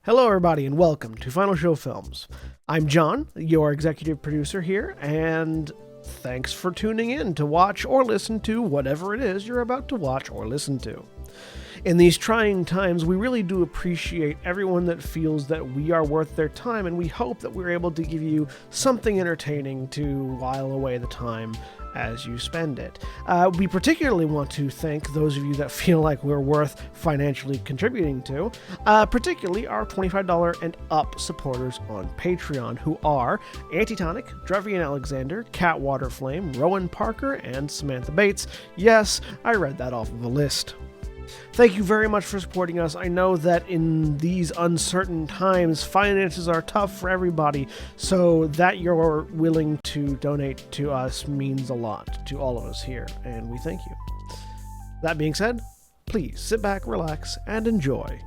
Hello, everybody, and welcome to Final Show Films. I'm John, your executive producer here, and thanks for tuning in to watch or listen to whatever it is you're about to watch or listen to. In these trying times, we really do appreciate everyone that feels that we are worth their time, and we hope that we're able to give you something entertaining to while away the time as you spend it. We particularly want to thank those of you that feel like we're worth financially contributing to, particularly our $25 and up supporters on Patreon, who are Antitonic, Drevian Alexander, Catwater Flame, Rowan Parker, and Samantha Bates. Yes, I read that off of a list. Thank you very much for supporting us. I know that in these uncertain times, finances are tough for everybody, so that you're willing to donate to us means a lot to all of us here, and we thank you. That being said, please sit back, relax, and enjoy.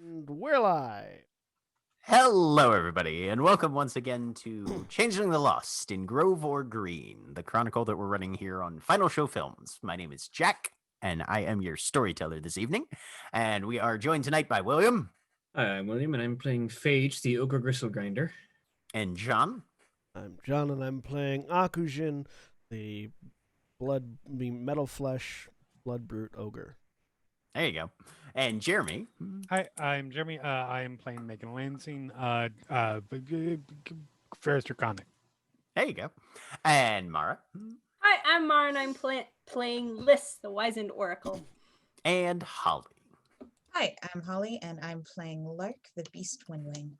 And we're live. Hello, everybody, and welcome once again to Changeling the Lost in Grove or Green, the chronicle that we're running here on Final Show Films. My name is Jack, and I am your storyteller this evening, and we are joined tonight by William. Hi, I'm William, and I'm playing Phage, the Ogre Gristle Grinder. And John. I'm John, and I'm playing Akujin, the metal flesh, blood brute ogre. There you go. And Jeremy. Hi, I'm Jeremy. I am playing Megan Lansing, Ferris Draconic. There you go. And Mara. Hi, I'm Mara, and I'm playing Liss, the Wizened Oracle. And Holly. Hi, I'm Holly, and I'm playing Lark, the Beast Windwing.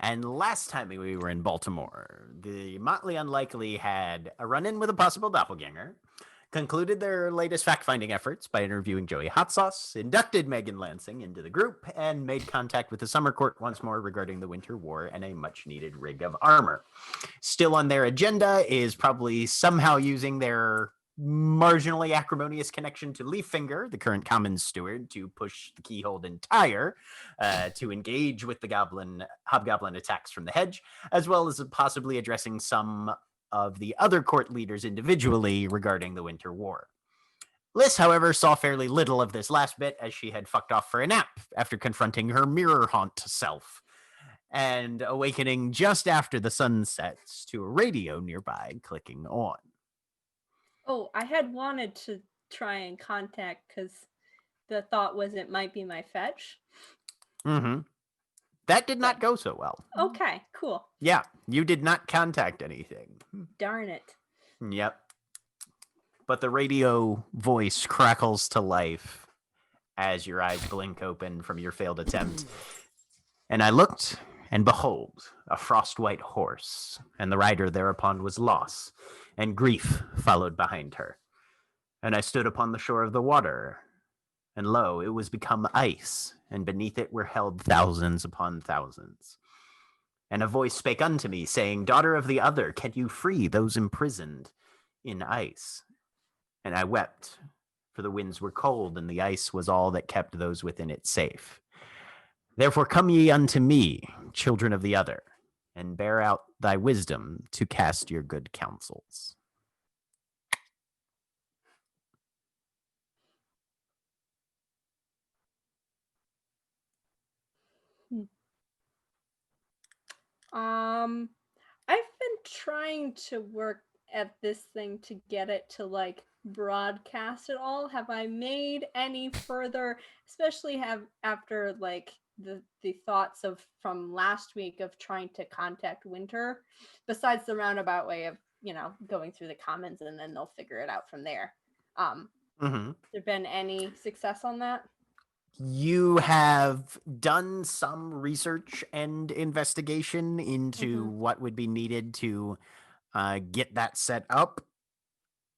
And last time we were in Baltimore, the Motley Unlikely had a run-in with a possible doppelganger, concluded their latest fact-finding efforts by interviewing Joey Hot Sauce, inducted Megan Lansing into the group, and made contact with the Summer Court once more regarding the Winter War and a much-needed rig of armor. Still on their agenda is probably somehow using their marginally acrimonious connection to Leaffinger, the current Commons steward, to push the Keyhold entire to engage with the hobgoblin attacks from the hedge, as well as possibly addressing some of the other court leaders individually regarding the Winter War. Liz, however, saw fairly little of this last bit as she had fucked off for a nap after confronting her mirror haunt self and awakening just after the sun sets to a radio nearby clicking on. Oh, I had wanted to try and contact because the thought was it might be my fetch. Mm-hmm. That did not go so well. Okay, cool. Yeah, you did not contact anything. Darn it. Yep. But the radio voice crackles to life as your eyes blink open from your failed attempt. And I looked, and behold, a frost-white horse, and the rider thereupon was Loss, and grief followed behind her. And I stood upon the shore of the water, and lo, it was become ice, and beneath it were held thousands upon thousands. And a voice spake unto me, saying, Daughter of the Other, can you free those imprisoned in ice? And I wept, for the winds were cold, and the ice was all that kept those within it safe. Therefore come ye unto me, children of the Other, and bear out thy wisdom to cast your good counsels. I've been trying to work at this thing to get it to like broadcast it all. Have I made any further, especially after like the thoughts of from last week of trying to contact Winter, besides the roundabout way of, going through the comments and then they'll figure it out from there. There been any success on that? You have done some research and investigation into what would be needed to get that set up.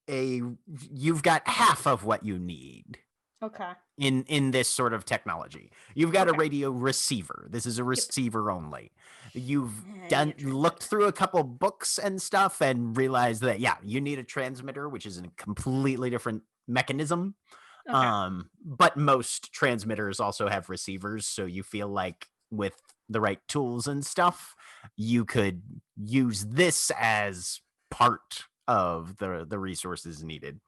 You've got half of what you need. Okay. In this sort of technology. You've got a Okay. radio receiver. This is a receiver only. You've Transmitter. looked through a couple books and stuff and realized that, you need a transmitter, which is a completely different mechanism. Okay. But most transmitters also have receivers, so you feel like with the right tools and stuff, you could use this as part of the resources needed.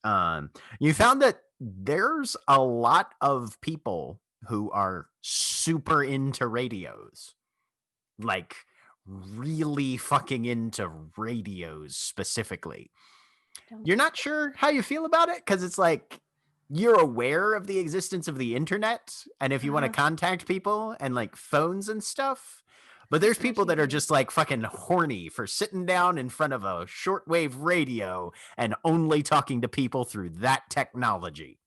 You found that there's a lot of people who are super into radios, like really fucking into radios specifically. You're not sure how you feel about it because it's like you're aware of the existence of the internet and if you want to contact people and like phones and stuff. But there's people that are just like fucking horny for sitting down in front of a shortwave radio and only talking to people through that technology.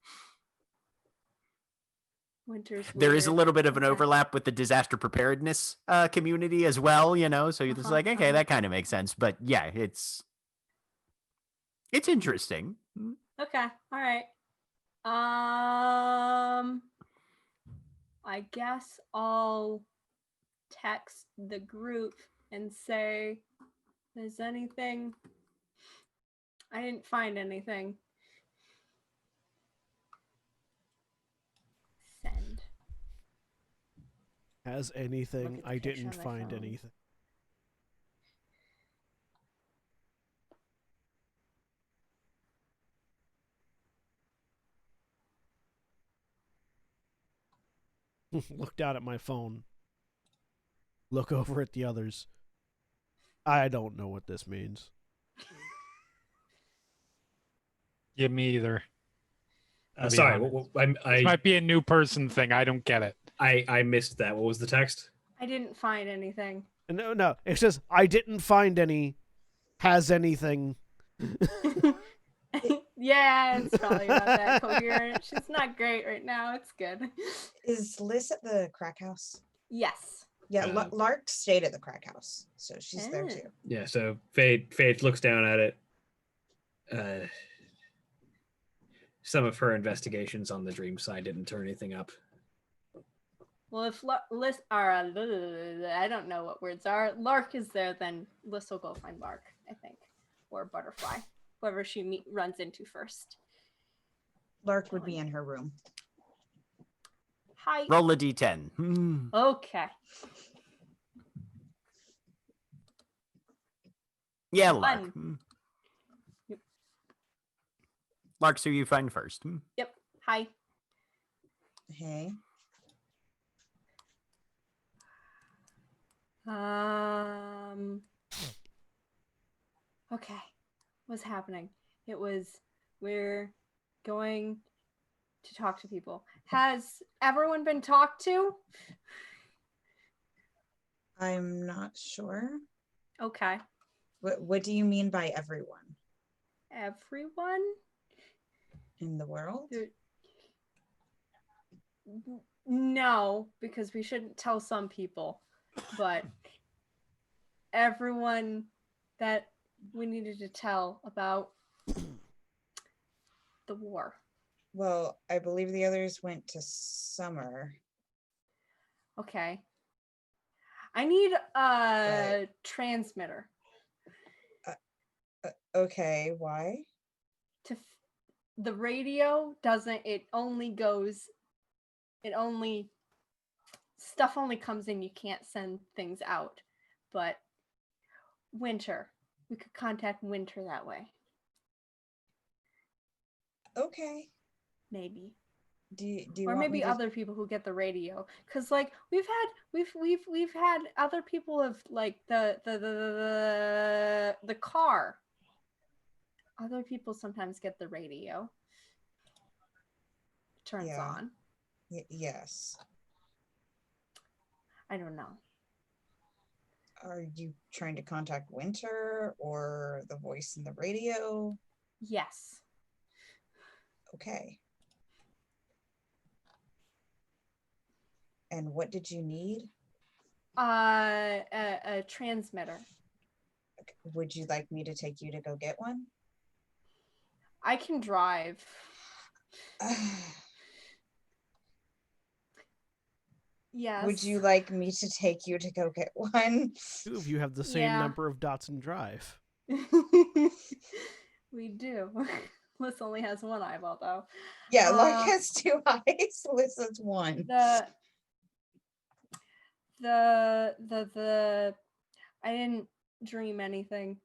Winter's There is a weird. little bit of an Okay. overlap with the disaster preparedness community as well, so you're just like, okay, that kind of makes sense. But yeah, it's interesting. Okay. All right. I guess I'll text the group and say, "Is anything? I didn't find anything." Send. As anything, Look at the I picture didn't on my find phone. anything. Look down at my phone. Look over at the others. I don't know what this means. Yeah, me either. I'll be Sorry, honest. I This might be a new person thing. I don't get it. I missed that. What was the text? I didn't find anything. No. It says, I didn't find any. Has anything. Yeah, it's probably not that coherent. She's not great right now. It's good. Is Liz at the crack house? Yes. Yeah, Uh, Lark stayed at the crack house, so she's there Oh. too. Yeah, so Fade looks down at it. Some of her investigations on the dream side didn't turn anything up. Well, if Liz, I don't know what words are. Lark is there, then Liz will go find Lark, I think, or Butterfly, whoever she runs into first. Lark would be in her room. Hi. Roll a d10. Okay. Yeah, Lark. One. Yep. Lark's who you find first. Yep. Hi. Hey. Okay. What's happening? We're going to talk to people. Has everyone been talked to? I'm not sure. Okay. What do you mean by everyone Everyone? in the world? No, because we shouldn't tell some people, but everyone that we needed to tell about the war. Well, I believe the others went to Summer. Okay. I need a transmitter. Okay, why? The radio doesn't, stuff only comes in, you can't send things out. But Winter, we could contact Winter that way. Okay. Maybe. Do you Or want me maybe to? other people who get the radio, because like we've had other people of like the car. Other people sometimes get the radio. Turns Yeah. on. Yes. I don't know. Are you trying to contact Winter or the voice in the radio? Yes. Okay. And what did you need? A transmitter. Would you like me to take you to go get one? I can drive. Yes. Would you like me to take you to go get one? Two of you have the same Yeah. number of dots in drive. We do. Liz only has one eyeball though. Yeah, Lark has 2 eyes. Liz has 1. The I didn't dream anything.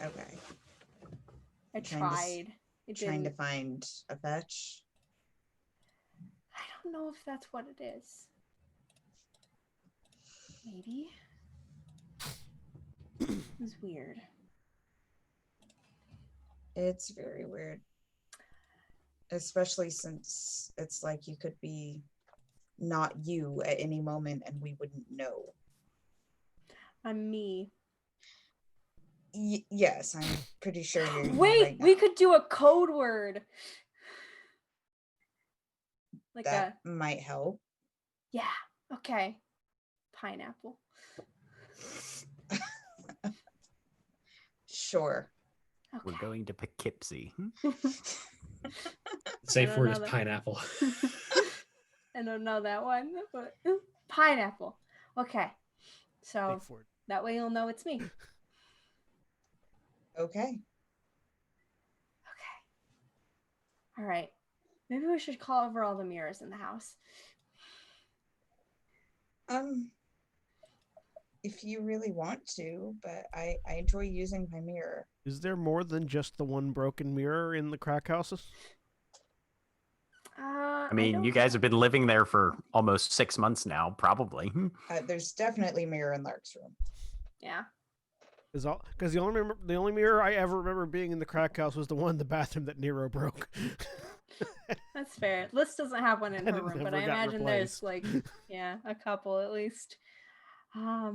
Okay. I Trying to tried. It Trying to didn't. find a fetch. I don't know if that's what it is. Maybe. It's weird. It's very weird. Especially since it's like you could be not you at any moment and we wouldn't know. I'm me. Yes, I'm pretty sure you're you Wait, right now. we could do a code word. Like That might help. yeah, okay. Pineapple. Sure. Okay. We're going to Poughkeepsie. Safe don't word know is that. pineapple. I don't know that one, but pineapple. Okay. So Safe word. that way you'll know it's me. Okay. Okay. All right. Maybe we should call over all the mirrors in the house. If you really want to, but I enjoy using my mirror. Is there more than just the one broken mirror in the crack houses? I mean, you guys have been living there for almost 6 months now, probably. There's definitely a mirror in Lark's room. Yeah. Because the only mirror I ever remember being in the crack house was the one in the bathroom that Nero broke. That's fair. Liz doesn't have one in And her it room, but never I got imagine replaced. there's like, yeah, a couple at least. Yeah.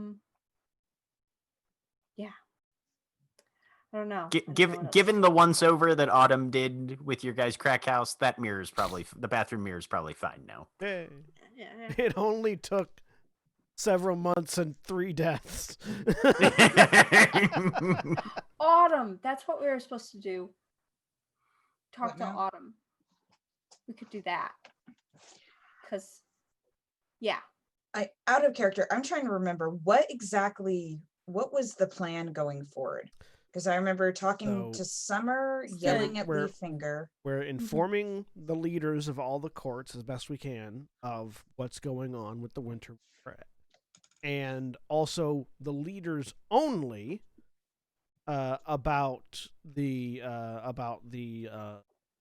I don't know. I don't know what else. Given the once over that Autumn did with your guys' crack house, that mirror is probably the bathroom mirror is probably fine now. Hey, Yeah. it only took several months and 3 deaths. Autumn. That's what we were supposed to do. Talk What to now? Autumn. We could do that. Because, yeah. Out of character, I'm trying to remember what was the plan going forward? Because I remember talking to Summer, yelling at Leaffinger. We're informing the leaders of all the courts as best we can of what's going on with the winter war, and also the leaders only about the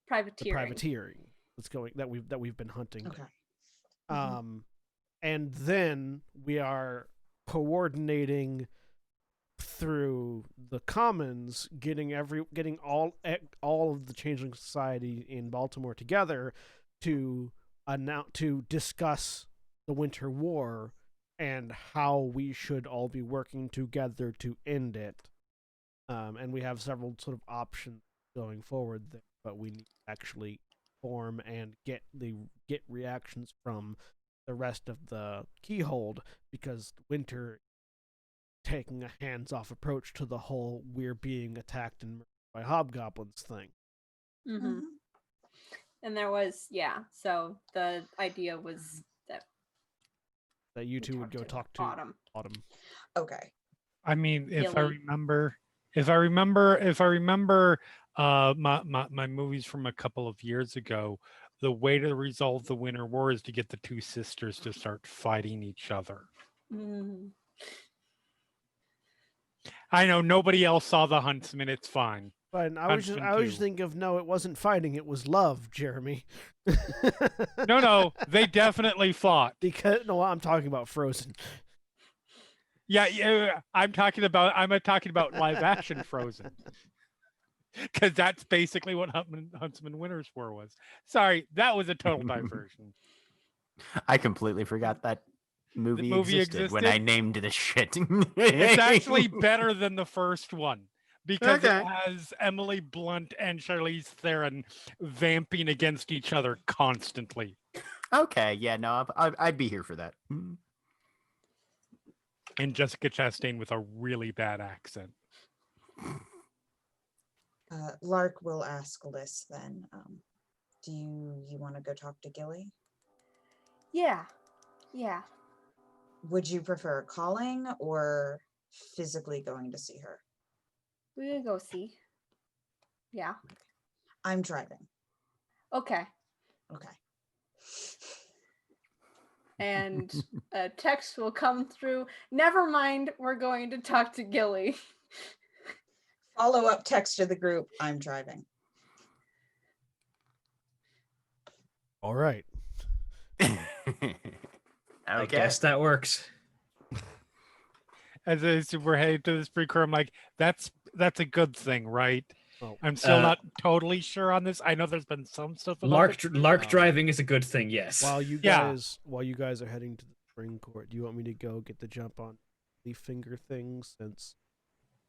privateering that we've been hunting. Okay. And then we are coordinating through the commons, getting all of the Changeling Society in Baltimore together to discuss the Winter War and how we should all be working together to end it. And we have several sort of options going forward there, but we need to actually form and get reactions from the rest of the Keyhold, because Winter taking a hands-off approach to the whole we're being attacked and murdered by hobgoblins thing. Mm-hmm. And there was, so the idea was that you two would go talk to Autumn. Okay. I mean, if I Really? remember my movies from a couple of years ago, the way to resolve the Winter War is to get the 2 sisters to start fighting each other. I know nobody else saw the Huntsman. It's fine. Fine. I was just thinking of no, it wasn't fighting, it was love, Jeremy. No, they definitely fought. I'm talking about Frozen. Yeah, I'm talking about live action Frozen. Because that's basically what Huntsman Winter's War was. Sorry, that was a total diversion. I completely forgot that movie existed when I named this shit. It's actually better than the first one because it has Emily Blunt and Charlize Theron vamping against each other constantly. Okay, yeah, no, I'd be here for that. And Jessica Chastain with a really bad accent. Lark will ask Liz then. Do you want to go talk to Gilly? Yeah. Would you prefer calling or physically going to see her? We can go see. Yeah. I'm driving. Okay. And a text will come through. Never mind, we're going to talk to Gilly. Follow-up text to the group. I'm driving. All right. I guess that works. As we're heading to this pre-cur, I'm like, that's a good thing, right? Oh. I'm still not totally sure on this. I know there's been some stuff. Lark driving is a good thing, yes. While you guys are heading to the spring court, do you want me to go get the jump on the finger thing since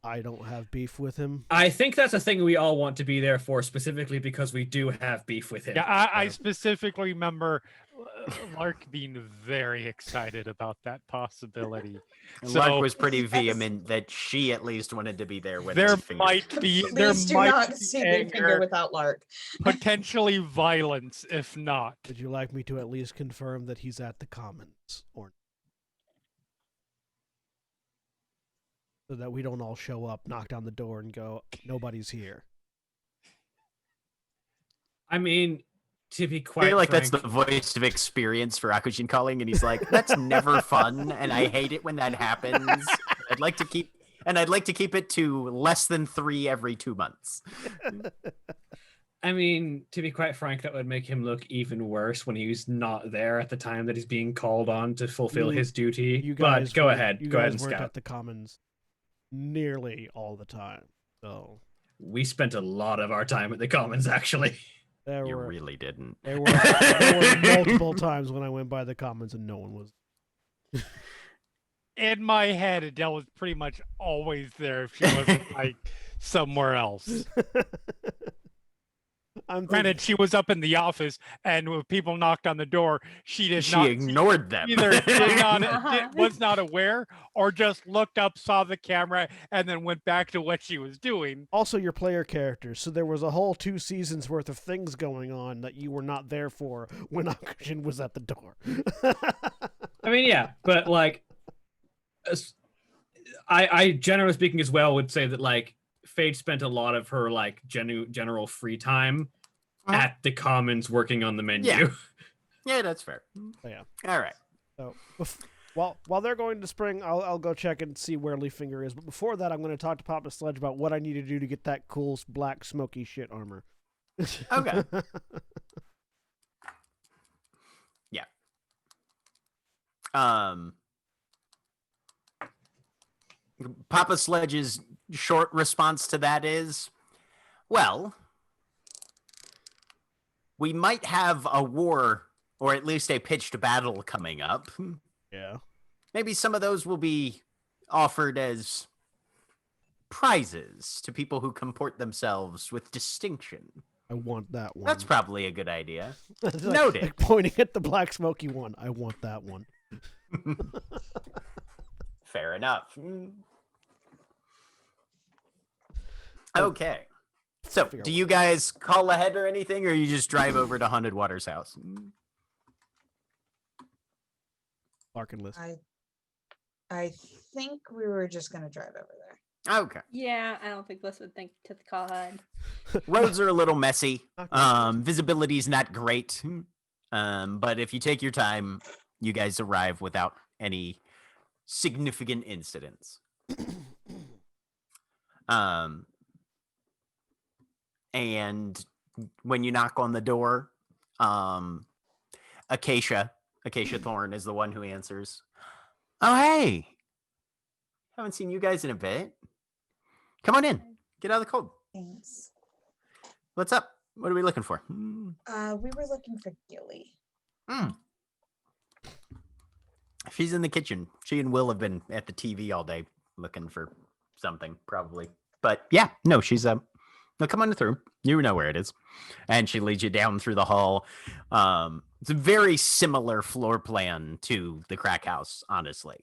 I don't have beef with him? I think that's a thing we all want to be there for, specifically because we do have beef with him. Yeah, I specifically remember Lark being very excited about that possibility. Lark was pretty vehement that she at least wanted to be there with there his might finger. be Please do not see the finger without Lark. Potentially violence, if not. Would you like me to at least confirm that he's at the Commons, or so that we don't all show up, knock on the door, and go, nobody's here? I mean, to be quite I feel like frank, that's the voice of experience for Akujin calling, and he's like, "That's never fun, and I hate it when that happens. I'd like to keep it to less than 3 every 2 months." I mean, to be quite frank, that would make him look even worse when he's not there at the time that he's being called on to fulfill his duty. But go ahead and weren't scout. at the Commons nearly all the time, so We spent a lot of our time at the Commons, actually. You really didn't. There were multiple times when I went by the Commons and no one was. In my head, Adele was pretty much always there if she wasn't like somewhere else. Granted, she was up in the office, and when people knocked on the door, she ignored them. Either was not aware, or just looked up, saw the camera, and then went back to what she was doing. Also, your player characters. So there was a whole 2 seasons worth of things going on that you were not there for when Akujin was at the door. I mean, yeah, but like, I generally speaking as well would say that like Fade spent a lot of her like general free time at the Commons working on the menu. Yeah, that's fair. Oh, yeah. All right. So while they're going to spring, I'll go check and see where Leaffinger is. But before that, I'm going to talk to Papa Sledge about what I need to do to get that cool black smoky shit armor. Okay. Yeah. Papa Sledge's short response to that is, well, we might have a war, or at least a pitched battle coming up. Yeah. Maybe some of those will be offered as prizes to people who comport themselves with distinction. I want that one. That's probably a good idea. Noted. Like pointing at the black smoky one. I want that one. Fair enough. Okay. So, do you guys call ahead or anything, or you just drive over to Haunted Water's house? Lark and Liz. I think we were just going to drive over there. Okay. Yeah, I don't think Liz would think to call ahead. Roads are a little messy. Visibility's not great. But if you take your time, you guys arrive without any significant incidents. And when you knock on the door, Acacia Thorne is the one who answers. Oh, hey. Haven't seen you guys in a bit. Come on in. Get out of the cold. Thanks. What's up? What are we looking for? We were looking for Gilly. She's in the kitchen. She and Will have been at the TV all day looking for something, probably. But yeah, no, she's no, come on through. You know where it is. And she leads you down through the hall. It's a very similar floor plan to the crack house, honestly.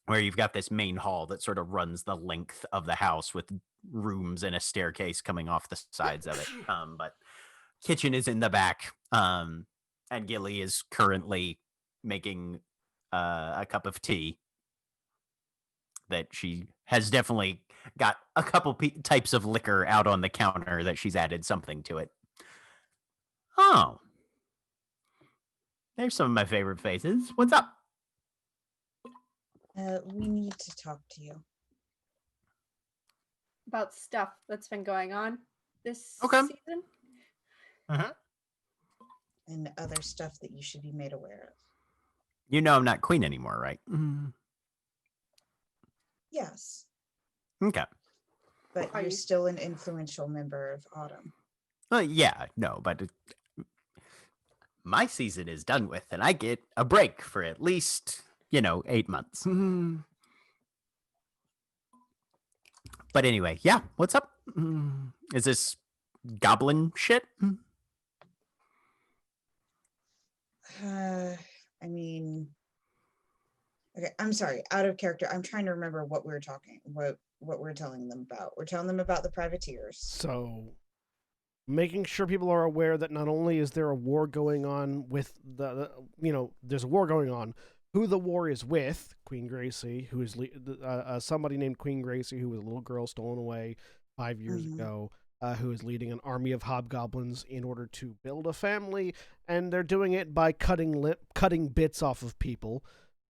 Where you've got this main hall that sort of runs the length of the house with rooms and a staircase coming off the sides of it. But kitchen is in the back. And Gilly is currently making a cup of tea that she has definitely got a couple types of liquor out on the counter that she's added something to it. Oh, there's some of my favorite faces. What's up? We need to talk to you about stuff that's been going on this season. And other stuff that you should be made aware of. You know I'm not queen anymore, right? Yes. Okay. But you're still an influential member of Autumn. Yeah, no, but my season is done with, and I get a break for at least, 8 months. But anyway, yeah, what's up? Is this goblin shit? I mean, okay, I'm sorry, out of character. I'm trying to remember what we were what we're telling them about. We're telling them about the privateers. So, making sure people are aware that not only is there a war going on with there's a war going on. Who the war is with, Queen Gracie, who is somebody named Queen Gracie, who was a little girl stolen away 5 years ago, who is leading an army of hobgoblins in order to build a family, and they're doing it by cutting bits off of people.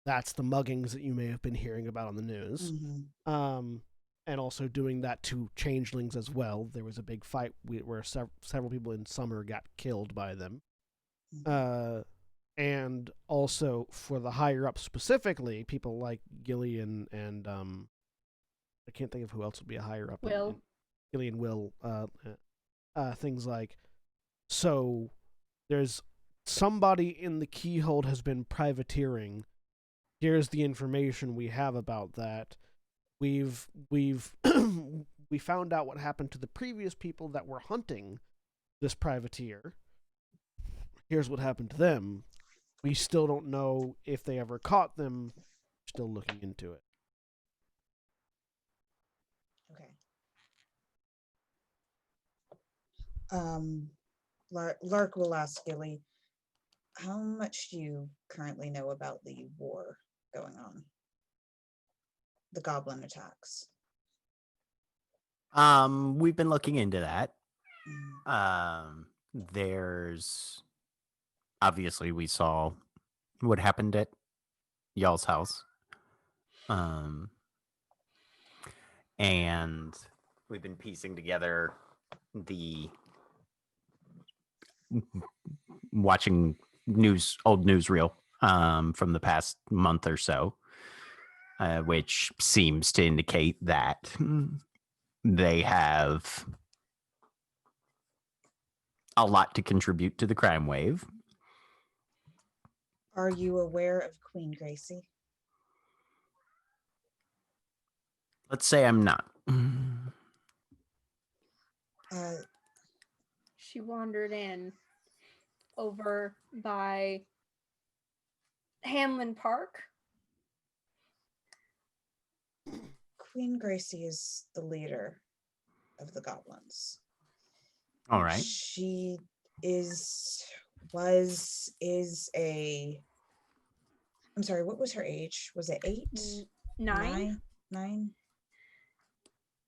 That's the muggings that you may have been hearing about on the news. And also doing that to changelings as well. There was a big fight where several people in Summer got killed by them. And also for the higher up specifically, people like Gilly and I can't think of who else would be a higher up. Will. Gilly and Will. Things like, so there's somebody in the Keyhold has been privateering. Here's the information we have about that. We've we found out what happened to the previous people that were hunting this privateer. Here's what happened to them. We still don't know if they ever caught them. Still looking into it. Okay. Lark will ask Gilly, how much do you currently know about the war going on? The goblin attacks. We've been looking into that. There's obviously we saw what happened at y'all's house. And we've been piecing together watching old newsreel from the past month or so, which seems to indicate that they have a lot to contribute to the crime wave. Are you aware of Queen Gracie? Let's say I'm not. She wandered in over by Hamlin Park. Queen Gracie is the leader of the goblins. All right. She is a. I'm sorry, what was her age? Was it 8? 9? 9?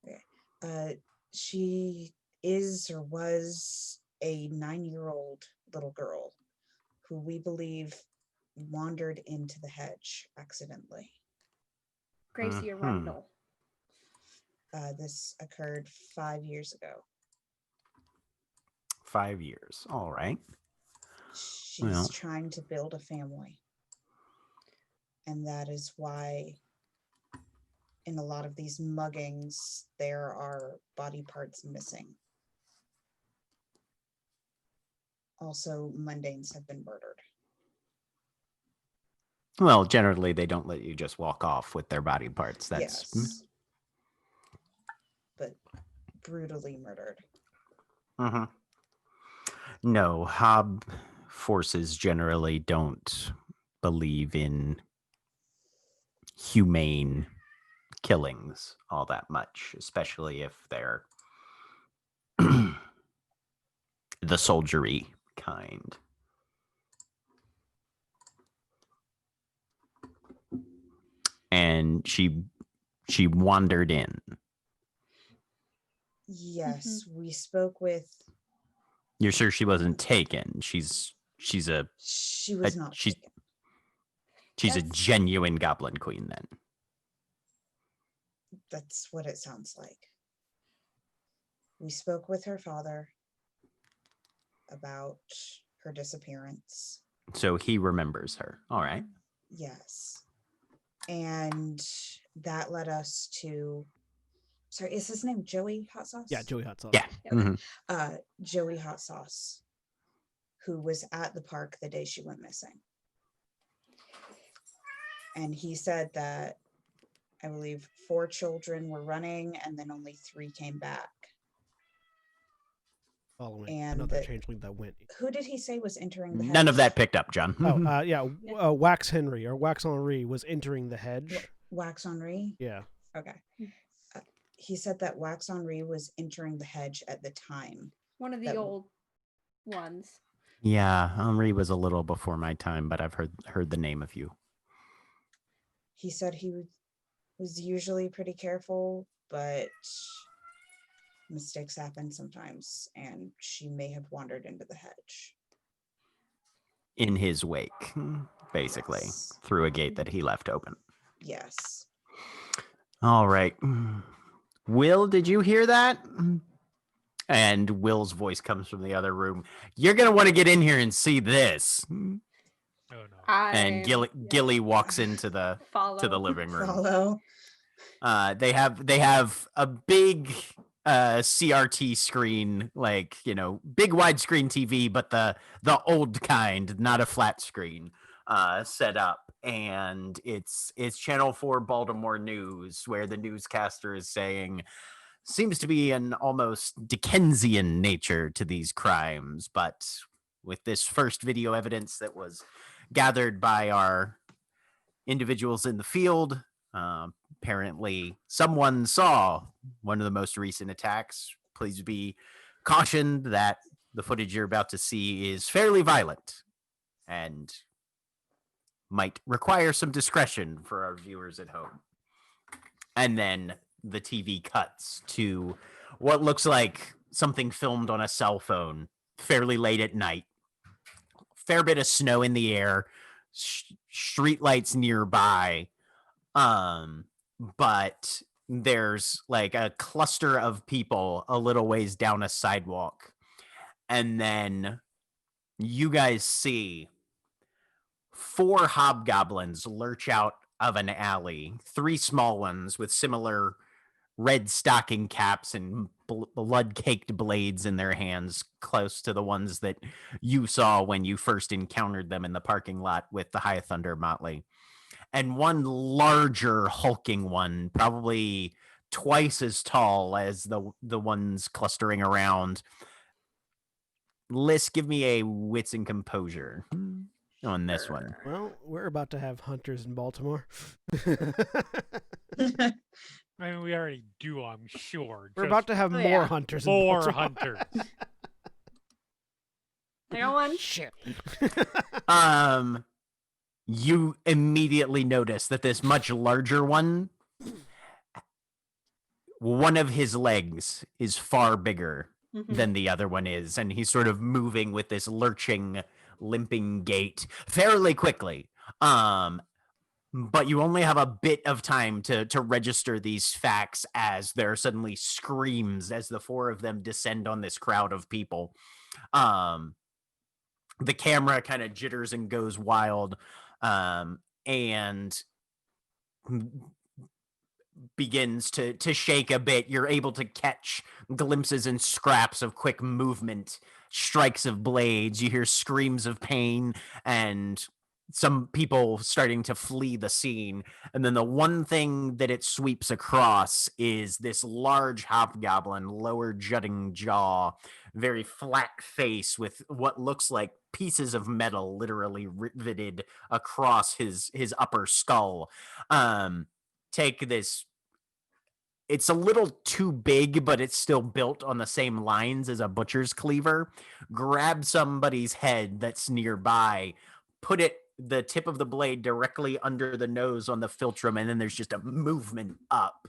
Okay. She is or was a 9-year-old little girl who we believe wandered into the hedge accidentally. Gracie Arundel. This occurred 5 years ago. 5 years. All right. She's trying to build a family. And that is why in a lot of these muggings, there are body parts missing. Also, mundanes have been murdered. Well, generally, they don't let you just walk off with their body parts. That's yes. But brutally murdered. Mm-hmm. No, Hob forces generally don't believe in humane killings all that much, especially if they're the soldiery kind. And she wandered in. Yes, we spoke with. You're sure she wasn't taken? She was not taken. She's a genuine goblin queen then. That's what it sounds like. We spoke with her father about her disappearance. So he remembers her. All right. Yes. And that led us to. Sorry, is his name Joey Hot Sauce? Yeah, Joey Hot Sauce. Yeah. Mm-hmm. Joey Hot Sauce, who was at the park the day she went missing. And he said that I believe 4 children were running and then only 3 came back. Following another changeling that went. Who did he say was entering the hedge? None of that picked up, John. Wax Henry or Wax Henri was entering the hedge. Wax Henri? Yeah. Okay. He said that Wax Henri was entering the hedge at the time. One of the old ones. Yeah, Henri was a little before my time, but I've heard the name of you. He said he was usually pretty careful, but mistakes happen sometimes, and she may have wandered into the hedge. In his wake, basically, yes. Through a gate that he left open. Yes. All right. Will, did you hear that? And Will's voice comes from the other room. You're going to want to get in here and see this. Oh, no. And Gilly walks into the living room. Follow. They have a big CRT screen, like, big widescreen TV, but the old kind, not a flat screen, set up. And it's Channel 4 Baltimore News, where the newscaster is saying, seems to be an almost Dickensian nature to these crimes, but with this first video evidence that was gathered by our individuals in the field, apparently someone saw one of the most recent attacks. Please be cautioned that the footage you're about to see is fairly violent and might require some discretion for our viewers at home. And then the TV cuts to what looks like something filmed on a cell phone fairly late at night. Fair bit of snow in the air, street lights nearby. But there's like a cluster of people a little ways down a sidewalk. And then you guys see 4 hobgoblins lurch out of an alley, 3 small ones with similar red stocking caps and blood-caked blades in their hands, close to the ones that you saw when you first encountered them in the parking lot with the High Thunder Motley. And one larger, hulking one, probably twice as tall as the ones clustering around. Liz, give me a wits and composure on this one. Well, we're about to have hunters in Baltimore. I mean, we already do, I'm sure. We're about to have more hunters. More hunters. I got one. Shit. You immediately notice that this much larger one of his legs is far bigger than the other one is, and he's sort of moving with this lurching, limping gait fairly quickly. But you only have a bit of time to register these facts as there are suddenly screams as the 4 of them descend on this crowd of people. The camera kind of jitters and goes wild, and begins to shake a bit. You're able to catch glimpses and scraps of quick movement, strikes of blades. You hear screams of pain and some people starting to flee the scene. And then the one thing that it sweeps across is this large hobgoblin, lower jutting jaw, very flat face with what looks like pieces of metal literally riveted across his upper skull. Take this. It's a little too big, but it's still built on the same lines as a butcher's cleaver. Grab somebody's head that's nearby, put the tip of the blade directly under the nose on the philtrum, and then there's just a movement up,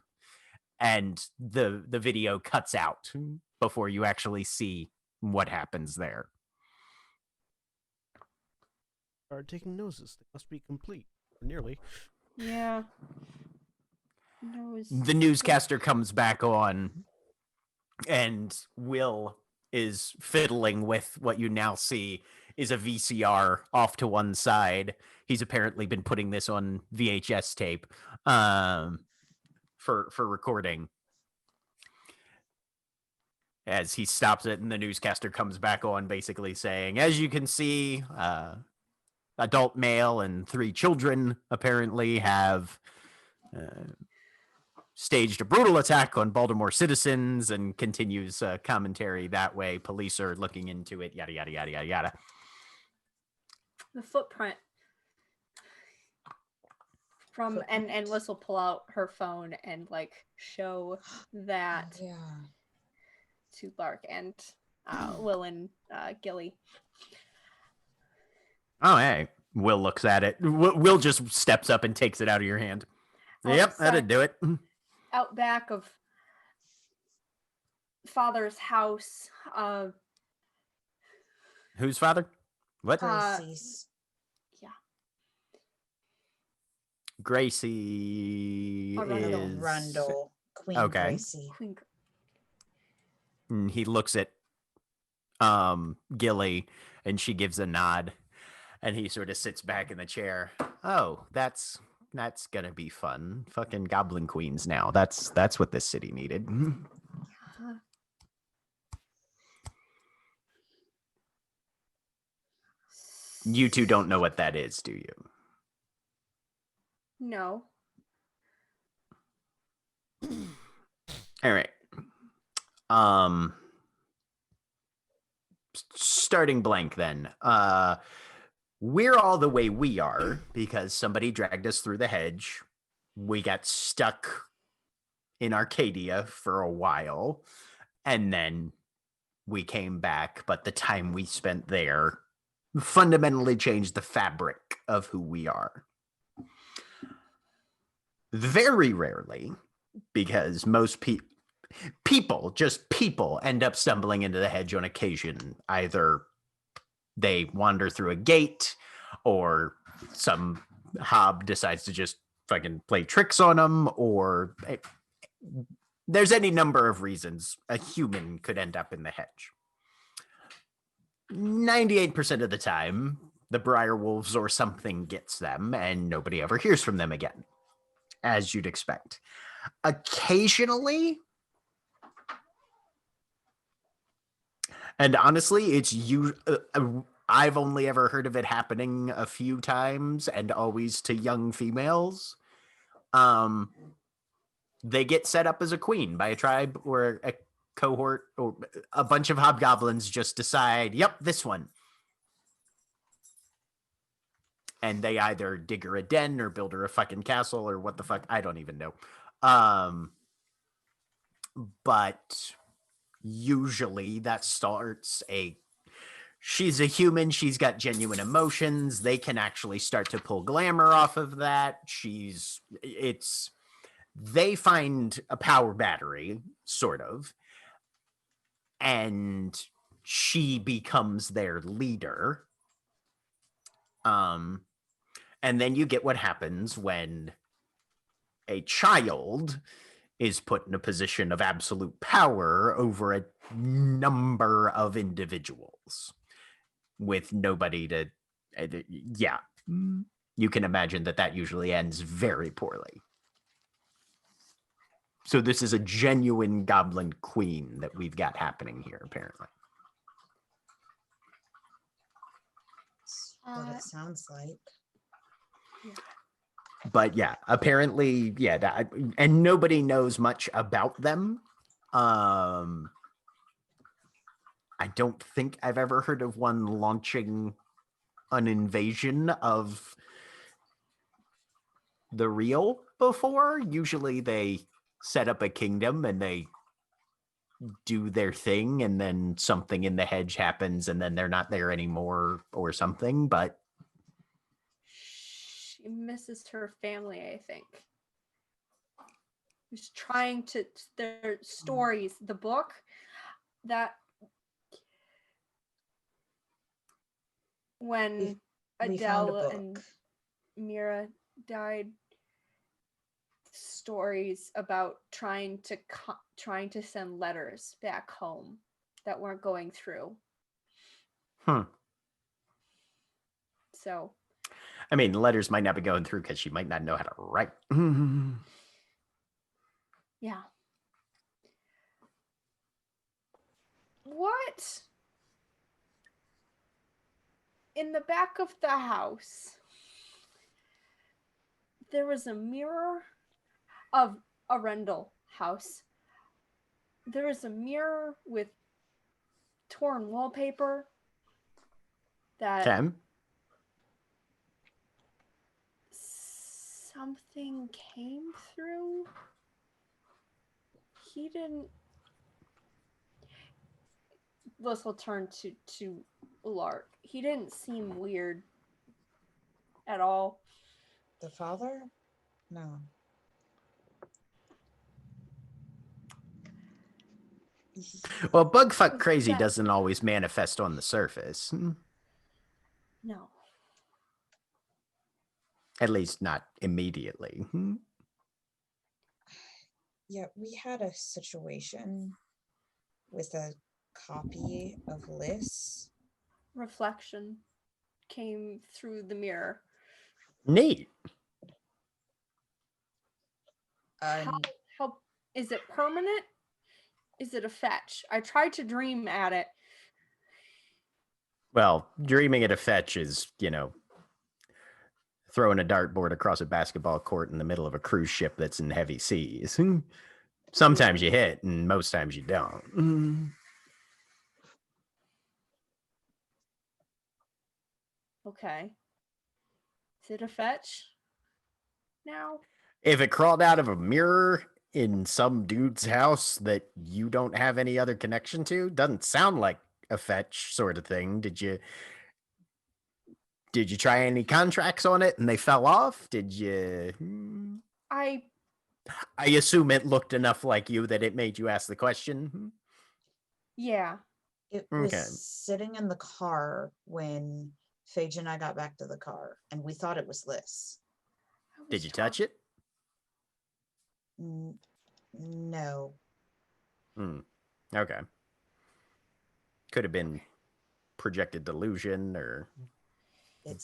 and the video cuts out before you actually see what happens there. Start taking noses. They must be complete. Nearly. Yeah. The newscaster comes back on, and Will is fiddling with what you now see is a VCR off to one side. He's apparently been putting this on VHS tape for recording. As he stops it, and the newscaster comes back on, basically saying, as you can see, adult male and 3 children apparently have staged a brutal attack on Baltimore citizens, and continues commentary that way. Police are looking into it, yada, yada, yada, yada, yada. The footprint from, and Liz will pull out her phone and like show that to Lark and Will and Gilly. Oh, hey. Will looks at it. Will just steps up and takes it out of your hand. Yep, that'd do it. Out back of father's house. Whose father? What? Gracie's. Yeah. Gracie is Rundle. Queen okay. Gracie. And he looks at Gilly, and she gives a nod, and he sort of sits back in the chair. Oh, that's gonna be fun. Fucking Goblin Queens now. That's what this city needed. You two don't know what that is, do you? No. All right. Starting blank then. We're all the way we are because somebody dragged us through the hedge. We got stuck in Arcadia for a while, and then we came back, but the time we spent there fundamentally changed the fabric of who we are. Very rarely, because most people end up stumbling into the hedge on occasion. Either they wander through a gate, or some hob decides to just fucking play tricks on them, or there's any number of reasons a human could end up in the hedge. 98% of the time, the Briar Wolves or something gets them, and nobody ever hears from them again, as you'd expect. Occasionally, and honestly, it's I've only ever heard of it happening a few times, and always to young females. They get set up as a queen by a tribe or a cohort, or a bunch of hobgoblins just decide, yep, this one. And they either dig her a den or build her a fucking castle or what the fuck. I don't even know. But usually that starts she's a human. She's got genuine emotions. They can actually start to pull glamour off of that. They find a power battery, sort of, and she becomes their leader. And then you get what happens when a child is put in a position of absolute power over a number of individuals with nobody to, yeah, you can imagine that usually ends very poorly. So this is a genuine goblin queen that we've got happening here, apparently. That's what it sounds like. Yeah. But yeah, apparently, yeah, and nobody knows much about them. I don't think I've ever heard of one launching an invasion of the real before. Usually they set up a kingdom and they do their thing, and then something in the hedge happens and then they're not there anymore or something. But she misses her family, I think. She's trying to, their stories, the book that when Adele and Mira died, stories about trying to send letters back home that weren't going through. So, I mean, letters might not be going through because she might not know how to write. Yeah. What? In the back of the house, there was a mirror of a Rendell house. There is a mirror with torn wallpaper that something came through. He didn't. This will turn to Lark. He didn't seem weird at all. The father? No. Well, bugfuck crazy doesn't always manifest on the surface. No. At least not immediately. Yeah, we had a situation with a copy of Liz. Reflection came through the mirror. Neat. How is it permanent? Is it a fetch? I tried to dream at it. Well, dreaming at a fetch is, throwing a dartboard across a basketball court in the middle of a cruise ship that's in heavy seas. Sometimes you hit, and most times you don't. Okay. Is it a fetch now? If it crawled out of a mirror in some dude's house that you don't have any other connection to, doesn't sound like a fetch sort of thing. Did you try any contracts on it and they fell off? Did you? I assume it looked enough like you that it made you ask the question. Yeah. It was sitting in the car when Phage and I got back to the car, and we thought it was Liz. Did you touch it? No. Okay. Could have been projected delusion or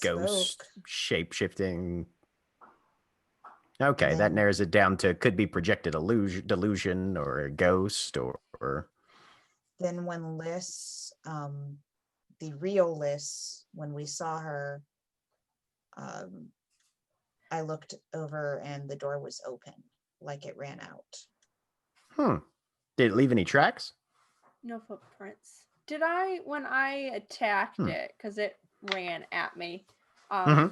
ghost shape-shifting. Okay, that narrows it down to could be projected delusion or a ghost or. Then when Liz, the real Liz, when we saw her, I looked over and the door was open, like it ran out. Did it leave any tracks? No footprints. When I attacked it, because it ran at me,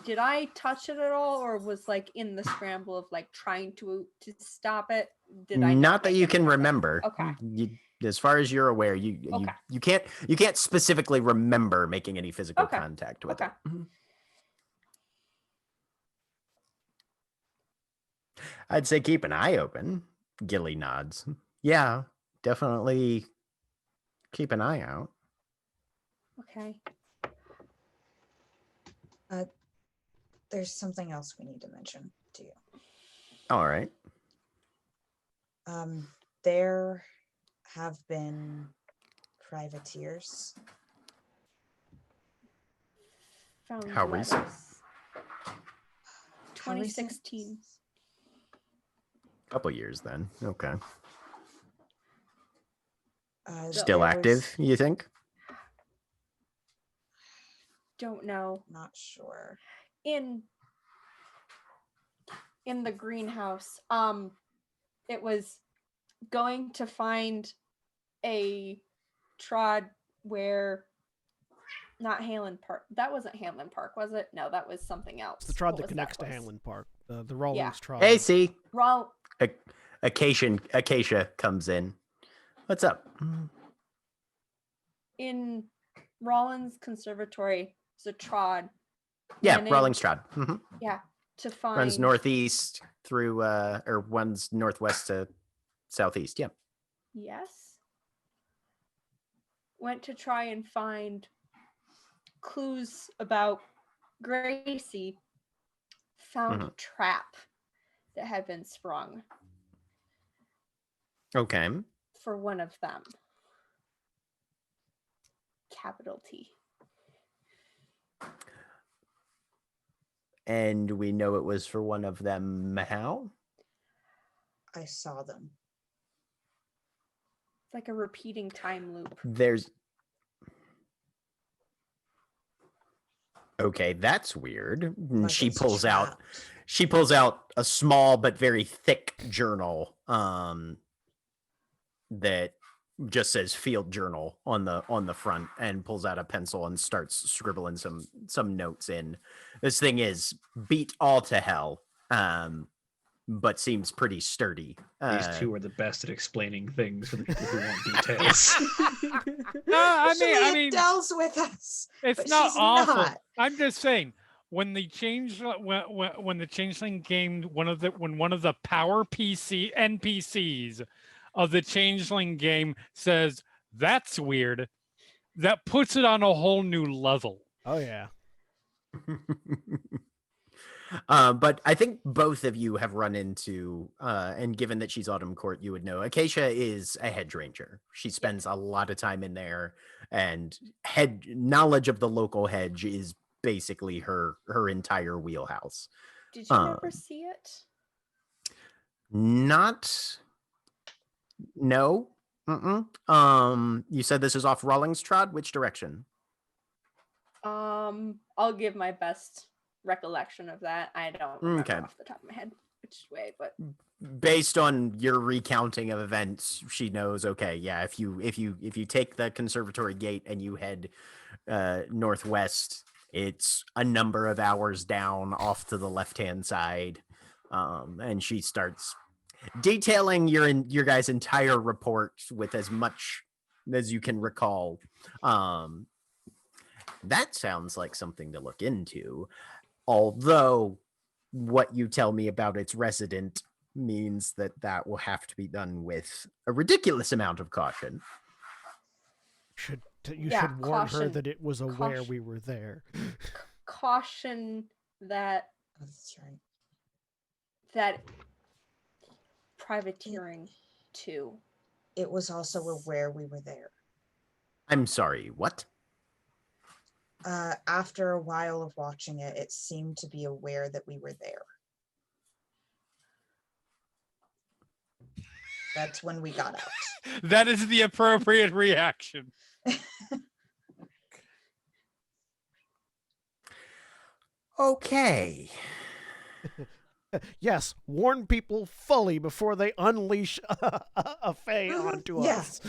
did I touch it at all, or was like in the scramble of like trying to stop it? Did I not that you can remember? Okay. As far as you're aware, you can't specifically remember making any physical contact with it. I'd say keep an eye open. Gilly nods. Yeah, definitely keep an eye out. Okay. There's something else we need to mention to you. All right. There have been privateers. Found How recent? letters. 2016. Couple years then. Okay. There Still was- active, you think? Don't know. Not sure. In the greenhouse, it was going to find a trod where not Hanlon Park. That wasn't Hanlon Park, was it? No, that was something else. It's the trod What that was connects to place? Hanlon Park. The Rawlings trod. Hey, see. Acacia Acacia comes in. What's up? in Rollins Conservatory is a trod. Yeah, And Rawlings Trod. Yeah, to find Runs northeast through, or runs northwest to southeast. Yeah. Yes. Went to try and find clues about Gracie. Found a trap that had been sprung Okay. for one of them. Capital T. And we know it was for one of them. How? I saw them. It's like a repeating time loop. Okay, that's weird. And Like she it's pulls out trapped. a small but very thick journal that just says field journal on the front, and pulls out a pencil and starts scribbling some notes in. This thing is beat all to hell, but seems pretty sturdy. These two are the best at explaining things for the people who want details. I Usually mean, it deals with us. it's but not she's awful. not. I'm just saying, when the Changeling game, when one of the power NPCs of the Changeling game says that's weird, that puts it on a whole new level. Oh yeah. But I think both of you have run into, and given that she's Autumn Court, you would know Acacia is a hedge ranger. She spends a lot of time in there, and knowledge of the local hedge is basically her entire wheelhouse. Did you ever see it? No. You said this is off Rawlings Trod. Which direction? I'll give my best recollection of that. I don't remember off the top of my head which way, but based on your recounting of events, she knows. Okay, yeah. If you take the conservatory gate and you head northwest, it's a number of hours down off to the left-hand side, and she starts detailing your guys' entire report with as much as you can recall. That sounds like something to look into. Although what you tell me about its resident means that will have to be done with a ridiculous amount of caution. You should warn her that it was aware we were there. Caution that That's right. that privateering too. It was also aware we were there. I'm sorry, what? After a while of watching it, it seemed to be aware that we were there. That's when we got out. That is the appropriate reaction. Okay. Yes, warn people fully before they unleash a fae onto us.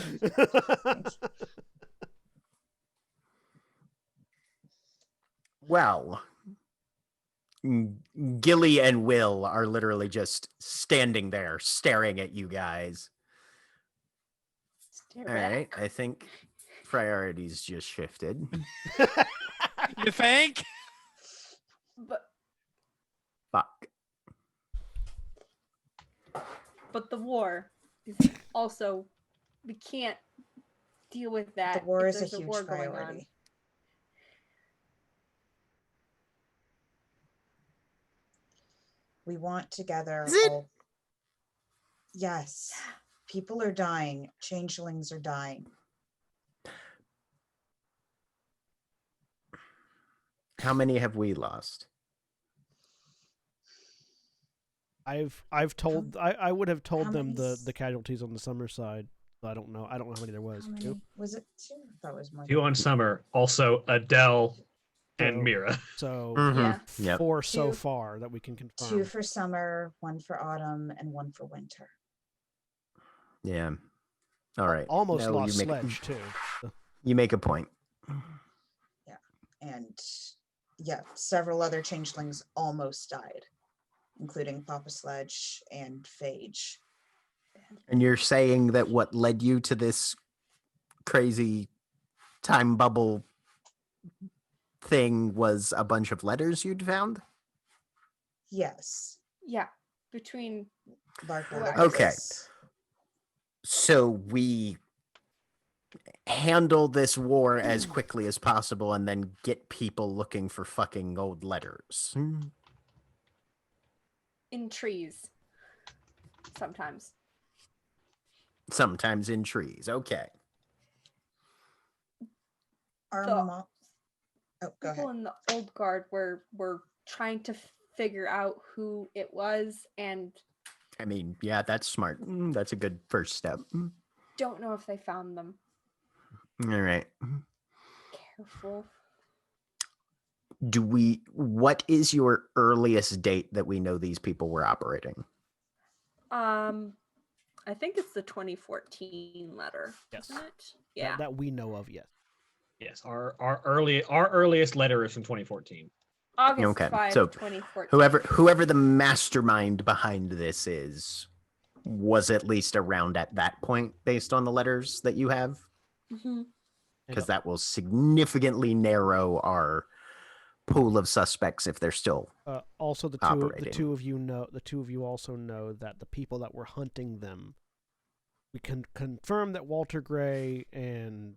Well, Gilly and Will are literally just standing there staring at you guys. All right, I think priorities just shifted. You think? But the war is also, we can't deal with that. The war if is a there's huge war going on. priority. We want to gather all. Yes. People are dying. Changelings are dying. How many have we lost? I've told I would have told them the casualties on the Summer side. I don't know. I don't know how many there was. Two? Was it two? I thought it was more. 2 on Summer. Also Adele and Mira. So Yep. 4 so far that we can confirm. 2 for Summer, 1 for Autumn, and 1 for Winter. Yeah. All right. Almost lost Sledge too. You make a point. Yeah, and several other changelings almost died, including Papa Sledge and Phage. And you're saying that what led you to this crazy time bubble thing was a bunch of letters you'd found? Yes. Yeah, between Okay. So we handle this war as quickly as possible and then get people looking for fucking old letters. in trees. Sometimes. Sometimes in trees. Okay. Go ahead. People in the old guard were trying to figure out who it was, and I mean, yeah, that's smart. That's a good first step. don't know if they found them. All right. Careful. What is your earliest date that we know these people were operating? I think it's the 2014 letter. Yes. Isn't it? Yeah. That we know of, yes. Yes, our earliest letter is from 2014. August Okay, 5, so 2014. whoever the mastermind behind this is was at least around at that point based on the letters that you have, because that will significantly narrow our pool of suspects if they're still also the two of you also know that the people that were hunting them, we can confirm that Walter Gray and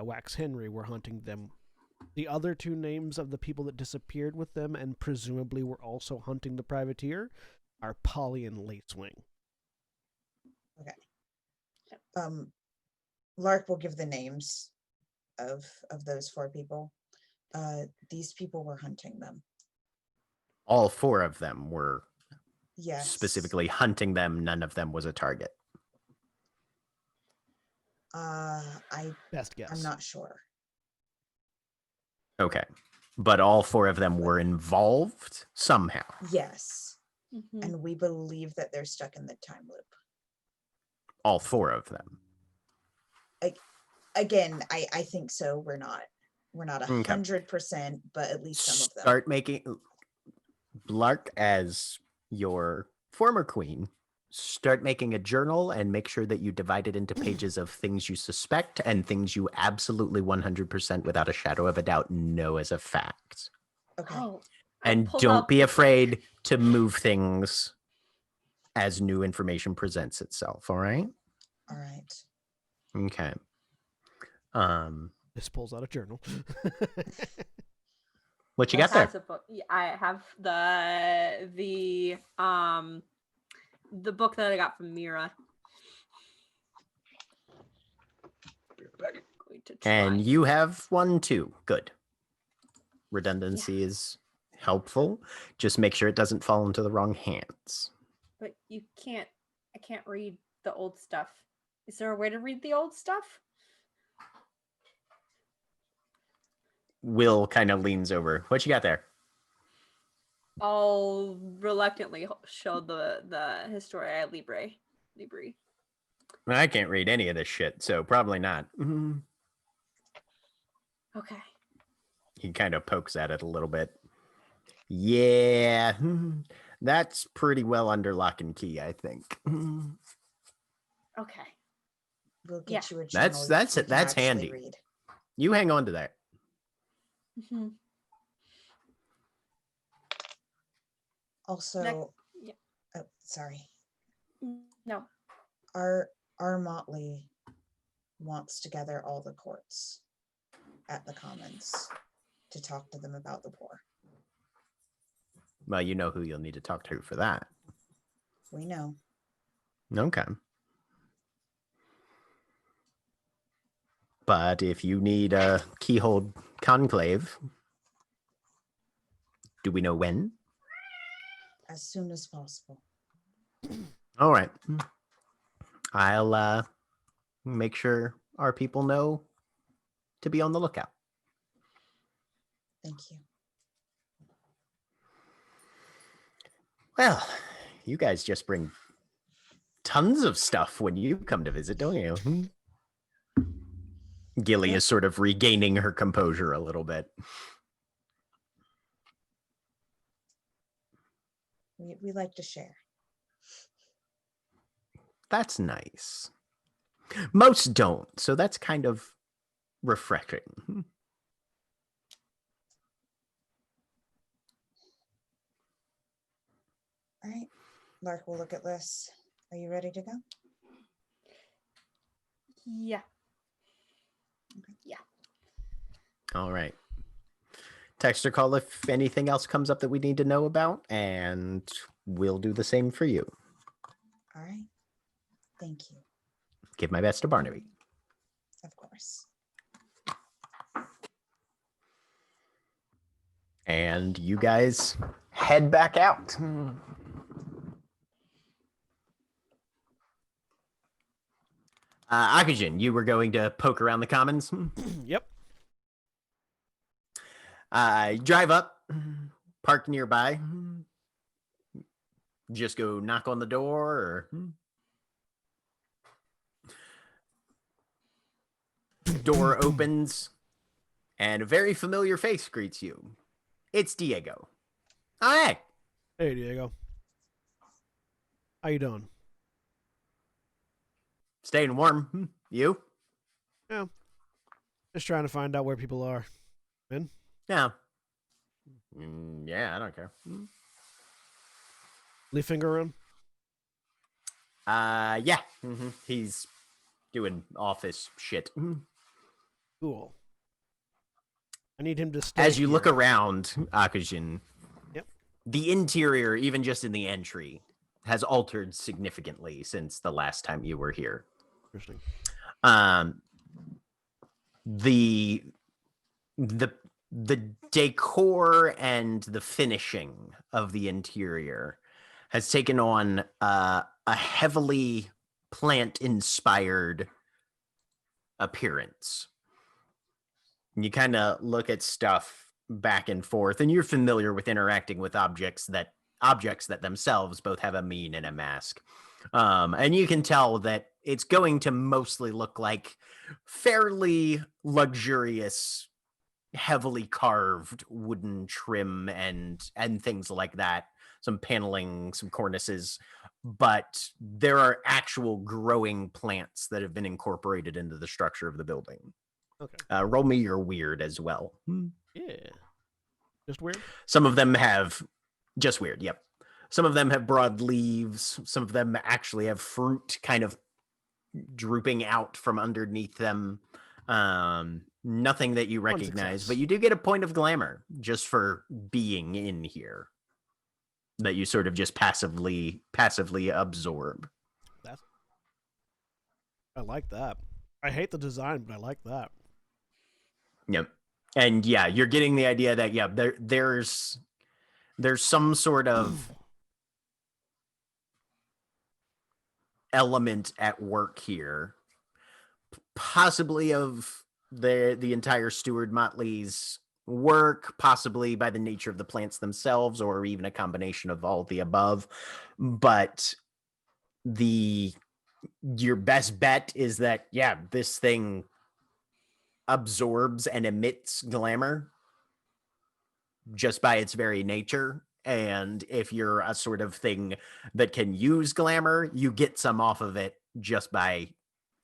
Wax Henry were hunting them. The other 2 names of the people that disappeared with them and presumably were also hunting the privateer are Polly and Lacewing. Okay. Lark will give the names of those 4 people. These people were hunting them. All 4 of them were specifically hunting them. None of them was a target. Best guess. I'm not sure. Okay. But all 4 of them were involved somehow. Yes. And we believe that they're stuck in the time loop. All 4 of them. Again, I think so. We're not 100%, but at least some of them. Start making Lark, as your former queen, start making a journal and make sure that you divide it into pages of things you suspect and things you absolutely 100% without a shadow of a doubt know as a fact. Okay. And don't be afraid to move things as new information presents itself, all right? All right. Okay. This pulls out a journal. What you got there? I have the book that I got from Mira. And you have one too. Good. Redundancy is helpful. Just make sure it doesn't fall into the wrong hands. But I can't read the old stuff. Is there a way to read the old stuff? Will kind of leans over. What you got there? I'll reluctantly show the Historia Libri. I can't read any of this shit, so probably not. Okay. He kind of pokes at it a little bit. Yeah, that's pretty well under lock and key, I think. Okay. We'll get you a journal that's handy. Read. You hang on to that. Also, oh, sorry. No. Our Motley wants to gather all the courts at the Commons to talk to them about the war. Well, you know who you'll need to talk to for that. We know. Okay. But if you need a keyhole conclave, do we know when? As soon as possible. All right. I'll make sure our people know to be on the lookout. Thank you. Well, you guys just bring tons of stuff when you come to visit, don't you? Gilly is sort of regaining her composure a little bit. We like to share. That's nice. Most don't, so that's kind of refreshing. All right. Lark will look at this. Are you ready to go? Yeah. Okay. Yeah. All right. Text or call if anything else comes up that we need to know about, and we'll do the same for you. All right. Thank you. Give my best to Barnaby. Of course. And you guys head back out. Akujin, you were going to poke around the commons? Yep. Drive up, park nearby. Just go knock on the door, or door opens, and a very familiar face greets you. It's Diego. Oh, hey. Hey, Diego. How you doing? Staying warm. You? Yeah. Just trying to find out where people are. Ben? Yeah. Yeah, I don't care. Leaf finger around? Yeah. He's doing office shit. Cool. I need him to stay. As you here. look around, Akujin, Yep. The interior, even just in the entry, has altered significantly since the last time you were here. Interesting. The decor and the finishing of the interior has taken on a heavily plant-inspired appearance. You kind of look at stuff back and forth, and you're familiar with interacting with objects that themselves both have a mien and a mask. And you can tell that it's going to mostly look like fairly luxurious, heavily carved wooden trim and things like that. Some paneling, some cornices, but there are actual growing plants that have been incorporated into the structure of the building. Okay. Roll me your weird as well. Yeah. Just weird? Some of them have just weird. Yep. Some of them have broad leaves. Some of them actually have fruit kind of drooping out from underneath them. Nothing that you recognize, but you do get a point of glamour just for being in here that you sort of just passively absorb. I like that. I hate the design, but I like that. Yep. And yeah, you're getting the idea that there's some sort of element at work here, possibly of the entire Steward Motley's work, possibly by the nature of the plants themselves, or even a combination of all of the above. But your best bet is that this thing absorbs and emits glamour just by its very nature. And if you're a sort of thing that can use glamour, you get some off of it just by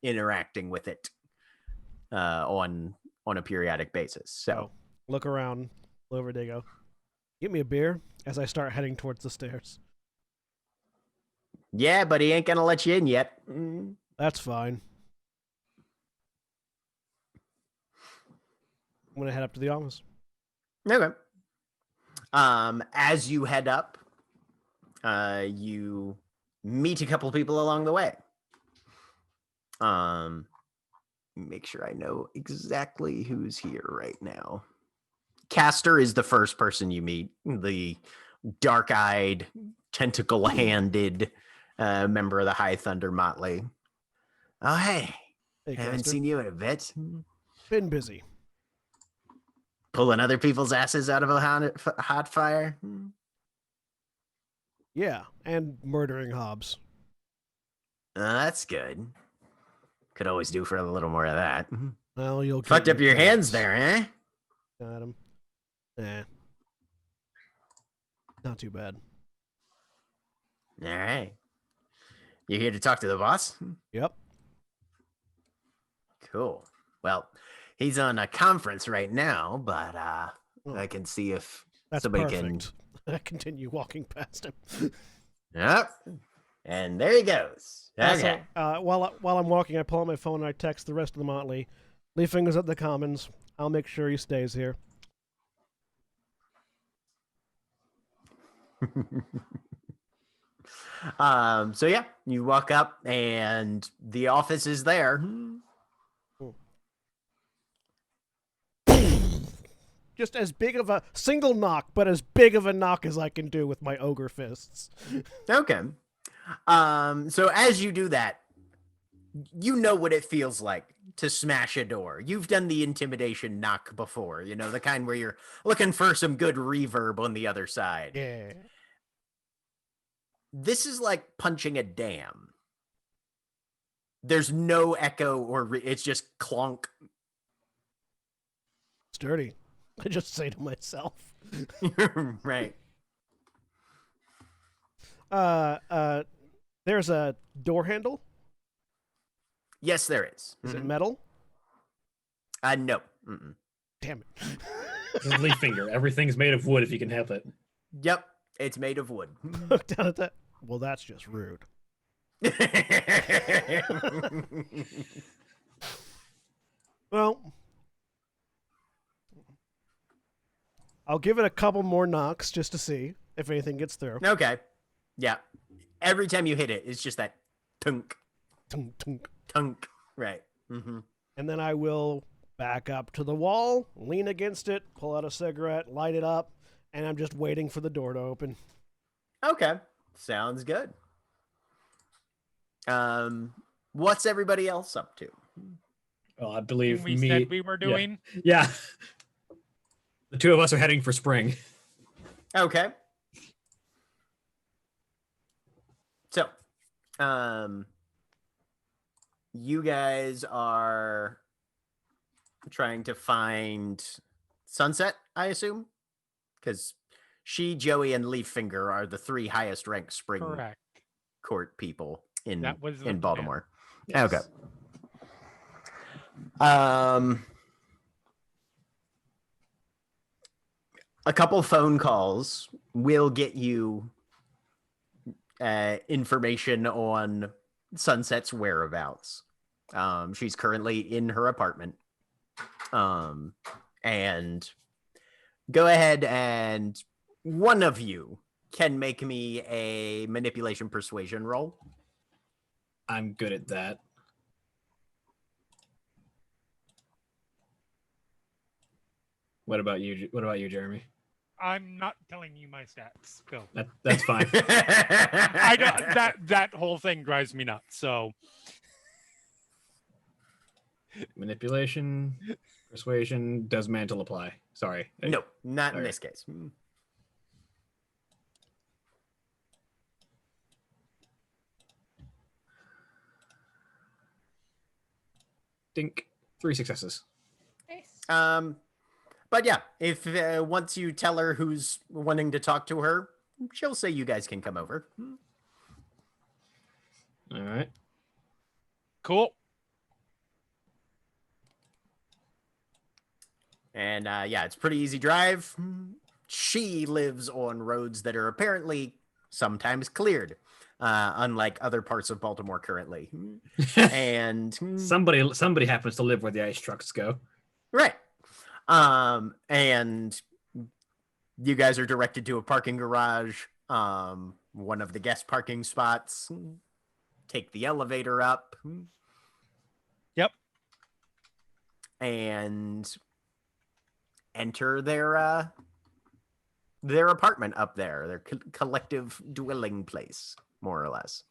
interacting with it on a periodic basis. So look around, over Diego. Get me a beer as I start heading towards the stairs. Yeah, but he ain't gonna let you in yet. That's fine. I'm gonna head up to the office. Okay. As you head up, you meet a couple of people along the way. make sure I know exactly who's here right now. Castor is the first person you meet, the dark-eyed, tentacle-handed member of the High Thunder Motley. Oh, hey. Haven't Castor. seen you in a bit. Been busy. Pulling other people's asses out of a hot fire? Yeah, and murdering Hobbs. That's good. Could always do for a little more of that. Well, you'll fucked up your hands there, eh? Got him. Not too bad. All right. You here to talk to the boss? Yep. Cool. Well, he's on a conference right now, but I can see if somebody perfect. I continue walking past him. Yep. And there he goes. Okay. While I'm walking, I pull out my phone and I text the rest of the Motley. Leave fingers at the Commons. I'll make sure he stays here. So yeah, you walk up and the office is there. Just as big of a single knock, but as big of a knock as I can do with my ogre fists. Okay. So as you do that, you know what it feels like to smash a door. You've done the intimidation knock before, you know, the kind where you're looking for some good reverb on the other side. Yeah. This is like punching a dam. There's no echo or it's just clunk. It's dirty. I just say to myself. Right. There's a door handle. Yes, there is. Is it metal? No. Mm-mm. Damn it. Leaf finger. Everything's made of wood if you can help it. Yep. It's made of wood. Look down at that. Well, that's just rude. Well, I'll give it a couple more knocks just to see if anything gets through. Okay. Yeah. Every time you hit it, it's just that tunk, Tunk, tunk. tunk. Right. Mm-hmm. And then I will back up to the wall, lean against it, pull out a cigarette, light it up, and I'm just waiting for the door to open. Okay. Sounds good. What's everybody else up to? Well, I believe we said we were doing. Yeah. The two of us are heading for spring. Okay. So, you guys are trying to find Sunset, I assume? Because she, Joey, and Leaffinger are the three highest ranked spring Correct. court people in plan. Baltimore. Yes. Okay. A couple phone calls will get you information on Sunset's whereabouts. She's currently in her apartment. And go ahead and one of you can make me a manipulation persuasion roll. I'm good at that. What about you? What about you, Jeremy? I'm not telling you my stats. Go. That's fine. I don't, that whole thing drives me nuts. So Manipulation, persuasion, does mantle apply? Sorry. No, not in this case. Dink. 3 successes. Nice. But yeah, if once you tell her who's wanting to talk to her, she'll say you guys can come over. All right. cool. And yeah, it's a pretty easy drive. She lives on roads that are apparently sometimes cleared, unlike other parts of Baltimore currently. And somebody happens to live where the ice trucks go. right. And you guys are directed to a parking garage, one of the guest parking spots. Take the elevator up. Yep. and enter their apartment up there, their collective dwelling place, more or less.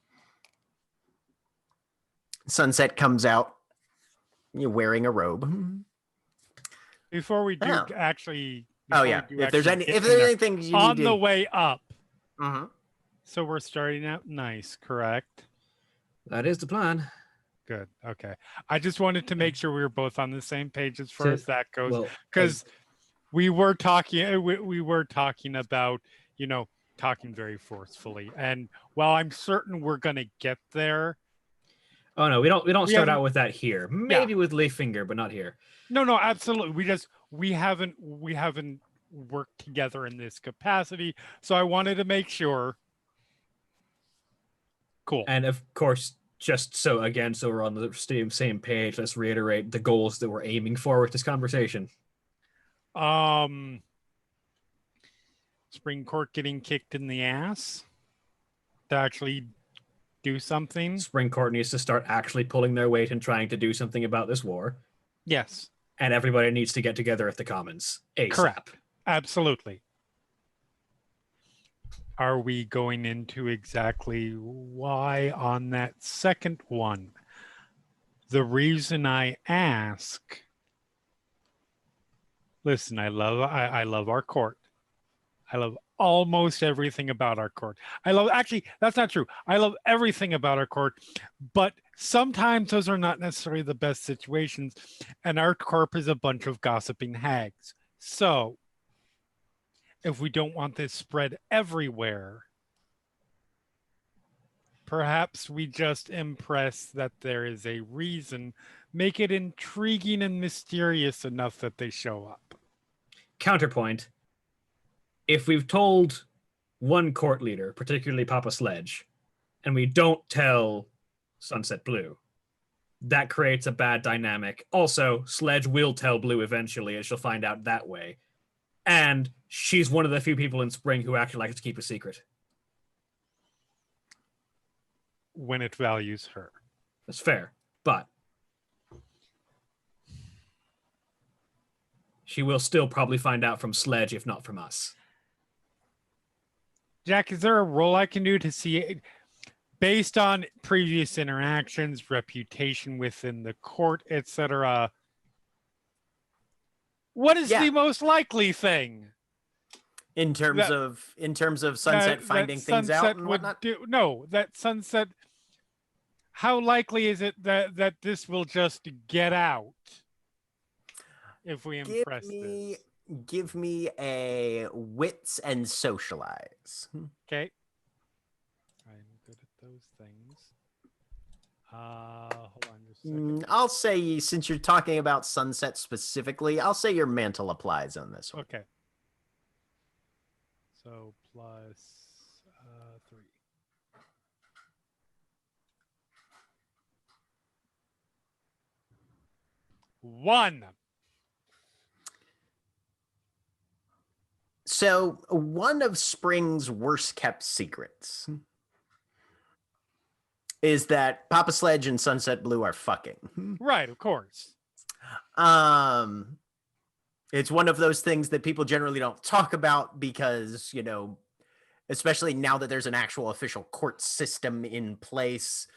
Sunset comes out, wearing a robe. Before we do Oh. actually, If there's anything you on need the to... way up. Mm-hmm. So we're starting out nice, correct? That is the plan. Good. Okay. I just wanted to make sure we were both on the same page as far as that goes, because we were talking about, talking very forcefully. And while I'm certain we're gonna get there. Oh no, we don't start out with that here. Maybe with Leaffinger, but not here. No, absolutely. We haven't worked together in this capacity. So I wanted to make sure. Cool. And of course, just so we're on the same page, let's reiterate the goals that we're aiming for with this conversation. Spring Court getting kicked in the ass to actually do something. Spring Court needs to start actually pulling their weight and trying to do something about this war. Yes. And everybody needs to get together at the Commons ASAP. Correct. Absolutely. Are we going into exactly why on that second one? The reason I ask, listen, I love our court. I love almost everything about our court. Actually, that's not true. I love everything about our court, but sometimes those are not necessarily the best situations, and our corp is a bunch of gossiping hags. So, if we don't want this spread everywhere, perhaps we just impress that there is a reason, make it intriguing and mysterious enough that they show up. Counterpoint. If we've told one court leader, particularly Papa Sledge, and we don't tell Sunset Blue, that creates a bad dynamic. Also, Sledge will tell Blue eventually, and she'll find out that way. And she's one of the few people in Spring who actually likes to keep a secret. When it values her. That's fair, but she will still probably find out from Sledge, if not from us. Jack, is there a role I can do to see it based on previous interactions, reputation within the court, etc.? What is the most likely thing? In terms of Sunset finding things out and whatnot? That Sunset. How likely is it that this will just get out if we impress this? Give me a wits and socialize. Okay. I'm good at those things. Hold on just a second. I'll say, since you're talking about Sunset specifically, I'll say your mantle applies on this one. Okay. So plus 3. One. So, one of Spring's worst kept secrets is that Papa Sledge and Sunset Blue are fucking. Right, of course. It's one of those things that people generally don't talk about because, especially now that there's an actual official court system in place,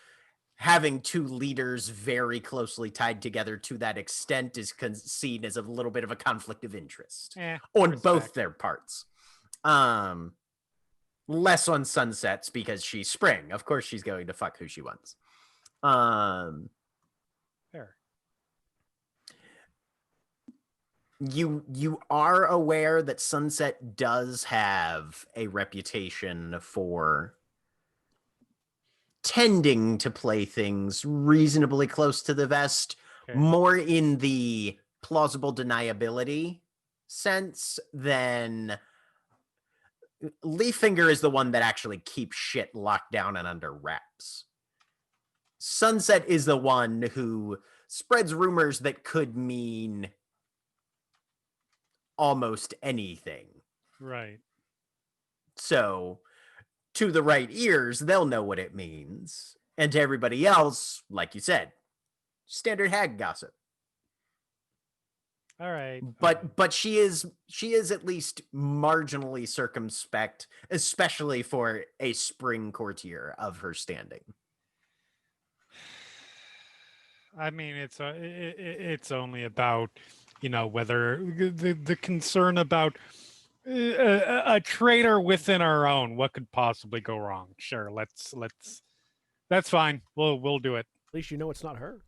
having two leaders very closely tied together to that extent is seen as a little bit of a conflict of interest on both their parts. Less on Sunset's because she's Spring. Of course, she's going to fuck who she wants. Fair. You are aware that Sunset does have a reputation for tending to play things reasonably close to the vest, more in the plausible deniability sense than Leaffinger is the one that actually keeps shit locked down and under wraps. Sunset is the one who spreads rumors that could mean almost anything. Right. So to the right ears, they'll know what it means. And to everybody else, like you said, standard hag gossip. All right. But she is at least marginally circumspect, especially for a spring courtier of her standing. I mean, it's only about, whether the concern about a traitor within our own. What could possibly go wrong? Sure, let's. That's fine. We'll do it. At least you know it's not her.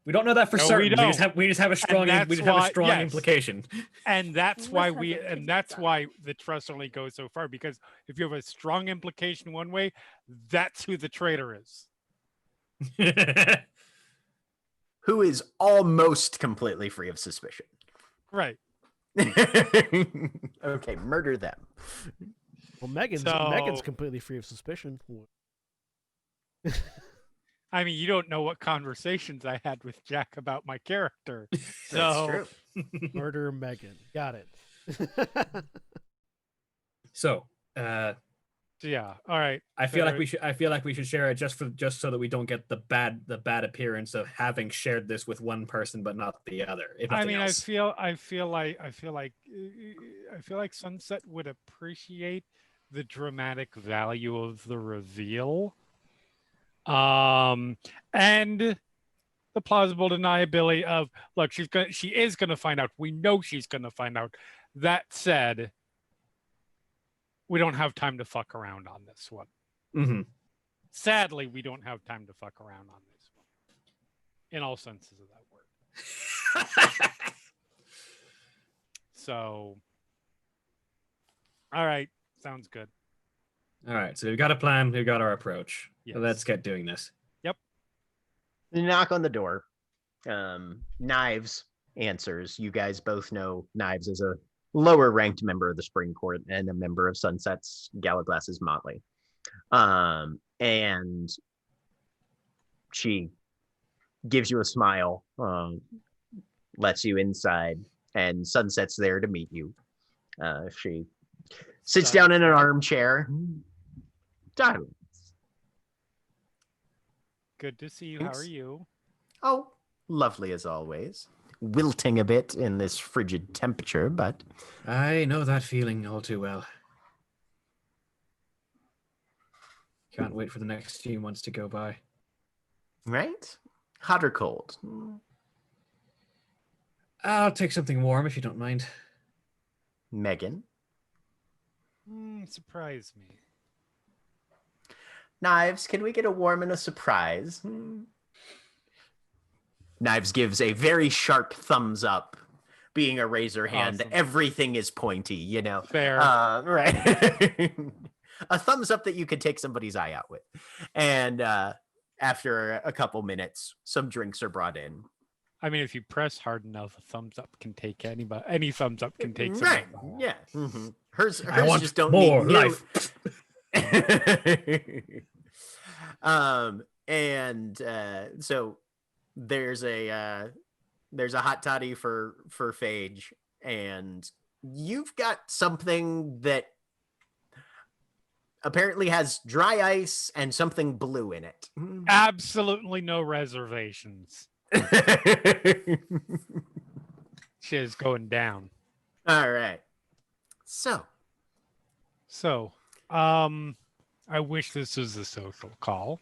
We don't know that for No, certain. we don't. We just have a strong Yes. implication. And that's Let's why have it to that's be why the trust only goes so far, because if you have a strong implication one way, that's who the traitor is. Who is almost completely free of suspicion. Right. Okay, murder them. Well, Megan's So- completely free of suspicion. I mean, you don't know what conversations I had with Jack about my character. That's So true. Murder Megan. Got it. So, yeah. All right. I feel like Fair. we should share it just so that we don't get the bad appearance of having shared this with one person but not the other. If I nothing mean, else. I feel like Sunset would appreciate the dramatic value of the reveal, and the plausible deniability of, look, she is gonna find out. We know she's gonna find out. That said, we don't have time to fuck around on this one. Mhm. Sadly, we don't have time to fuck around on this one, in all senses of that word. So, all right, sounds good. All right, so we've got a plan. We've got our approach. Yes. So let's get doing this. You knock on the door. Knives answers. You guys both know Knives is a lower ranked member of the Spring Court and a member of Sunset's Gallaglass's Motley. And she gives you a smile, lets you inside, and Sunset's there to meet you. She sits down in an armchair. Darling. Good to see you. How Thanks. are you? Oh, lovely as always. Wilting a bit in this frigid temperature, but I know that feeling all too well. Can't wait for the next few months to go by. right? Hot or cold? I'll take something warm if you don't mind. Megan? Surprise me. Knives, can we get a warm and a surprise? Knives gives a very sharp thumbs up. Being a razor hand, Awesome. everything is pointy, you know. Fair. Right. A thumbs up that you could take somebody's eye out with. And after a couple minutes, some drinks are brought in. I mean, if you press hard enough, a thumbs up can take anybody. Any thumbs up can take Right. somebody. Yeah. Hers I want just don't more need near- life. So there's a hot toddy for Phage, and you've got something that apparently has dry ice and something blue in it. Absolutely no reservations. Shit is going down. All right. So, I wish this was a social call.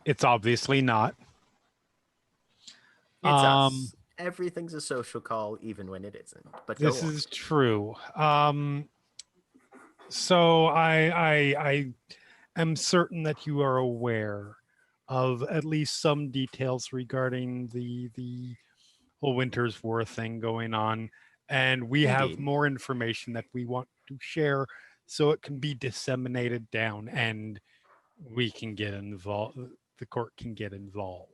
It's obviously not. It's us. Everything's a social call, even when it isn't. But This go on. is true. So I am certain that you are aware of at least some details regarding the whole Winter's War thing going on, and we have Indeed. more information that we want to share so it can be disseminated down and we can get involved. The court can get involved.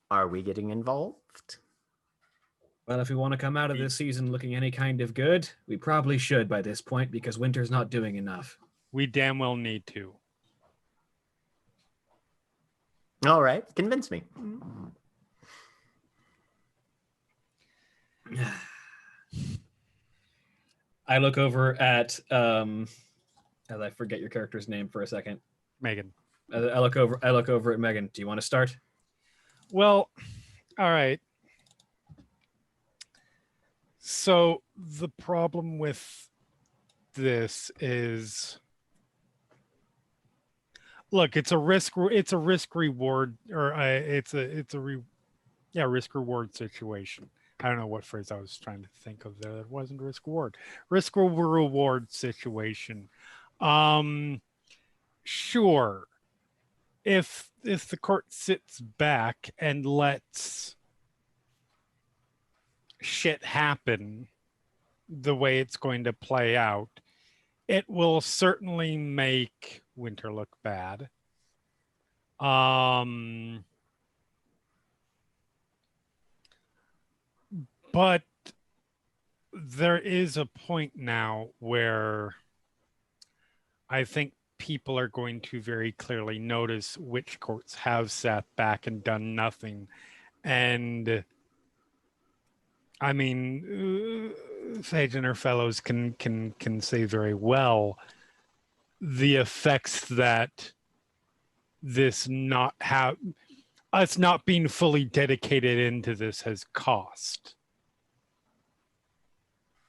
Are we getting involved? Well, if we want to come out of this season looking any kind of good, we probably should by this point because Winter's not doing enough. We damn well need to. All right. Convince me. I look over at as I forget your character's name for a second. Megan. I look over at Megan. Do you want to start? Well, all right. So the problem with this is, look, it's a risk reward, or risk reward situation. I don't know what phrase I was trying to think of there. That wasn't risk reward situation. Sure. If the court sits back and lets shit happen the way it's going to play out, it will certainly make Winter look bad. But there is a point now where I think people are going to very clearly notice which courts have sat back and done nothing. And I mean, Sage and her fellows can say very well the effects that this us not being fully dedicated into this has cost.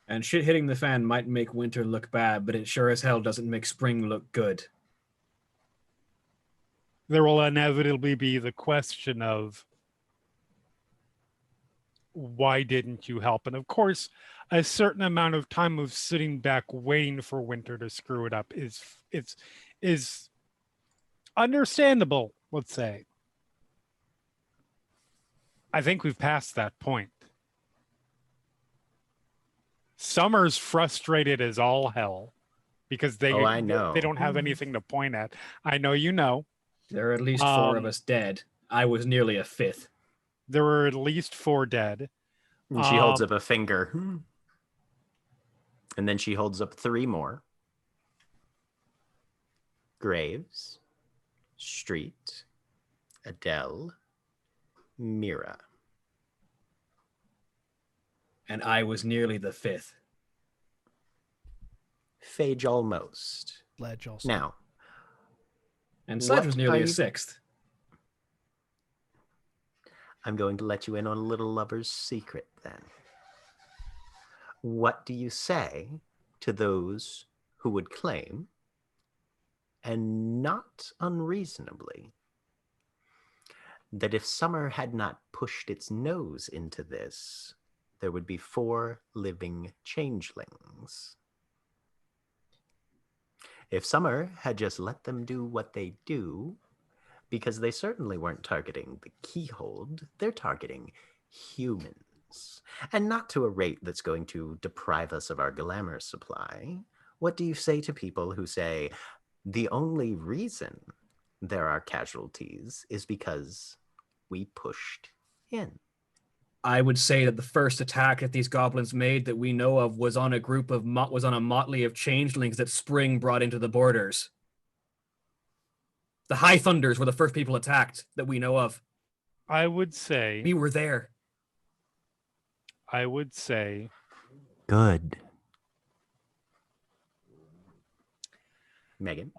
And shit hitting the fan might make Winter look bad, but it sure as hell doesn't make Spring look good. There will inevitably be the question of, why didn't you help? And of course, a certain amount of time of sitting back waiting for Winter to screw it up is understandable, let's say. I think we've passed that point. Summer's frustrated as all hell because they don't have anything to point at. I know you know. There are at least 4 of us dead. I was nearly a 5th. There were at least 4 dead. And she holds up a finger. And then she holds up 3 more. Graves, Street, Adele, Mira. And I was nearly the 5th. Phage almost. Sledge also. Now. And Sledge was nearly a 6th. I'm going to let you in on a little lover's secret then. What do you say to those who would claim, and not unreasonably, that if Summer had not pushed its nose into this, there would be 4 living changelings? If Summer had just let them do what they do, because they certainly weren't targeting the keyhold, they're targeting humans. And not to a rate that's going to deprive us of our glamour supply. What do you say to people who say, the only reason there are casualties is because we pushed in? I would say that the first attack that these goblins made that we know of was on a motley of changelings that Spring brought into the borders. The High Thunders were the first people attacked that we know of. I would say... We were there. I would say... Good. Megan?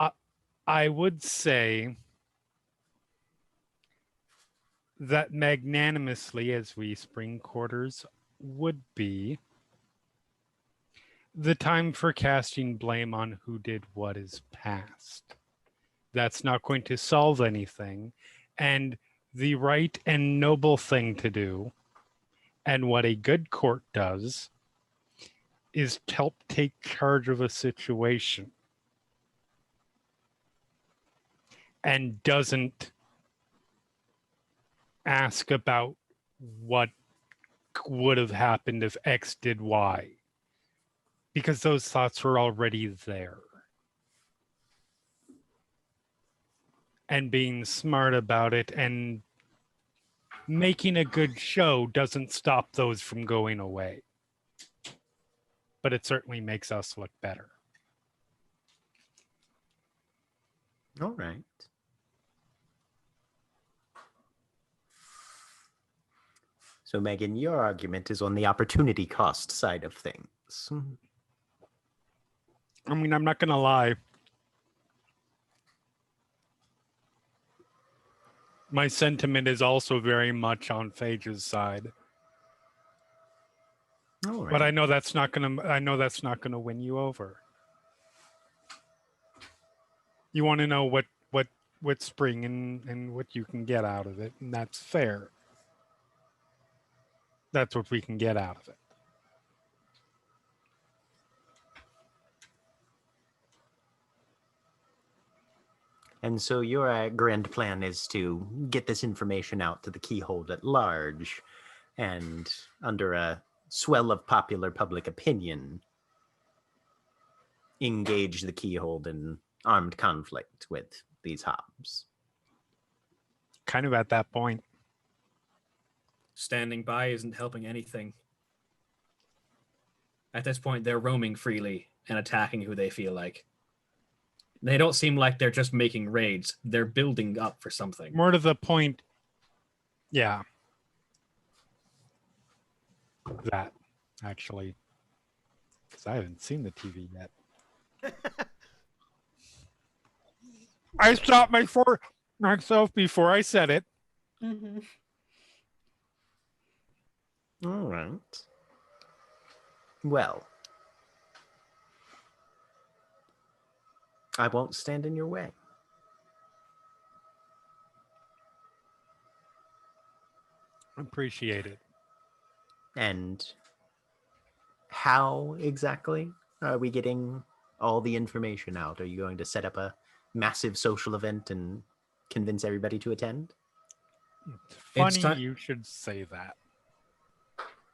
I would say that magnanimously, as we Spring Quarters would be, the time for casting blame on who did what is past. That's not going to solve anything. And the right and noble thing to do, and what a good court does, is to help take charge of a situation. And doesn't ask about what would have happened if X did Y. Because those thoughts were already there. And being smart about it and making a good show doesn't stop those from going away. But it certainly makes us look better. All right. So, Megan, your argument is on the opportunity cost side of things. I mean, I'm not going to lie. My sentiment is also very much on Phage's side. All right. But I know that's not gonna win you over. You want to know what spring and what you can get out of it, and that's fair. That's what we can get out of it. And so your grand plan is to get this information out to the Keyhold at large, and under a swell of popular public opinion, engage the Keyhold in armed conflict with these Hobbs. Kind of at that point. Standing by isn't helping anything. At this point, they're roaming freely and attacking who they feel like. They don't seem like they're just making raids. They're building up for something. More to the point, yeah. That, actually. Because I haven't seen the TV yet. I stopped myself before I said it. Mm-hmm. All right. Well, I won't stand in your way. Appreciate it. And how exactly are we getting all the information out? Are you going to set up a massive social event and convince everybody to attend? It's funny you should say that.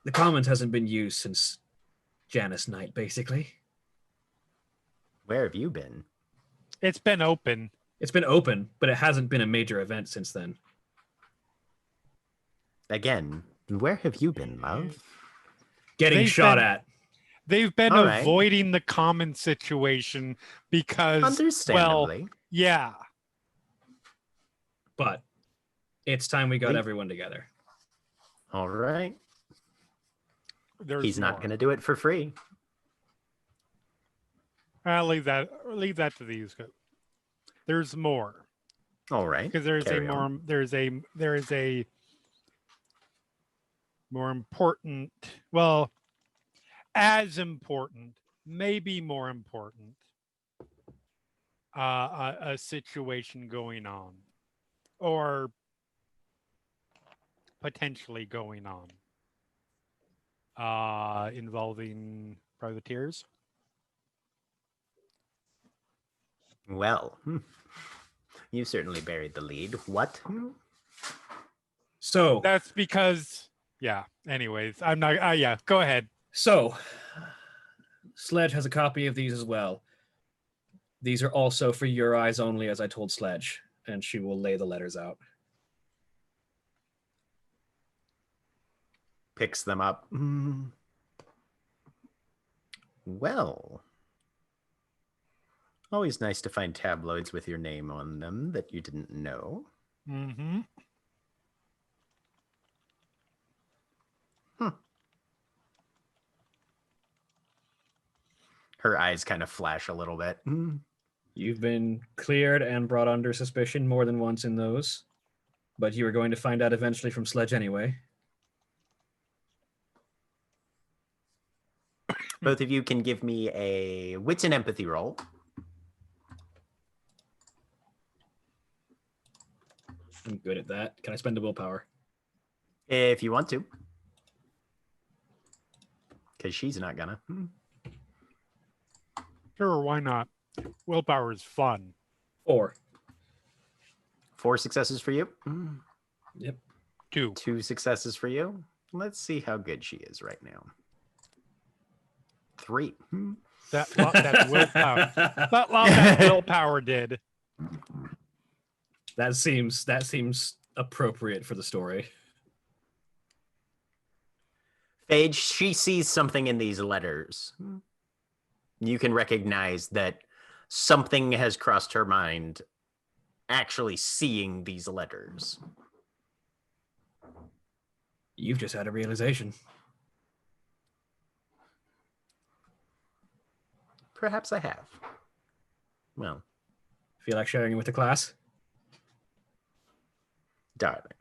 The Commons hasn't been used since Janus Night, basically. Where have you been? It's been open. It's been open, but it hasn't been a major event since then. Again, where have you been, love? Getting shot at. They've been All right. avoiding the common situation because, Understandably. well, yeah. But it's time we got everyone together. All right. He's More. not going to do it for free. I'll leave that to these. There's more. All right. Because there is a more important, well, as important, maybe more important, a situation going on, or potentially going on, involving privateers. Well, you certainly buried the lead. What? So that's because, yeah. Anyways, I'm not. Yeah, go ahead. So, Sledge has a copy of these as well. These are also for your eyes only, as I told Sledge, and she will lay the letters out. Picks them up. Well, always nice to find tabloids with your name on them that you didn't know. Mm-hmm. Her eyes kind of flash a little bit. You've been cleared and brought under suspicion more than once in those, but you were going to find out eventually from Sledge anyway. Both of you can give me a wits and empathy roll. I'm good at that. Can I spend a willpower? If you want to. Because she's not gonna. Sure, why not? Willpower is fun. 4. 4 successes for you. Yep. 2. 2 successes for you. Let's see how good she is right now. 3. That's willpower. That willpower did. That seems appropriate for the story. Phage, she sees something in these letters. You can recognize that something has crossed her mind actually seeing these letters. You've just had a realization. Perhaps I have. Well, Feel like sharing it with the class? Darling.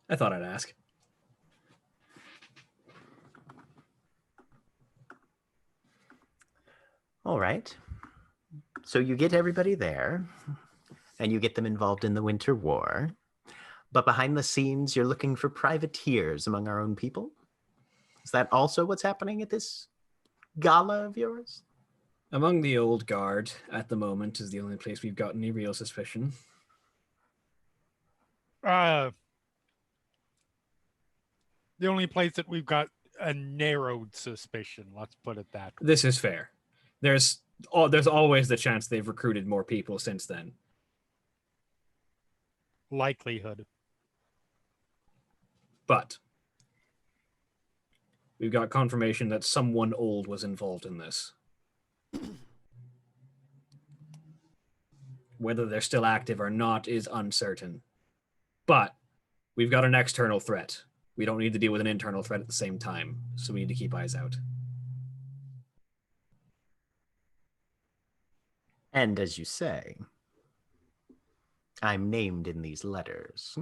I thought I'd ask. All right. So you get everybody there, and you get them involved in the Winter War. But behind the scenes, you're looking for privateers among our own people. Is that also what's happening at this gala of yours? Among the old guard at the moment is the only place we've got any real suspicion. The only place that we've got a narrowed suspicion, let's put it that way. This is fair. There's always the chance they've recruited more people since then. Likelihood. But we've got confirmation that someone old was involved in this. Whether they're still active or not is uncertain. But we've got an external threat. We don't need to deal with an internal threat at the same time, so we need to keep eyes out. And as you say, I'm named in these letters,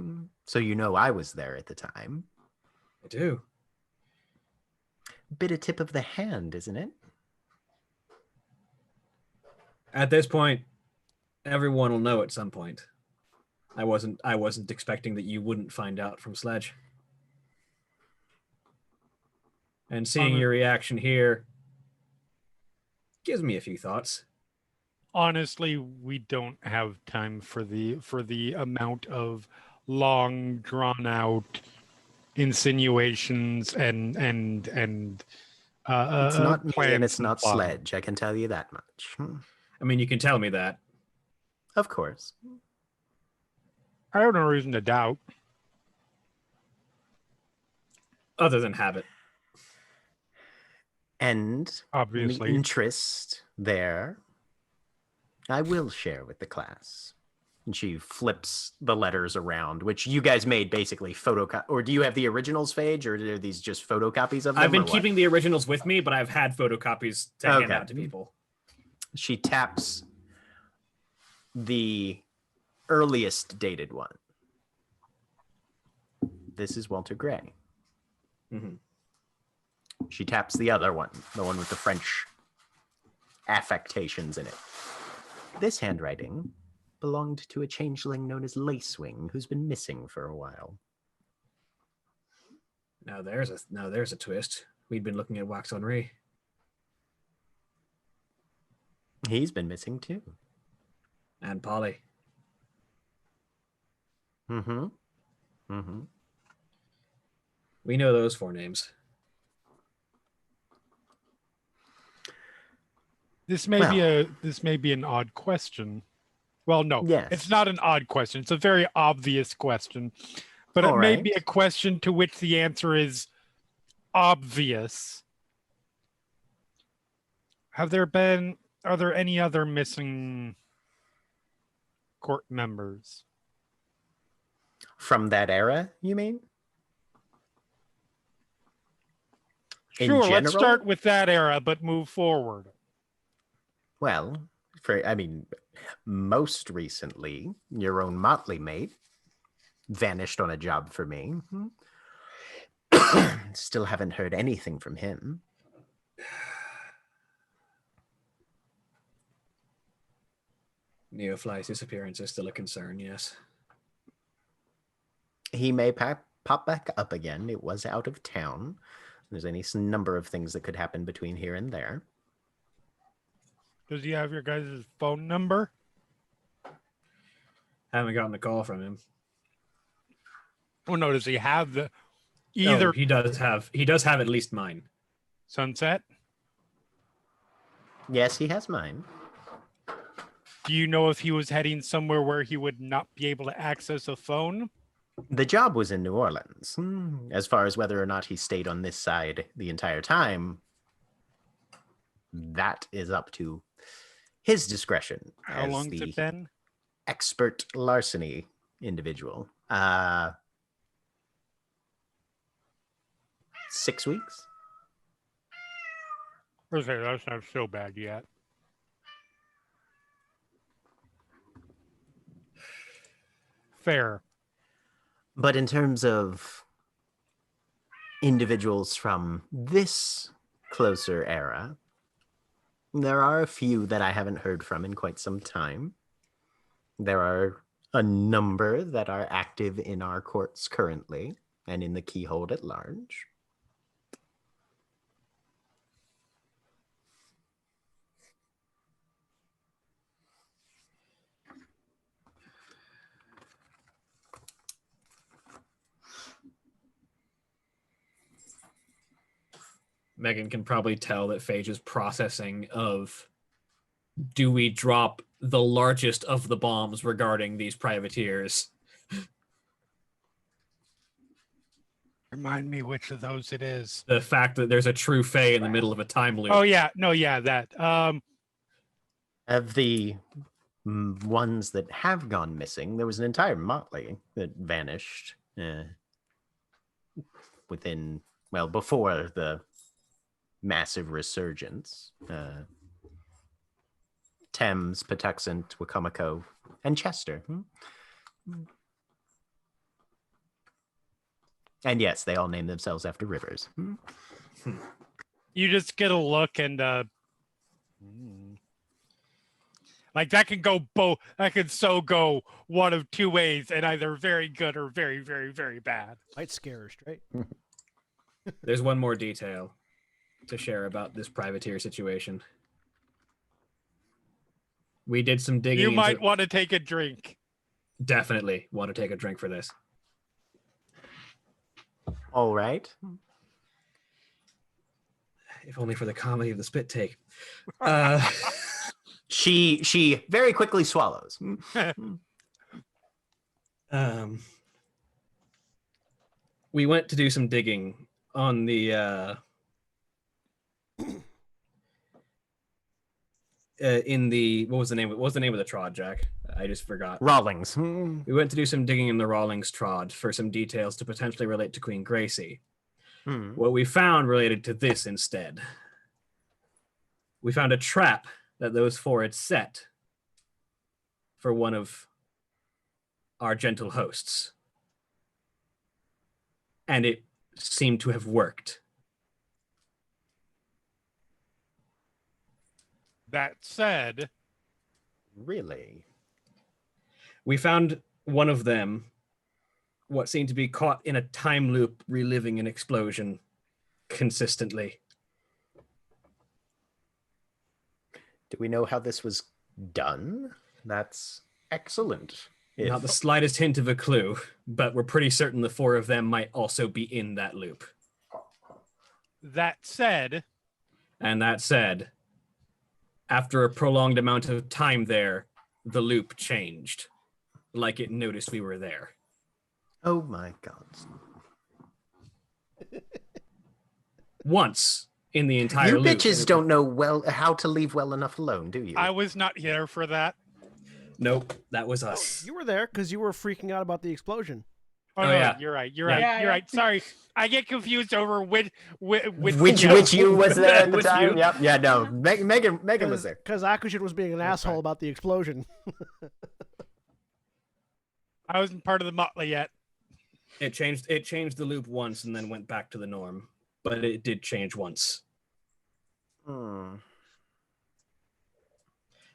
so you know I was there at the time. I do. Bit a tip of the hand, isn't it? At this point, everyone will know at some point. I wasn't expecting that you wouldn't find out from Sledge. And seeing your reaction here gives me a few thoughts. Honestly, we don't have time for the amount of long, drawn out insinuations and It's not me plans and it's not plotting. Sledge, I can tell you that much. I mean, you can tell me that. Of course. I have no reason to doubt. Other than habit. And Obviously. the interest there, I will share with the class. And she flips the letters around, which you guys made basically photocopy. Or do you have the originals, Phage, or are these just photocopies of them? I've been keeping the originals with me, but I've had photocopies to hand out to people. She taps the earliest dated one. This is Walter Gray. Mm-hmm. She taps the other one, the one with the French affectations in it. This handwriting belonged to a changeling known as Lacewing, who's been missing for a while. Now there's a twist. We'd been looking at Wax Henri. He's been missing too. And Polly. Mm-hmm. Mm-hmm. We know those four names. This may be an odd question. Well, no, Yes. It's not an odd question. It's a very obvious question, but All it may right. be a question to which the answer is obvious. Are there any other missing court members? From that era, you mean? In Sure, let's general? start with that era, but move forward. Well, most recently, your own motley mate vanished on a job for me. Still haven't heard anything from him. Neofly's disappearance is still a concern, yes. He may pop back up again. It was out of town. There's any number of things that could happen between here and there. Does he have your guys' phone number? Haven't gotten a call from him. Oh no, does he have the either He does have at least mine. Sunset? Yes, he has mine. Do you know if he was heading somewhere where he would not be able to access a phone? The job was in New Orleans. As far as whether or not he stayed on this side the entire time, that is up to his discretion. How long has it been? Expert larceny individual. 6 weeks? Okay, that's not so bad yet. Fair. But in terms of individuals from this closer era, there are a few that I haven't heard from in quite some time. There are a number that are active in our courts currently and in the Keyhold at large. Megan can probably tell that Phage is processing of, do we drop the largest of the bombs regarding these privateers? Remind me which of those it is. The fact that there's a true Fae in the middle of a time loop. Oh yeah, no, yeah, that. Of the ones that have gone missing, there was an entire motley that vanished within, well, before the massive resurgence. Thames, Patuxent, Wacomico, and Chester. And yes, they all name themselves after rivers. You just get a look and like that can go both. That could so go one of two ways, and either very good or very, very, very bad. Might scare her straight. There's one more detail to share about this privateer situation. We did some digging. You might want to take a drink. Definitely want to take a drink for this. All right. If only for the comedy of the spit take. She very quickly swallows. We went to do some digging on the in the what was the name of the trod, Jack? I just forgot. Rawlings. We went to do some digging in the Rawlings trod for some details to potentially relate to Queen Gracie. What we found related to this instead. We found a trap that those four had set for one of our gentle hosts. And it seemed to have worked. That said, Really? We found one of them, what seemed to be caught in a time loop, reliving an explosion consistently. Do we know how this was done? That's excellent. Not the slightest hint of a clue, but we're pretty certain the four of them might also be in that loop. that said, And that said, after a prolonged amount of time there, the loop changed, like it noticed we were there. Oh my God. Once in the entire You loop. bitches don't know well how to leave well enough alone, do you? I was not here for that. Nope, that was us. You were there because you were freaking out about the explosion. Oh, Oh, no, yeah. you're right. You're Yeah. right. Yeah, You're yeah. right. Sorry, I get confused over which you was there at the Which time? you? Yep. Yeah, no. Megan was there. Because Akushin was being an asshole fine. about the explosion. I wasn't part of the motley yet. It changed the loop once and then went back to the norm. But it did change once. Hmm.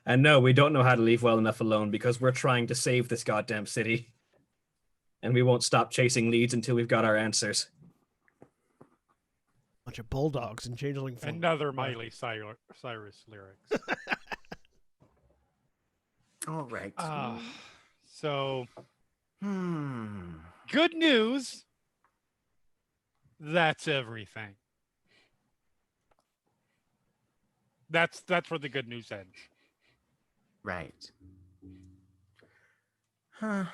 And no, we don't know how to leave well enough alone because we're trying to save this goddamn city. And we won't stop chasing leads until we've got our answers. Bunch of bulldogs in changeling form. Another Miley Cyrus lyrics. All right. So, Hmm. good news. That's everything. That's where the good news ends. Right. Huh.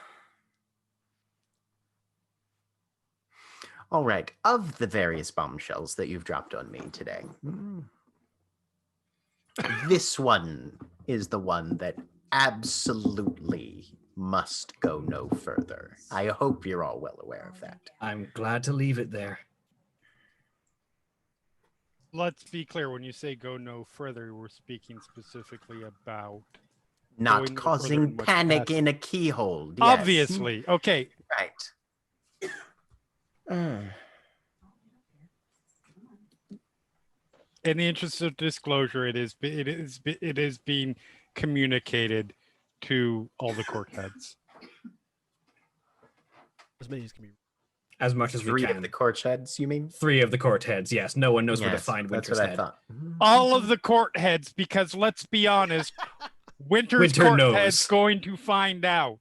All right. Of the various bombshells that you've dropped on me today, this one is the one that absolutely must go no further. I hope you're all well aware of that. I'm glad to leave it there. Let's be clear. When you say go no further, we're speaking specifically about Not going no further causing than what's panic past. in a keyhole. Yes. Obviously. Okay. Right. In the interest of disclosure, it is being communicated to all the court heads. As many as can be. As much as we Three can. of the court heads, you mean? 3 of the court heads. Yes, no one knows where to Yes, find that's Winter's what I head. thought. All of the court heads, because let's be honest, Winter's Winter court knows. head's going to find out.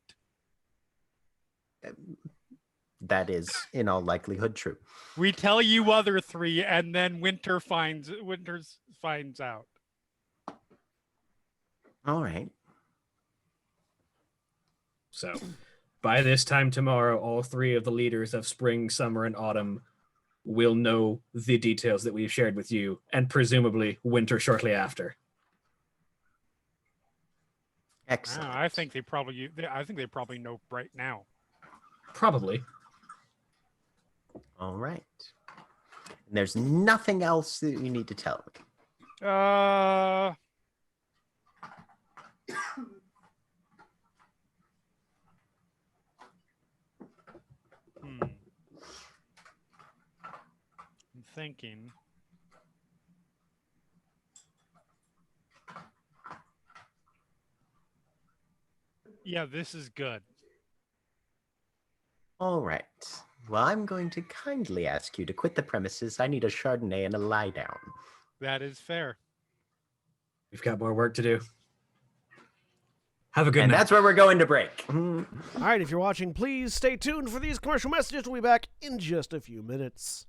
That is, in all likelihood, true. We tell you other 3, and then Winter finds out. All right. So, by this time tomorrow, all 3 of the leaders of spring, summer, and autumn will know the details that we've shared with you, and presumably Winter shortly after. Excellent. I think they probably know right now. Probably. All right. And there's nothing else that you need to tell me. I'm thinking. Yeah, this is good. All right. Well, I'm going to kindly ask you to quit the premises. I need a Chardonnay and a lie down. That is fair. We've got more work to do. Have a good night. And that's where we're going to break. All right, if you're watching, please stay tuned for these commercial messages. We'll be back in just a few minutes.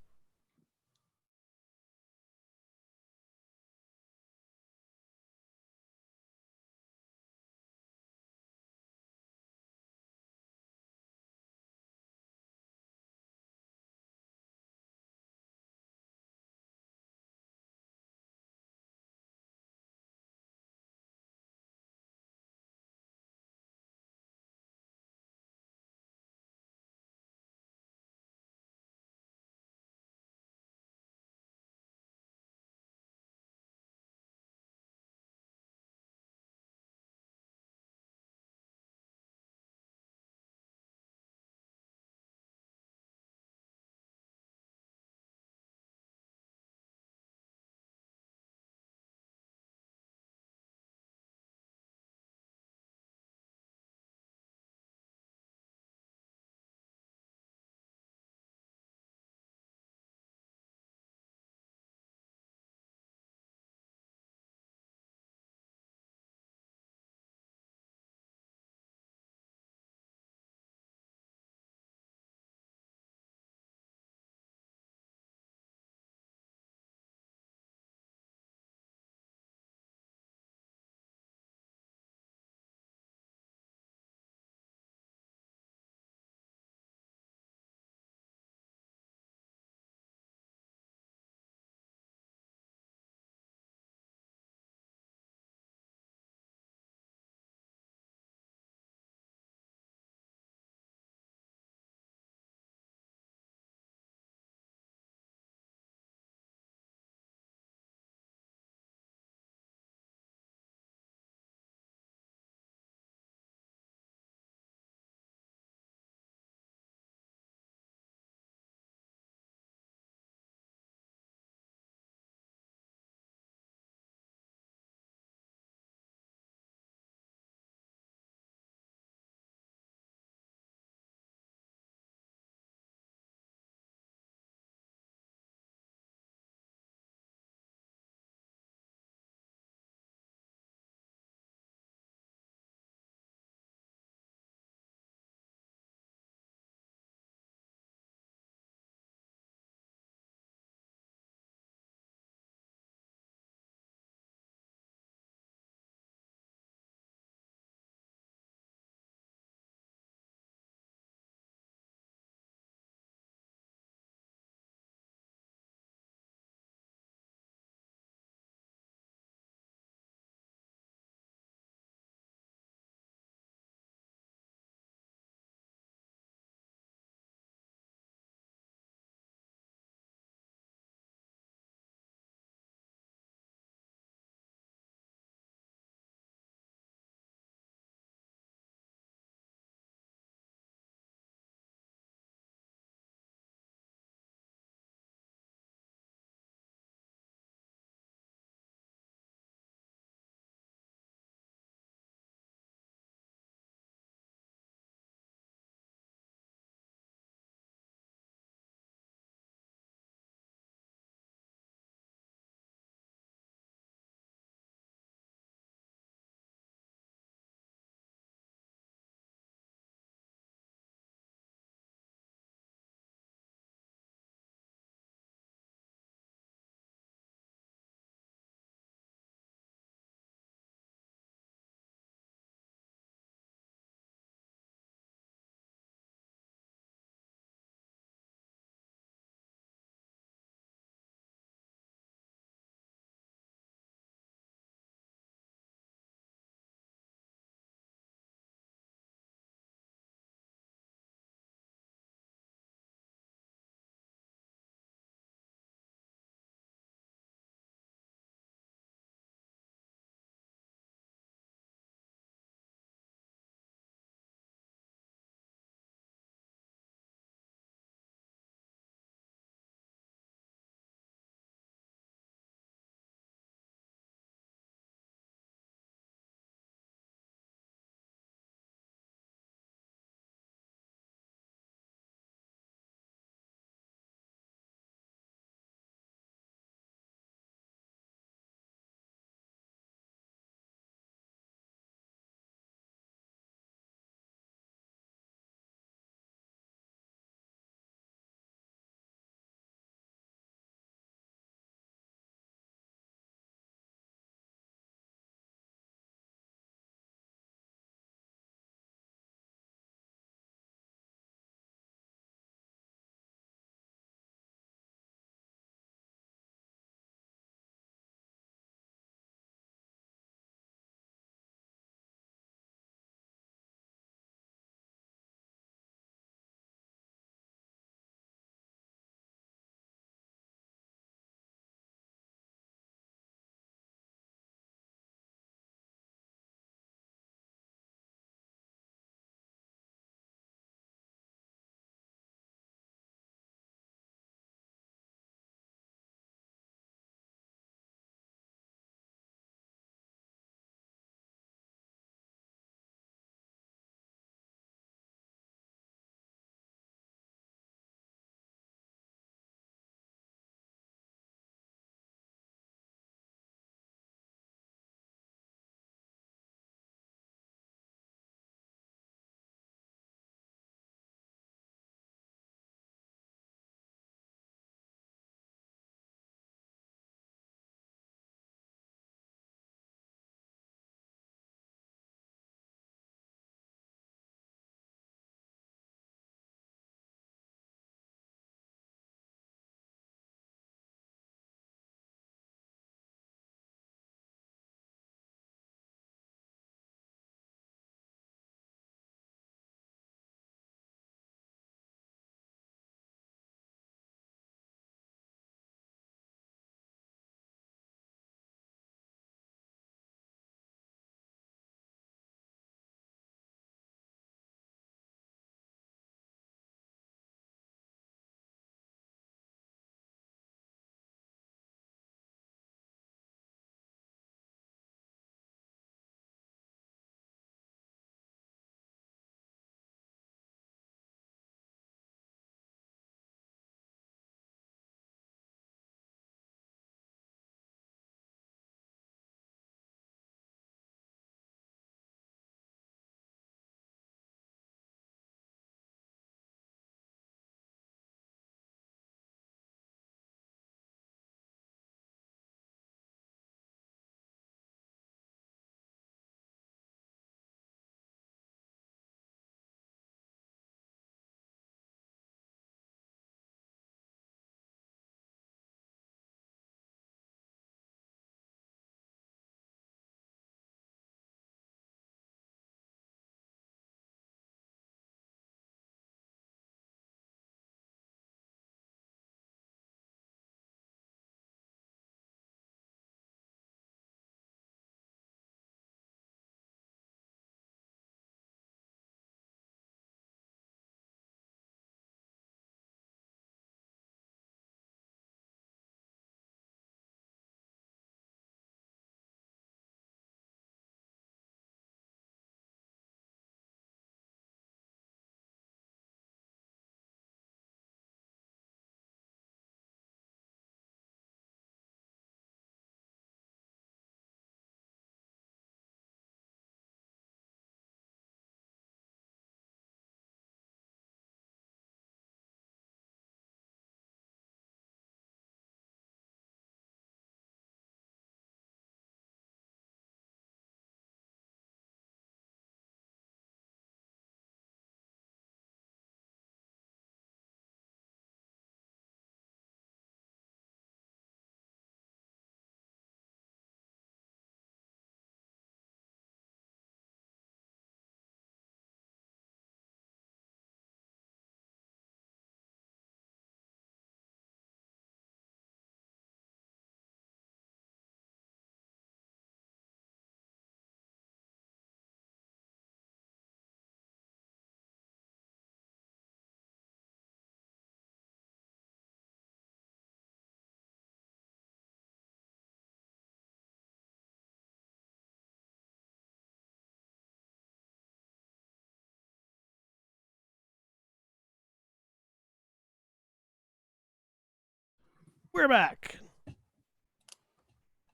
We're back.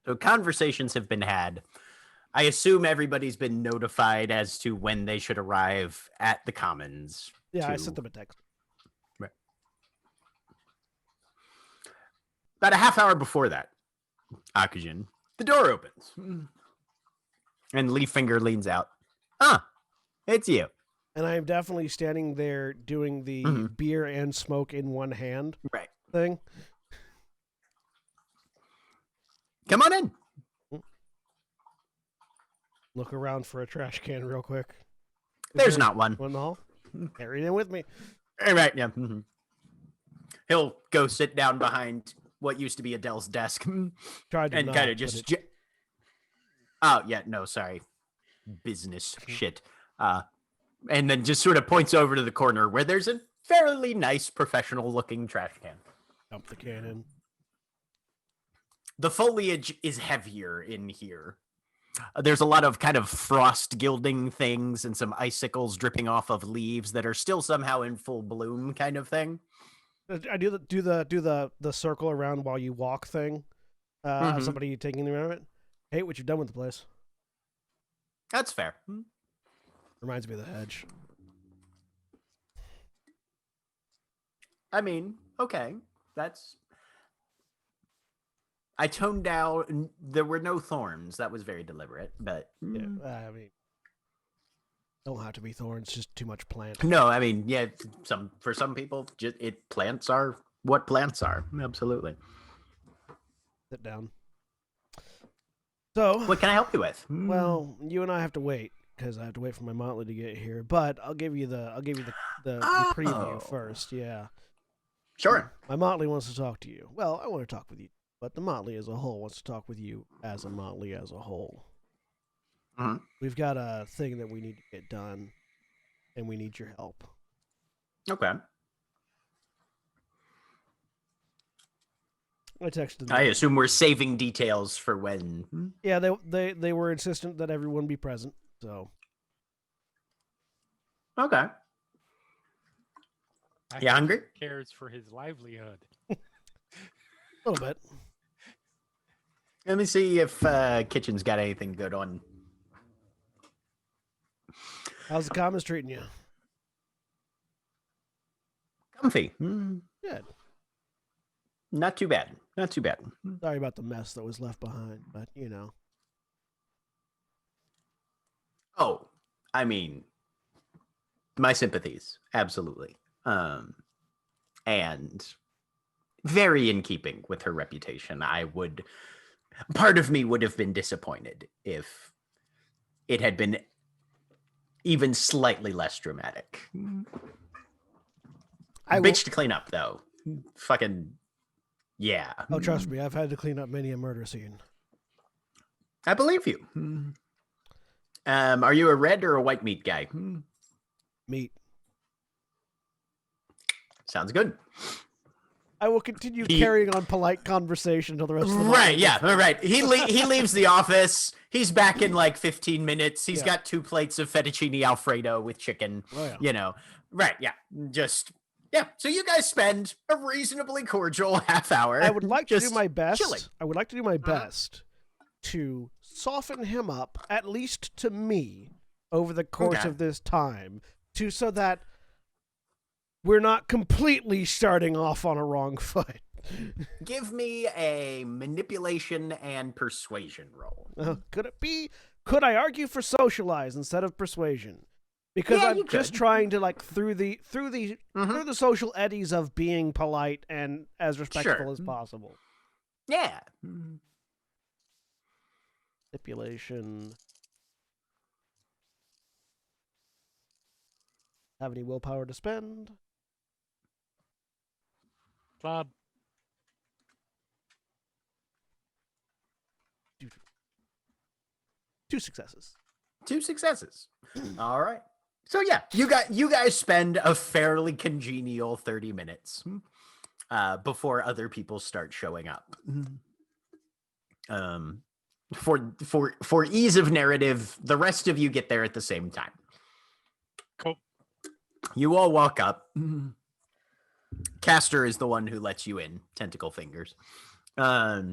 So conversations have been had. I assume everybody's been notified as to when they should arrive at the Commons. Yeah, I sent them a text. Right. About a half hour before that, Akujin, the door opens. And Leaffinger leans out. It's you. And I am definitely standing there doing the beer and smoke in one hand thing. Come on in. Look around for a trash can real quick. There's not one. One in the hall? Carry it in with me. All right, yeah. He'll go sit down behind what used to be Adele's desk Tried to and not, kind of just... but Oh, yeah, no, sorry. Business shit. And then just sort of points over to the corner where there's a fairly nice, professional-looking trash can. dump the can in. The foliage is heavier in here. There's a lot of kind of frost gilding things and some icicles dripping off of leaves that are still somehow in full bloom, kind of thing. I do the circle around while you walk thing. Somebody taking the around it. Hate what you've done with the place. That's fair. Reminds me of the hedge. I mean, okay, that's... I toned down. There were no thorns. That was very deliberate, but Yeah, I mean, don't have to be thorns. Just too much plant. no, I mean, yeah. For some people, plants are what plants are. Absolutely. Sit down. So, What can I help you with? well, you and I have to wait because I have to wait for my motley to get here. But I'll give you the preview first. Yeah, Sure. my motley wants to talk to you. Well, I want to talk with you. But the motley as a whole wants to talk with you as a motley as a whole. We've got a thing that we need to get done, and we need your help. Okay. I texted them. I assume we're saving details for when. Yeah, they were insistent that everyone be present. So Okay. You hungry? Cares for his livelihood. a little bit. Let me see if Kitchen's got anything good on. How's the Commons treating you? Comfy. Good. Not too bad. Not too bad. Sorry about the mess that was left behind, but you know. Oh, I mean, my sympathies, absolutely. And very in keeping with her reputation. Part of me would have been disappointed if it had been even slightly less dramatic. Bitch to clean up, though. Fucking, yeah. Oh, trust me, I've had to clean up many a murder scene. I believe you. Are you a red or a white meat guy? Meat. Sounds good. I will continue carrying on polite conversation until the rest of the night. Right, yeah, right. He leaves the office. He's back in like 15 minutes. He's got 2 plates of fettuccine Alfredo with chicken. Oh, yeah. You know, right, yeah. So you guys spend a reasonably cordial half hour. I would like to do just my best. chilling. I would like to do my best to soften him up, at least to me, over the course of this time, so that we're not completely starting off on a wrong foot. Give me a manipulation and persuasion roll. Could it be? Could I argue for socialize instead of persuasion? Because I'm just trying to like through the social eddies of being polite and as respectful as possible. Yeah. Manipulation. Have any willpower to spend? Club. 2 successes. 2 successes. All right. So yeah, you guys spend a fairly congenial 30 minutes before other people start showing up. For ease of narrative, the rest of you get there at the same time. Cool. You all walk up. Castor is the one who lets you in. Tentacle fingers. Oh,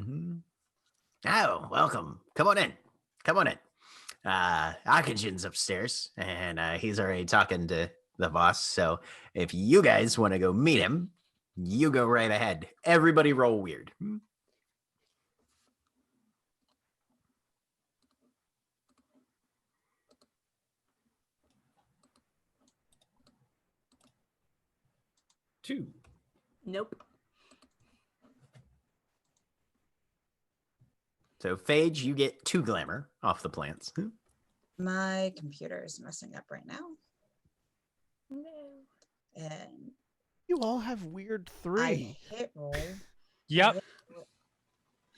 welcome. Come on in. Come on in. Akajan's upstairs, and he's already talking to the boss. So if you guys want to go meet him, you go right ahead. Everybody roll weird. 2. Nope. So Phage, you get 2 glamour off the plants. My computer is messing up right now. No. And You all have weird 3. I hit roll. Yep.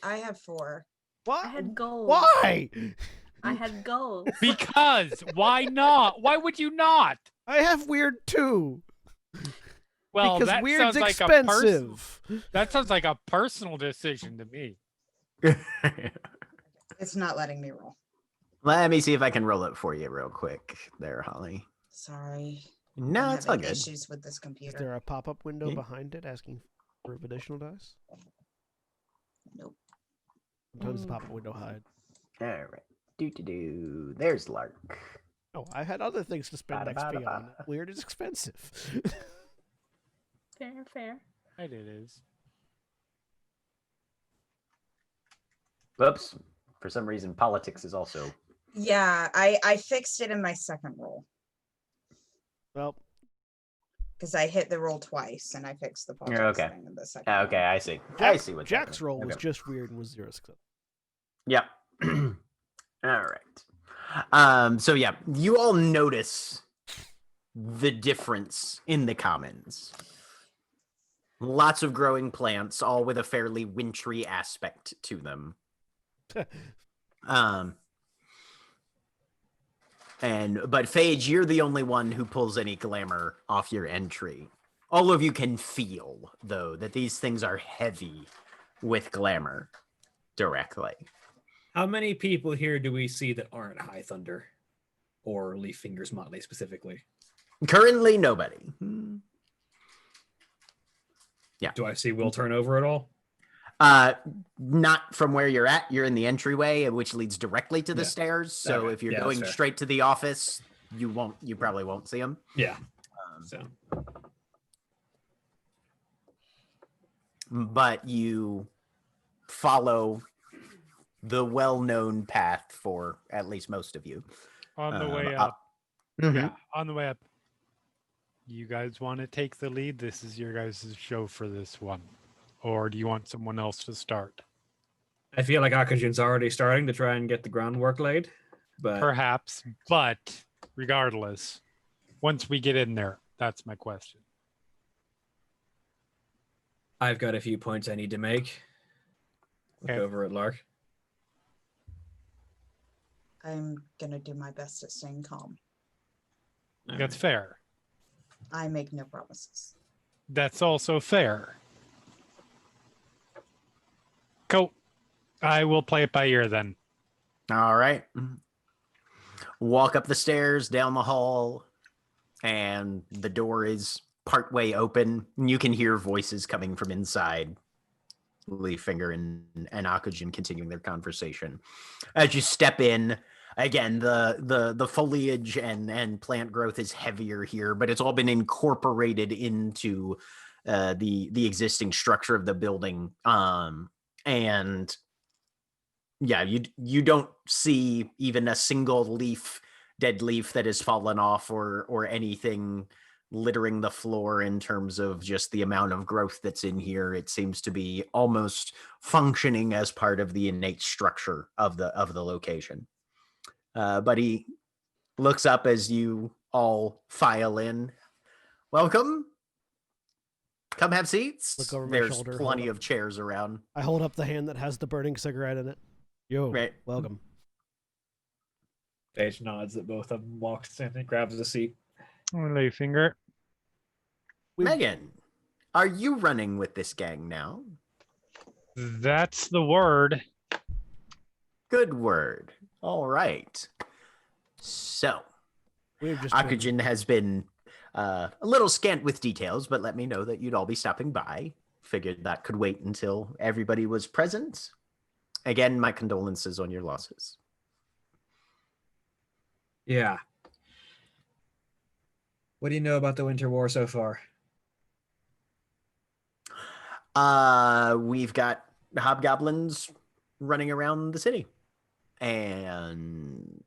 I have 4. What? I had gold. Why? I had gold. Because why not? Why would you not? I have weird 2. Well, because that weird's sounds like expensive. that sounds like a personal decision to me. It's not letting me roll. Let me see if I can roll it for you real quick there, Holly. Sorry. No, I'm it's all having good. issues with this Is computer. there a pop-up window Yeah. behind it asking for additional dice? Nope. Sometimes the pop-up window hide. All right. Do. There's Lark. Oh, I had other things to spend XP on. Ba-da-ba-da-ba. Weird is expensive. Fair. Right, it is. Whoops. For some reason, politics is also. Yeah, I fixed it in my second roll Well, because I hit the roll twice and I fixed the politics Okay. thing in the second. Okay, roll. I see. I see what Jack's roll was just weird and was 0 success. Yep. All right. So yeah, you all notice the difference in the commons. Lots of growing plants, all with a fairly wintry aspect to them. But Phage, you're the only one who pulls any glamour off your entry. All of you can feel, though, that these things are heavy with glamour directly. How many people here do we see that aren't High Thunder or Leaf Fingers Motley specifically? Currently, nobody. Do I see Will turnover at all? Not from where you're at. You're in the entryway, which leads directly to the Yeah. stairs. So Okay. if you're Yeah, that's going fair. straight to the office, you probably won't see them. Yeah. So But you follow the well-known path for at least most of you. On the way up. up. Mhm. Yeah, on the way up. You guys want to take the lead? This is your guys' show for this one. Or do you want someone else to start? I feel like Akajan's already starting to try and get the groundwork laid, but Perhaps, but regardless, once we get in there, that's my question. I've got a few points I need to make. Look Okay. over at Lark. I'm gonna do my best at staying calm. That's fair. I make no promises. That's also fair. Cool. I will play it by ear then. All right. Walk up the stairs, down the hall, and the door is partway open. And you can hear voices coming from inside. Leaffinger and Akajan continuing their conversation. As you step in, again, the foliage and plant growth is heavier here, but it's all been incorporated into the existing structure of the building. And yeah, you don't see even a single dead leaf that has fallen off or anything littering the floor in terms of just the amount of growth that's in here. It seems to be almost functioning as part of the innate structure of the location. But he looks up as you all file in. Welcome. Come have seats. Look over my There's shoulder, plenty hold up. of chairs around. I hold up the hand that has the burning cigarette in it. Yo, Right. welcome. Paige nods at both of them, walks in and grabs a seat. Lay finger. Megan, are you running with this gang now? That's the word. Good word. All right. So, We've just been- Akajan has been A little scant with details, but let me know that you'd all be stopping by. Figured that could wait until everybody was present. Again, my condolences on your losses. Yeah. What do you know about the Winter War so far? We've got hobgoblins running around the city, and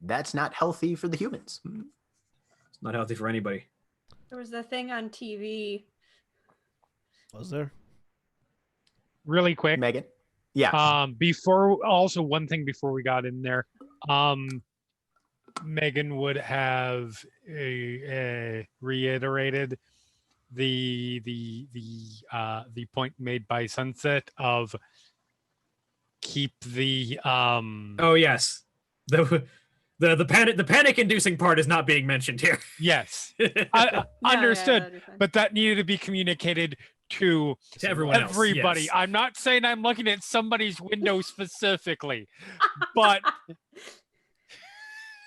that's not healthy for the humans. It's not healthy for anybody. There was a thing on TV. Was there? Really quick. Megan? Yeah. Before, also one thing before we got in there, Megan would have reiterated the point made by Sunset of keep the Oh yes, the panic inducing part is not being mentioned here. yes, Yeah, understood, that'd be fine. but that needed to be communicated to everyone else, everybody. yes. I'm not saying I'm looking at somebody's window specifically, but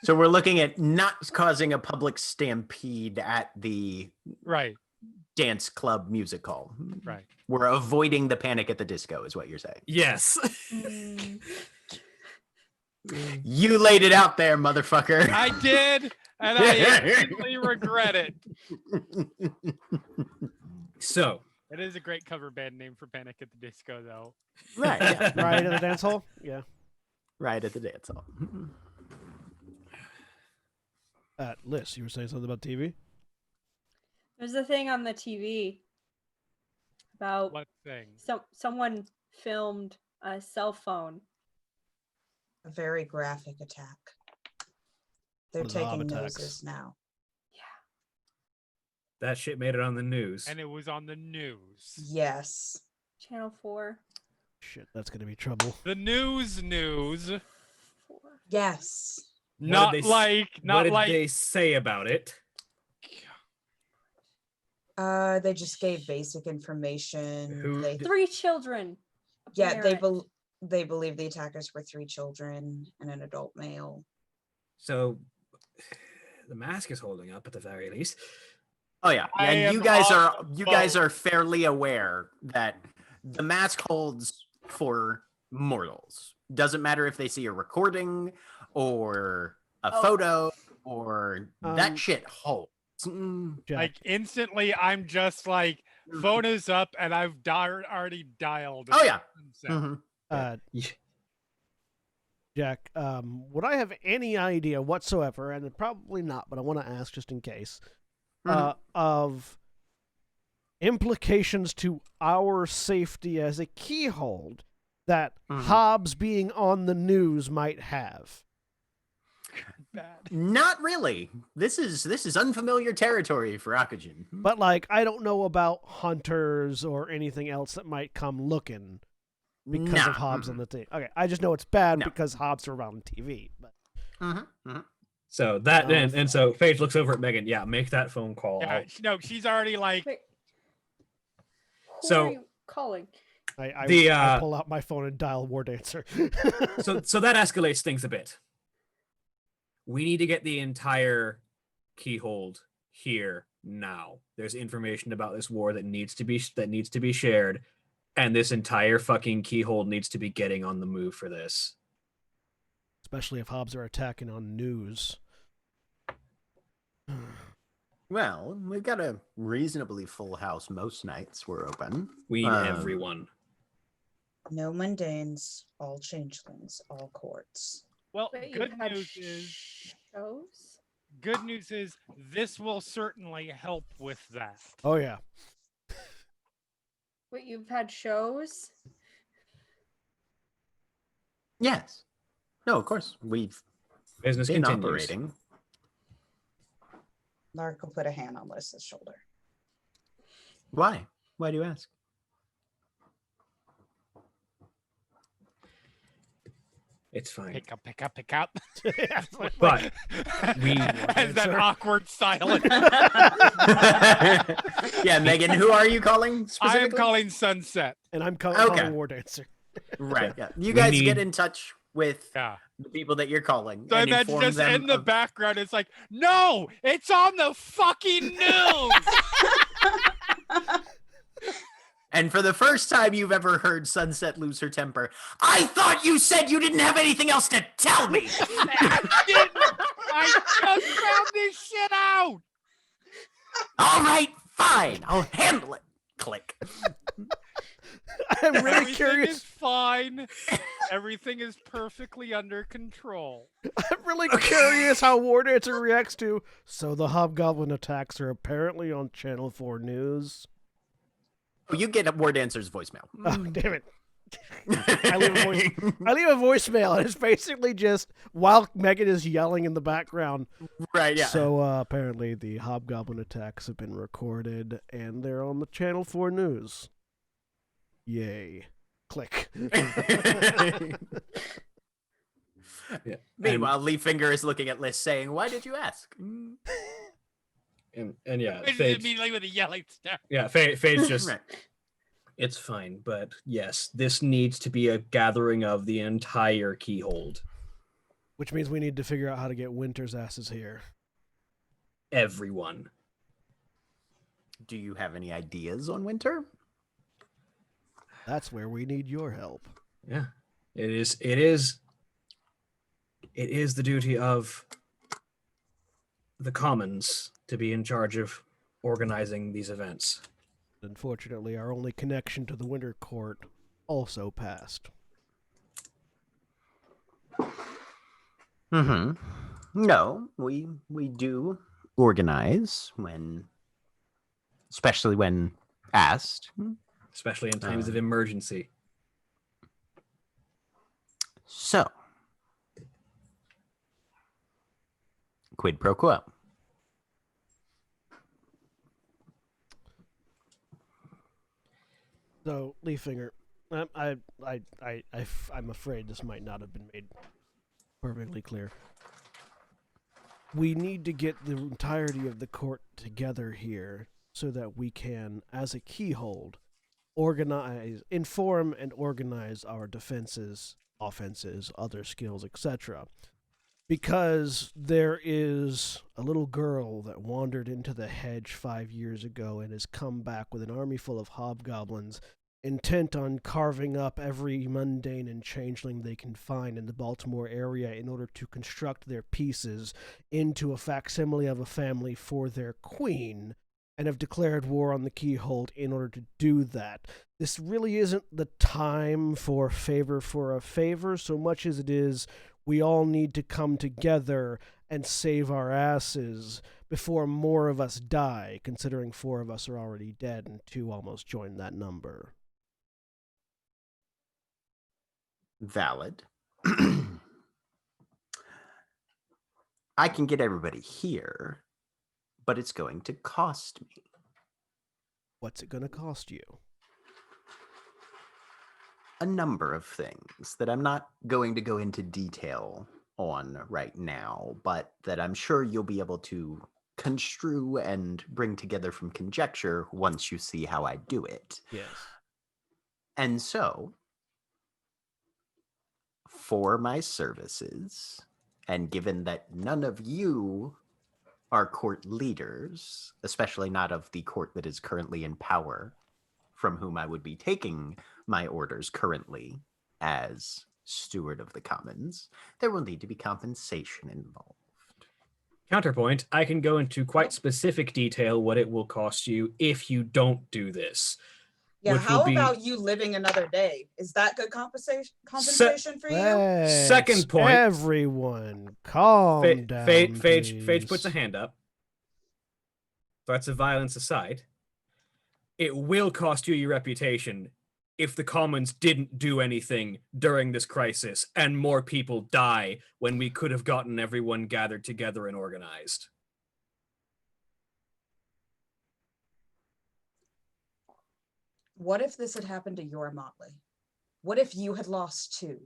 So we're looking at not causing a public stampede at the right, dance club music hall. right. We're avoiding the Panic at the Disco, is what you're saying. Yes. Mm. You laid it out there, motherfucker. I did, and I instantly regret it. So It is a great cover band name for Panic at the Disco, though. Right, yeah. Right at the dance hall? Yeah. Right at the dance hall. Liz, you were saying something about TV? There's a thing on the TV about What thing? someone filmed a cell phone. A very graphic attack. They're What are the taking attacks? noses now. that shit made it on the news. And it was on the news. Yes. Channel 4. Shit, that's gonna be trouble. The news. 4. Yes. What did Not did like they say about it? They just gave basic information. Who They, did- 3 children. yeah, they apparent. they believe the attackers were 3 children and an adult male. So the mask is holding up at the very least. Oh yeah, I and you am guys are also- fairly aware that the mask holds for mortals. Doesn't matter if they see a recording or a Oh. photo or that Um, shit holds. Jack, like instantly. I'm just like phone is up, and I've already dialed. Oh yeah. Sunset. Mhm. Yeah. Jack, would I have any idea whatsoever, and probably not, but I want to ask just in case, of implications to our safety as a keyhold that Mhm. Hobbs being on the news might have? Bad. Not really. This is unfamiliar territory for Akujin. But, like, I don't know about hunters or anything else that might come looking because Nah. of Hobbs on the team. Okay, I just know it's bad No. because Hobbs are around on TV. But So that Oh, and so Paige looks over at Megan. Yeah, make that phone call. Yeah, no, she's already like. Wait. Who So- are you calling? I The, I uh, pull out my phone and dial War Dancer. So that escalates things a bit. We need to get the entire keyhold here now. There's information about this war that needs to be shared, and this entire fucking keyhold needs to be getting on the move for this. Especially if Hobbs are attacking on news. Well, we've got a reasonably full house most nights we're open. We need Um, everyone. No mundanes, all changelings, all courts. Well, Wait, you good had news is shows? this will certainly help with that. Oh yeah. Wait, you've had shows? Yes. No, of course. We've Business been continues. operating. Lark will put a hand on Liz's shoulder. Why? Why do you ask? It's fine. Pick up. But we as that Answer. awkward silence. Yeah, Megan, who are you calling I am specifically? calling Sunset. And I'm Okay. calling War Dancer. Right. Yeah. You We guys need- get in touch with Yeah. the people that you're calling, So I and imagine inform just them in the of- background, it's like, no, it's on the fucking news. And for the first time you've ever heard Sunset lose her temper, I thought you said you didn't have anything else to tell me. I just found this shit out. All right, fine. I'll handle it. Click. I'm really Everything curious. is fine. Everything is perfectly under control. I'm really curious how War Dancer reacts to. So the Hobgoblin attacks are apparently on Channel 4 News. You get a War Dancer's voicemail. Oh, damn it. I leave a voicemail, and it's basically just while Megan is yelling in the background. Right, yeah. So apparently the Hobgoblin attacks have been recorded, and they're on the Channel 4 News. Yay. Click. Yeah. Meanwhile, Leaffinger is looking at Liz saying, why did you ask? And yeah, Immediately with a yelling stare. yeah, Fade's just Right. it's fine, but yes, this needs to be a gathering of the entire Keyhold. Which means we need to figure out how to get Winter's asses here. Everyone. Do you have any ideas on Winter? That's where we need your help. Yeah. It is the duty of the Commons to be in charge of organizing these events. Unfortunately, our only connection to the Winter Court also passed. Mm-hmm. No, we do organize when, especially when asked. Especially in times of emergency. So, quid pro quo. So, Leaffinger, I'm afraid this might not have been made perfectly clear. We need to get the entirety of the court together here so that we can, as a keyhold, inform and organize our defenses, offenses, other skills, etc. Because there is a little girl that wandered into the hedge 5 years ago and has come back with an army full of hobgoblins, intent on carving up every mundane and changeling they can find in the Baltimore area in order to construct their pieces into a facsimile of a family for their queen, and have declared war on the Keyhold in order to do that. This really isn't the time for a favor so much as it is we all need to come together and save our asses before more of us die, considering 4 of us are already dead and 2 almost joined that number. Valid. I can get everybody here, but it's going to cost me. What's it going to cost you? A number of things that I'm not going to go into detail on right now, but that I'm sure you'll be able to construe and bring together from conjecture once you see how I do it. Yes. And so, for my services, and given that none of you are court leaders, especially not of the court that is currently in power, from whom I would be taking my orders currently as steward of the commons, there will need to be compensation involved. Counterpoint, I can go into quite specific detail what it will cost you if you don't do this. Yeah, which how will be- about you living another day? Is that good compensation for you? Let's Second point. Everyone, calm down. Phage please. puts a hand up. Threats of violence aside, it will cost you your reputation if the Commons didn't do anything during this crisis and more people die when we could have gotten everyone gathered together and organized. What if this had happened to your motley? What if you had lost 2?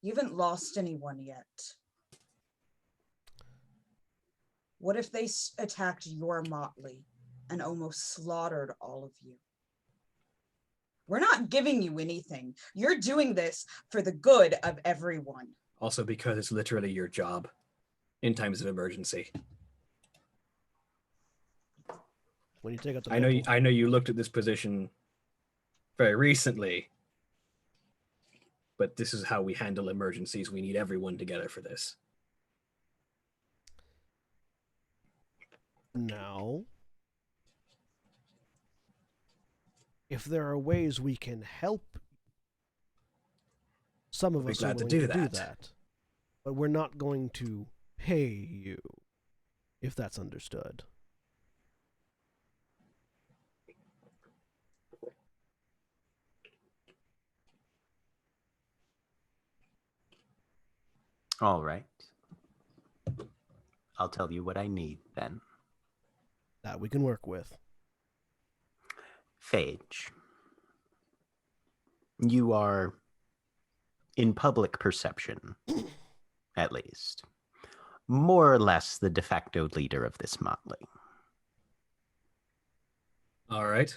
You haven't lost anyone yet. What if they attacked your motley and almost slaughtered all of you? We're not giving you anything. You're doing this for the good of everyone. Also because it's literally your job in times of emergency. When you take out the I know you looked at this position very recently, but this is how we handle emergencies. We need everyone together for this. Now, if there are ways we can help, some of We'll be us are glad to willing do to do that. that. But we're not going to pay you, if that's understood. All right. I'll tell you what I need then. That we can work with. Phage, you are, in public perception, at least, more or less the de facto leader of this motley. All right.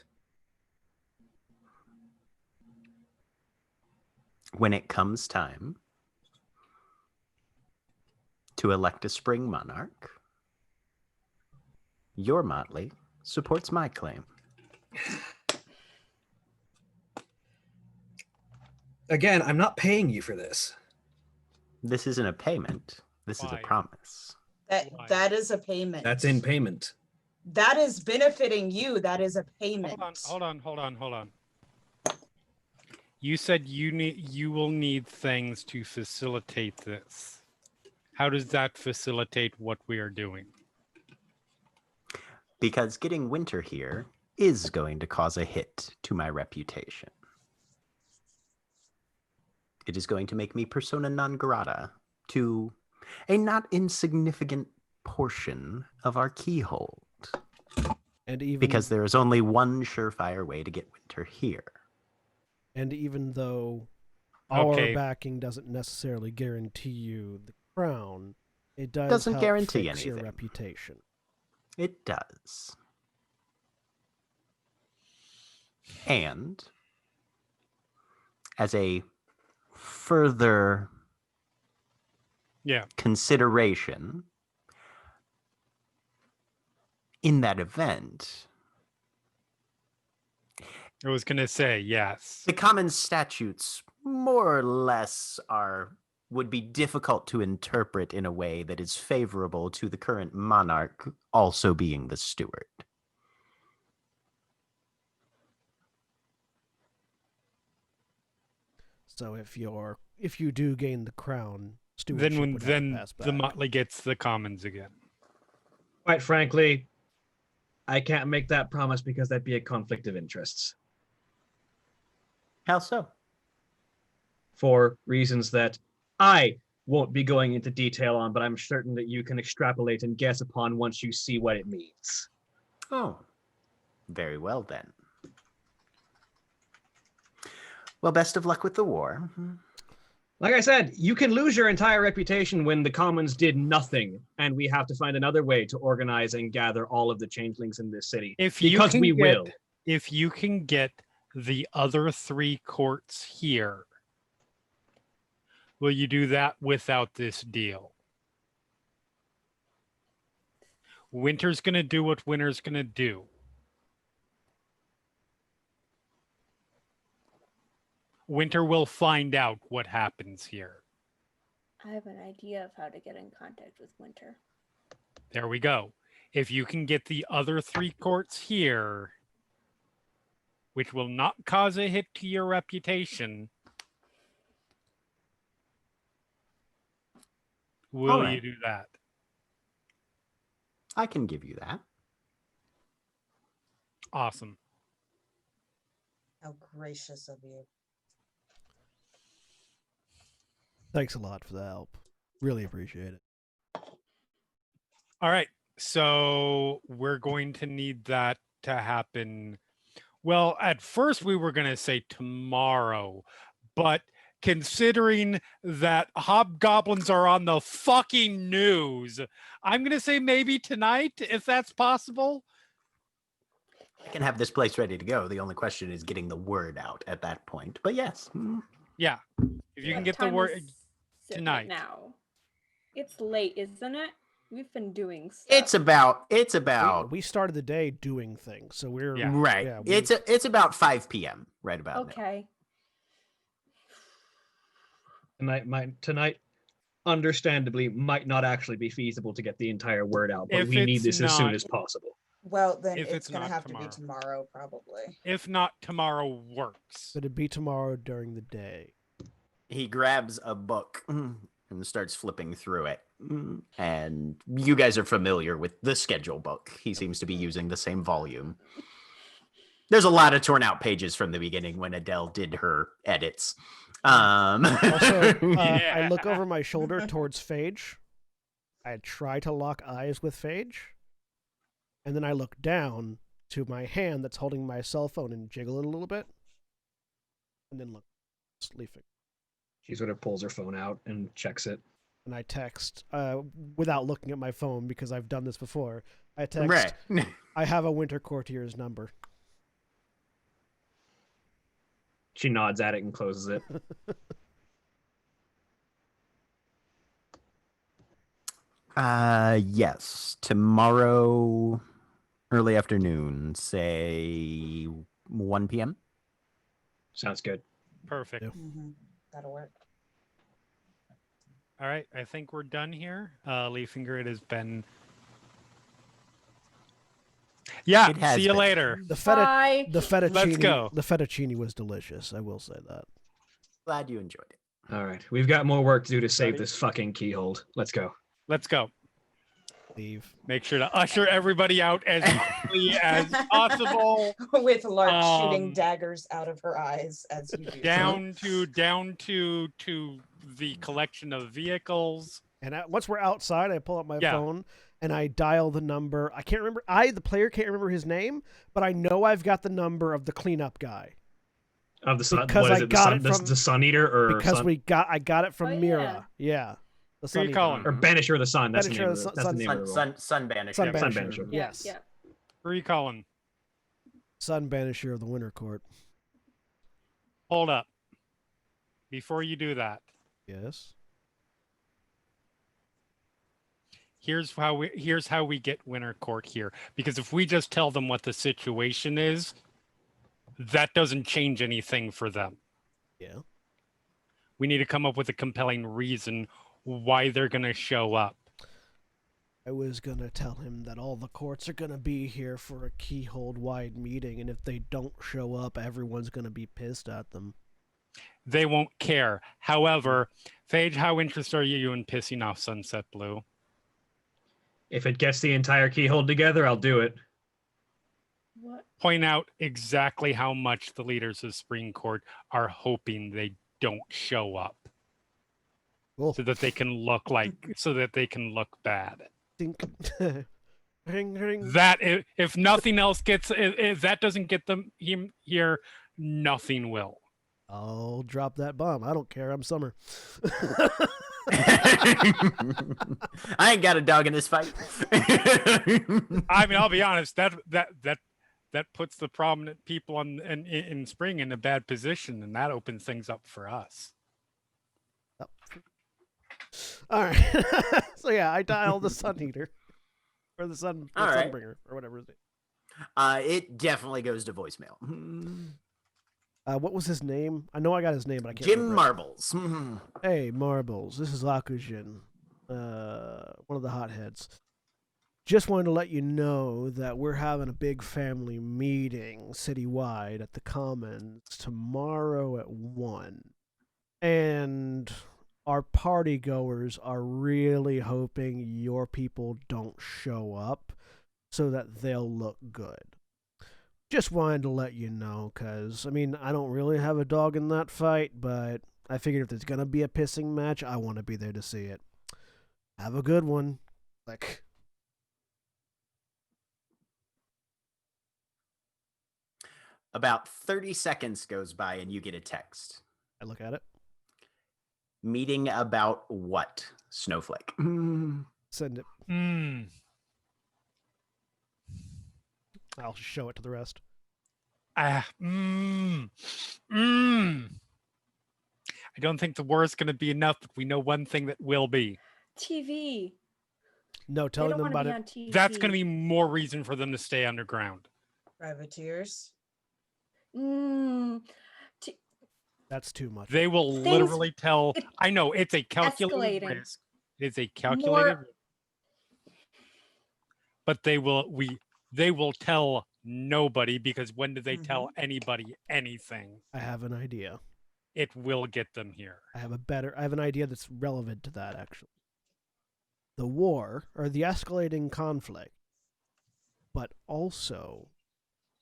When it comes time to elect a spring monarch, your motley supports my claim. Again, I'm not paying you for this. This isn't a payment. This is a Why? promise. Why? That is a payment. That's in payment. That is benefiting you. That is a payment. Hold on. You said you will need things to facilitate this. How does that facilitate what we are doing? Because getting Winter here is going to cause a hit to my reputation. It is going to make me persona non grata to a not insignificant portion of our keyhold. And even Because there is only one surefire way to get Winter here. And even though Okay. our backing doesn't necessarily guarantee you the crown, it does Doesn't help guarantee fix your anything. reputation. It does. And as a further Yeah. consideration, in that event, I was going to say yes. the common statutes more or less would be difficult to interpret in a way that is favorable to the current monarch also being the steward. So if you do gain the crown, stewardship Then would have to pass the back. motley gets the commons again. Quite frankly, I can't make that promise because that'd be a conflict of interests How so? for reasons that I won't be going into detail on, but I'm certain that you can extrapolate and guess upon once you see what it means. Oh, very well then. Well, best of luck with the war. Like I said, you can lose your entire reputation when the commons did nothing, and we have to find another way to organize and gather all of the changelings in this city. If you Because can we get, will. If you can get the other 3 courts here, will you do that without this deal? Winter's going to do what Winter's going to do. Winter will find out what happens here. I have an idea of how to get in contact with Winter. There we go. If you can get the other 3 courts here, which will not cause a hit to your reputation, will All right. you do that? I can give you that. Awesome. How gracious of you. Thanks a lot for the help. Really appreciate it. All right. So we're going to need that to happen. Well, at first we were going to say tomorrow, but considering that hobgoblins are on the fucking news, I'm going to say maybe tonight, if that's possible. I can have this place ready to go. The only question is getting the word out at that point. But yes. Yeah. If you can What get the time word is it right tonight. now. It's late, isn't it? We've been doing stuff. It's about We started the day doing things, so we're Yeah. right. Yeah, It's about 5 p.m. right about now. Okay. Tonight, understandably, might not actually be feasible to get the entire word out, but If we need it's this as soon not- as possible. Well, then If it's it's going to not have to be tomorrow. tomorrow, probably. If not, tomorrow works. But it'd be tomorrow during the day. He grabs a book and starts flipping through it. And you guys are familiar with the schedule book. He seems to be using the same volume. There's a lot of torn out pages from the beginning when Adele did her edits. Also, Yeah. I look over my shoulder towards Phage. I try to lock eyes with Phage. And then I look down to my hand that's holding my cell phone and jiggle it a little bit. And then look, sleeping. She sort of pulls her phone out and checks it. And I text, without looking at my phone because I've done this before. I text, right. I have a winter courtier's number. She nods at it and closes it. Yes. Tomorrow, early afternoon, say 1 p.m. Sounds good. Perfect. Yeah. That'll work. All right. I think we're done here. Leafinger, it has been. Yeah. It has See you been. later. The Bye. fettuccine. Let's go. The fettuccine was delicious. I will say that. Glad you enjoyed it. All right. We've got more work to do to save Ready? this fucking keyhold. Let's go. Let's go. Leave. Make sure to usher everybody out as quickly as possible. With Lark shooting Um, daggers out of her eyes as you do. Down to the collection of vehicles. And once we're outside, I pull up my Yeah. phone and I dial the number. I can't remember. The player, can't remember his name, but I know I've got the number of the cleanup guy Of the sun, Because what is I it? got The it sun, from- the Sun Eater or because sun, I got it from Oh, Mira. Yeah. The Who are you Sun calling? Eater. or Banisher of the Sun. That's the Banisher name of of the the, Sun- that's the name of the role. Sun Banisher. Sun Sun Banisher. Banisher. Yes. Yeah. Who are you calling? Sun Banisher of the Winter Court. Hold up. Before you do that, Yes. here's how we get Winter Court here. Because if we just tell them what the situation is, that doesn't change anything for them. Yeah. We need to come up with a compelling reason why they're going to show up. I was going to tell him that all the courts are going to be here for a keyhold-wide meeting, and if they don't show up, everyone's going to be pissed at them. They won't care. However, Phage, how interested are you in pissing off Sunset Blue? If it gets the entire keyhold together, I'll do it. What? Point out exactly how much the leaders of Supreme Court are hoping they don't show up, Cool. so that they can look bad. Dink. Ring, ring. That if nothing else gets, if that doesn't get them him here, nothing will. I'll drop that bomb. I don't care. I'm Summer. I ain't got a dog in this fight. I mean, I'll be honest. That puts the prominent people in Spring in a bad position, and that opens things up for us. All right. So yeah, I dial the Sun Eater or the All right. Sunbringer or whatever his name. It definitely goes to voicemail. What was his name? I know I got his name, but I can't Jim remember. Marbles. Hey, Marbles. This is Akujin, one of the hotheads. Just wanted to let you know that we're having a big family meeting citywide at the Commons tomorrow at 1. And our party goers are really hoping your people don't show up so that they'll look good. Just wanted to let you know, because, I mean, I don't really have a dog in that fight, but I figured if there's going to be a pissing match, I want to be there to see it. Have a good one. Like, About 30 seconds goes by and you get a text. I look at it. Meeting about what? Snowflake. Send it. I'll show it to the rest. I don't think the war is going to be enough, but we know one thing that will be. TV. No, They telling don't them want to about be it. on TV. That's going to be more reason for them to stay underground. Privateers. That's too much. They will literally tell. I know it's a calculated escalating. risk. It's a calculated risk. But they will tell nobody, because when do they tell anybody anything? I have an idea. It will get them here. I have an idea that's relevant to that, actually. The war, or the escalating conflict, but also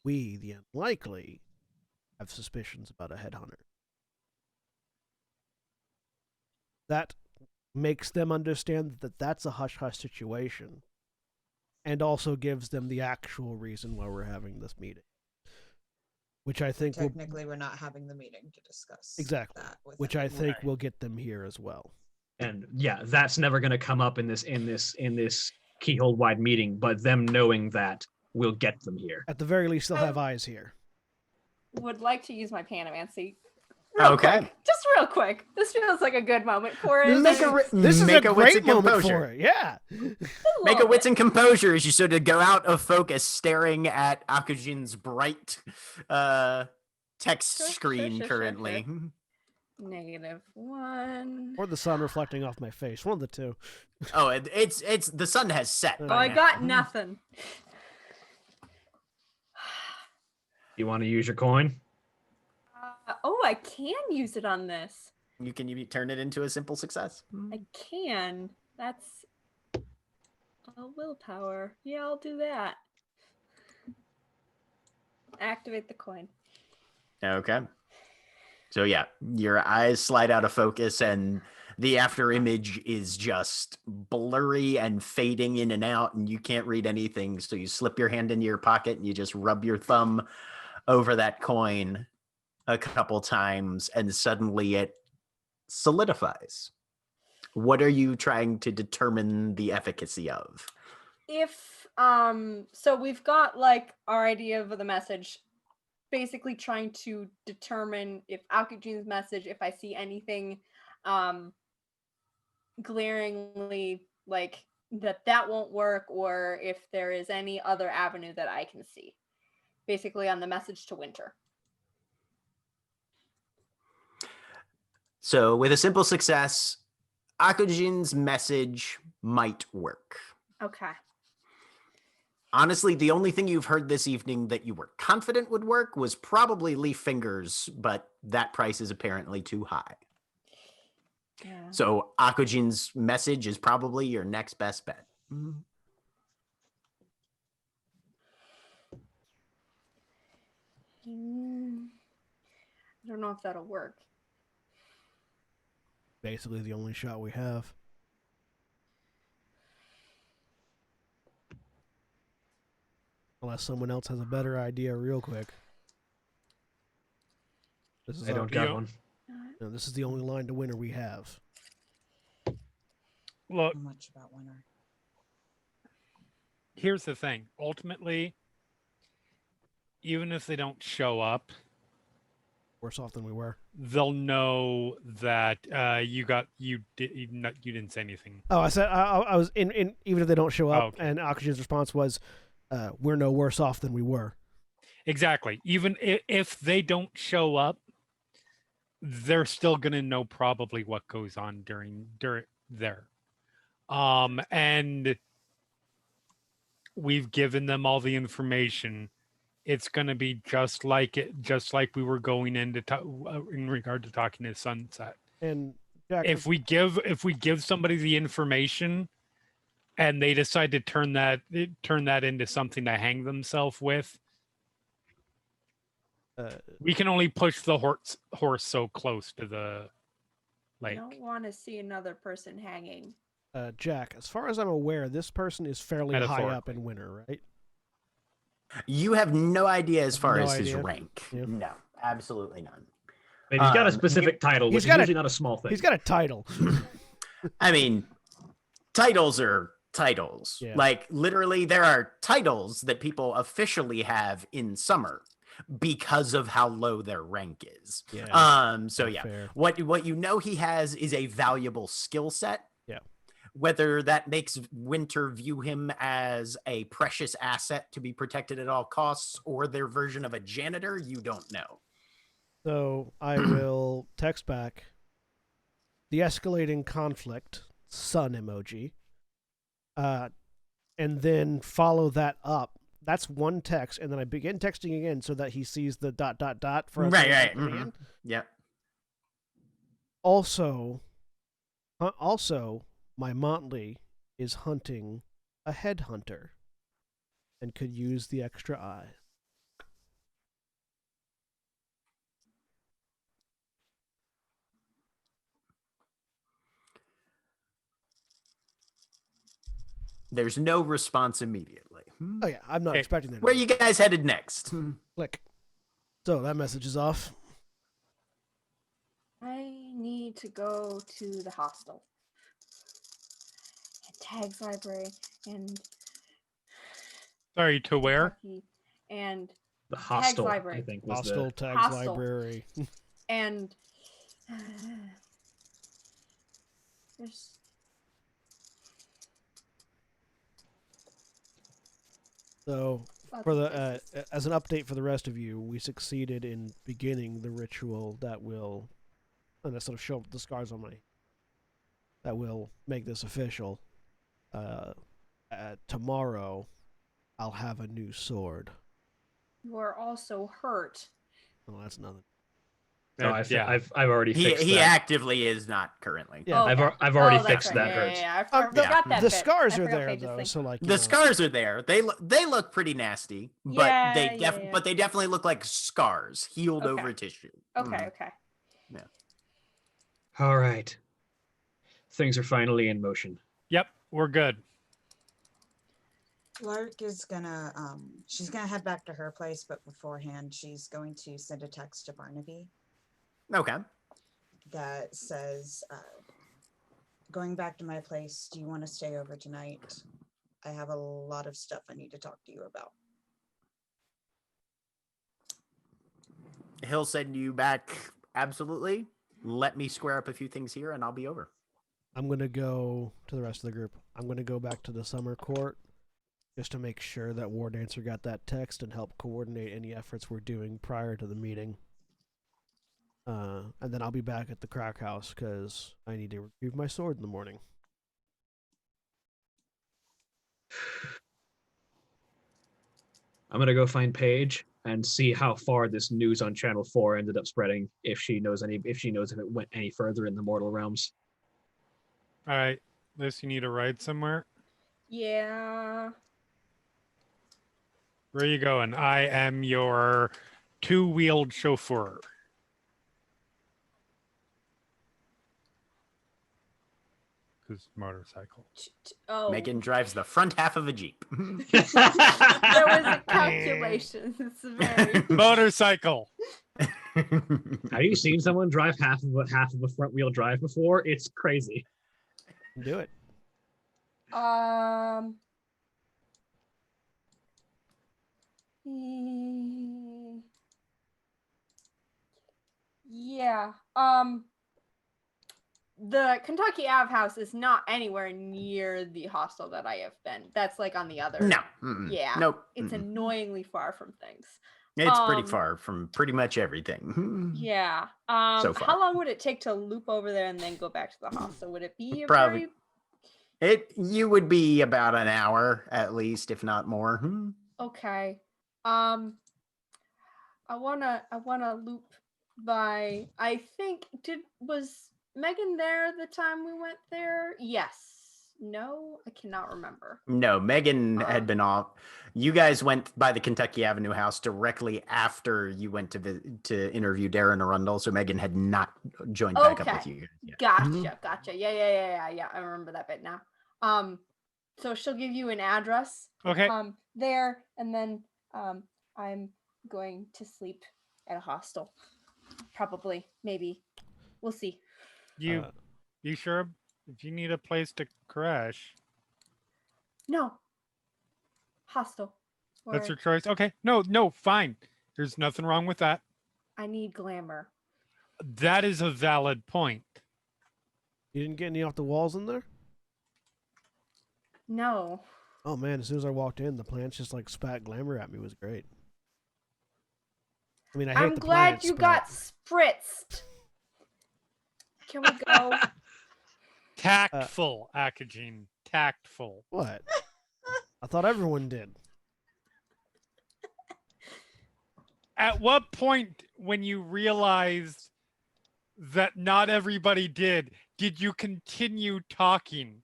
we, the unlikely, have suspicions about a headhunter. That makes them understand that that's a hush-hush situation, and also gives them the actual reason why we're having this meeting. Which I think technically we're not having the meeting to discuss exactly that with which I think will get them here as well. And yeah, that's never going to come up in this keyhole wide meeting, but them knowing that will get them here. At the very least, they'll have eyes here. Would like to use my Panamancy. Okay. Quick. Just real quick. This feels like a good moment for it. This is a Make a wits great and moment for composure. it. Yeah. Make a wits and composure as you sort of go out of focus, staring at Akujin's bright text screen currently. -1. Or the sun reflecting off my face. One of the two. Oh, it's the sun has set. Oh, by I now. got nothing. You want to use your coin? Oh, I can use it on this. You can turn it into a simple success. I can. That's a willpower. Yeah, I'll do that. Activate the coin. Okay. So yeah, your eyes slide out of focus and the after image is just blurry and fading in and out and you can't read anything. So you slip your hand into your pocket and you just rub your thumb over that coin a couple times and suddenly it solidifies. What are you trying to determine the efficacy of? If so we've got like our idea of the message, basically trying to determine if Alkujin's message, if I see anything glaringly like that won't work, or if there is any other avenue that I can see. Basically on the message to Winter. So with a simple success, Akujin's message might work. Okay. Honestly, the only thing you've heard this evening that you were confident would work was probably Leaf Fingers, but that price is apparently too high. Yeah. So Akujin's message is probably your next best bet. I don't know if that'll work. Basically the only shot we have. Unless someone else has a better idea real quick. This is I don't got one. No, this is the only line to winner we have. Look, How much about winner? here's the thing. Ultimately, even if they don't show up, Worse off than we were. they'll know that you didn't say anything. Oh, I said I was in even if they don't show up, Oh, okay. and Akujin's response was, "We're no worse off than we were." Exactly. Even if they don't show up, they're still gonna know probably what goes on during there. And we've given them all the information. It's gonna be just like we were going into in regard to talking to Sunset. And Jack, If we give somebody the information, and they decide to turn that into something to hang themselves with, we can only push the horse so close to the I lake. don't want to see another person hanging. Jack, as far as I'm aware, this person is fairly high up Metaphorically. in Winter, right? You have no idea as far No as his idea. rank. Yeah. No, absolutely none. And he's got a specific title, he's which is got a- usually not a small thing. He's got a title. I mean, titles are titles. Yeah. Like literally there are titles that people officially have in summer because of how low their rank is. Yeah. So yeah. Fair. What you know he has is a valuable skill set. Yeah. Whether that makes Winter view him as a precious asset to be protected at all costs or their version of a janitor, you don't know. So I will text back the escalating conflict, sun emoji, and then follow that up. That's one text, and then I begin texting again so that he sees the ... for us to Right. coming in. Yep. Also, my Motley is hunting a headhunter and could use the extra eye. There's no response immediately. Oh yeah, I'm not Okay. expecting that. Where you guys headed next? Click. So that message is off. I need to go to the hostel. And Tag's library and Sorry, to where? Kentucky and The Tag's hostel, library. I think, was Hostel the tags Hostel. library. And there's So lots for of the places. as an update for the rest of you, we succeeded in beginning the ritual that will, and that sort of show the scars on my, that will make this official. Tomorrow, I'll have a new sword. You are also hurt. Oh, that's nothing. No, I've already fixed He that. actively is not currently. Yeah. Okay. I've already that's fixed right. that Yeah, hurt. yeah. I The- forgot that the bit. scars I are forgot there Paige's though, thing. so like you The know. scars are there. They look pretty nasty, but Yeah, they yeah. but they definitely look like scars, healed Okay. over tissue. Okay, Mhm. okay. All right. Things are finally in motion. Yep, we're good. Lark is gonna she's gonna head back to her place, but beforehand she's going to send a text to Barnaby Okay. that says, going back to my place, do you want to stay over tonight? I have a lot of stuff I need to talk to you about. He'll send you back. Absolutely. Let me square up a few things here, and I'll be over. I'm gonna go to the rest of the group. I'm gonna go back to the summer court just to make sure that War Dancer got that text and help coordinate any efforts we're doing prior to the meeting. And then I'll be back at the crack house because I need to retrieve my sword in the morning. I'm gonna go find Paige and see how far this news on Channel 4 ended up spreading. If she knows if it went any further in the mortal realms. All right, Liz, you need a ride somewhere? Yeah. Where are you going? I am your two-wheeled chauffeur. Who's motorcycle? Oh. Megan drives the front half of a Jeep. There was a calculation. It's very Motorcycle. Have you seen someone drive half of a front wheel drive before? It's crazy. Do it. Yeah. The Kentucky Ave house is not anywhere near the hostel that I have been. That's like on the other. No. Yeah. Nope. It's annoyingly far from things. It's pretty far from pretty much everything. Yeah. So far. How long would it take to loop over there and then go back to the hostel? Would it be a Probably. very... You would be about an hour at least, if not more. Okay. I wanna loop by. I think was Megan there the time we went there? Yes. No, I cannot remember. No, Megan had been off. You guys went by the Kentucky Avenue house directly after you went to interview Darren Arundel, so Megan had not joined back up with you. Yeah. Gotcha. Yeah. I remember that bit now. So she'll give you an address. Okay. There, and then I'm going to sleep at a hostel. Probably, maybe. We'll see. You sure? If you need a place to crash. No. Hostile. That's Or your choice. Okay. No, fine. There's nothing wrong with that. I need glamour. That is a valid point. You didn't get any off the walls in there? No. Oh man, as soon as I walked in, the plants just like spat glamour at me. It was great. I mean, I hate I'm the glad plants, you but- got spritzed. Can we go? Tactful, Akajin. Tactful. What? I thought everyone did. At what point, when you realized that not everybody did you continue talking?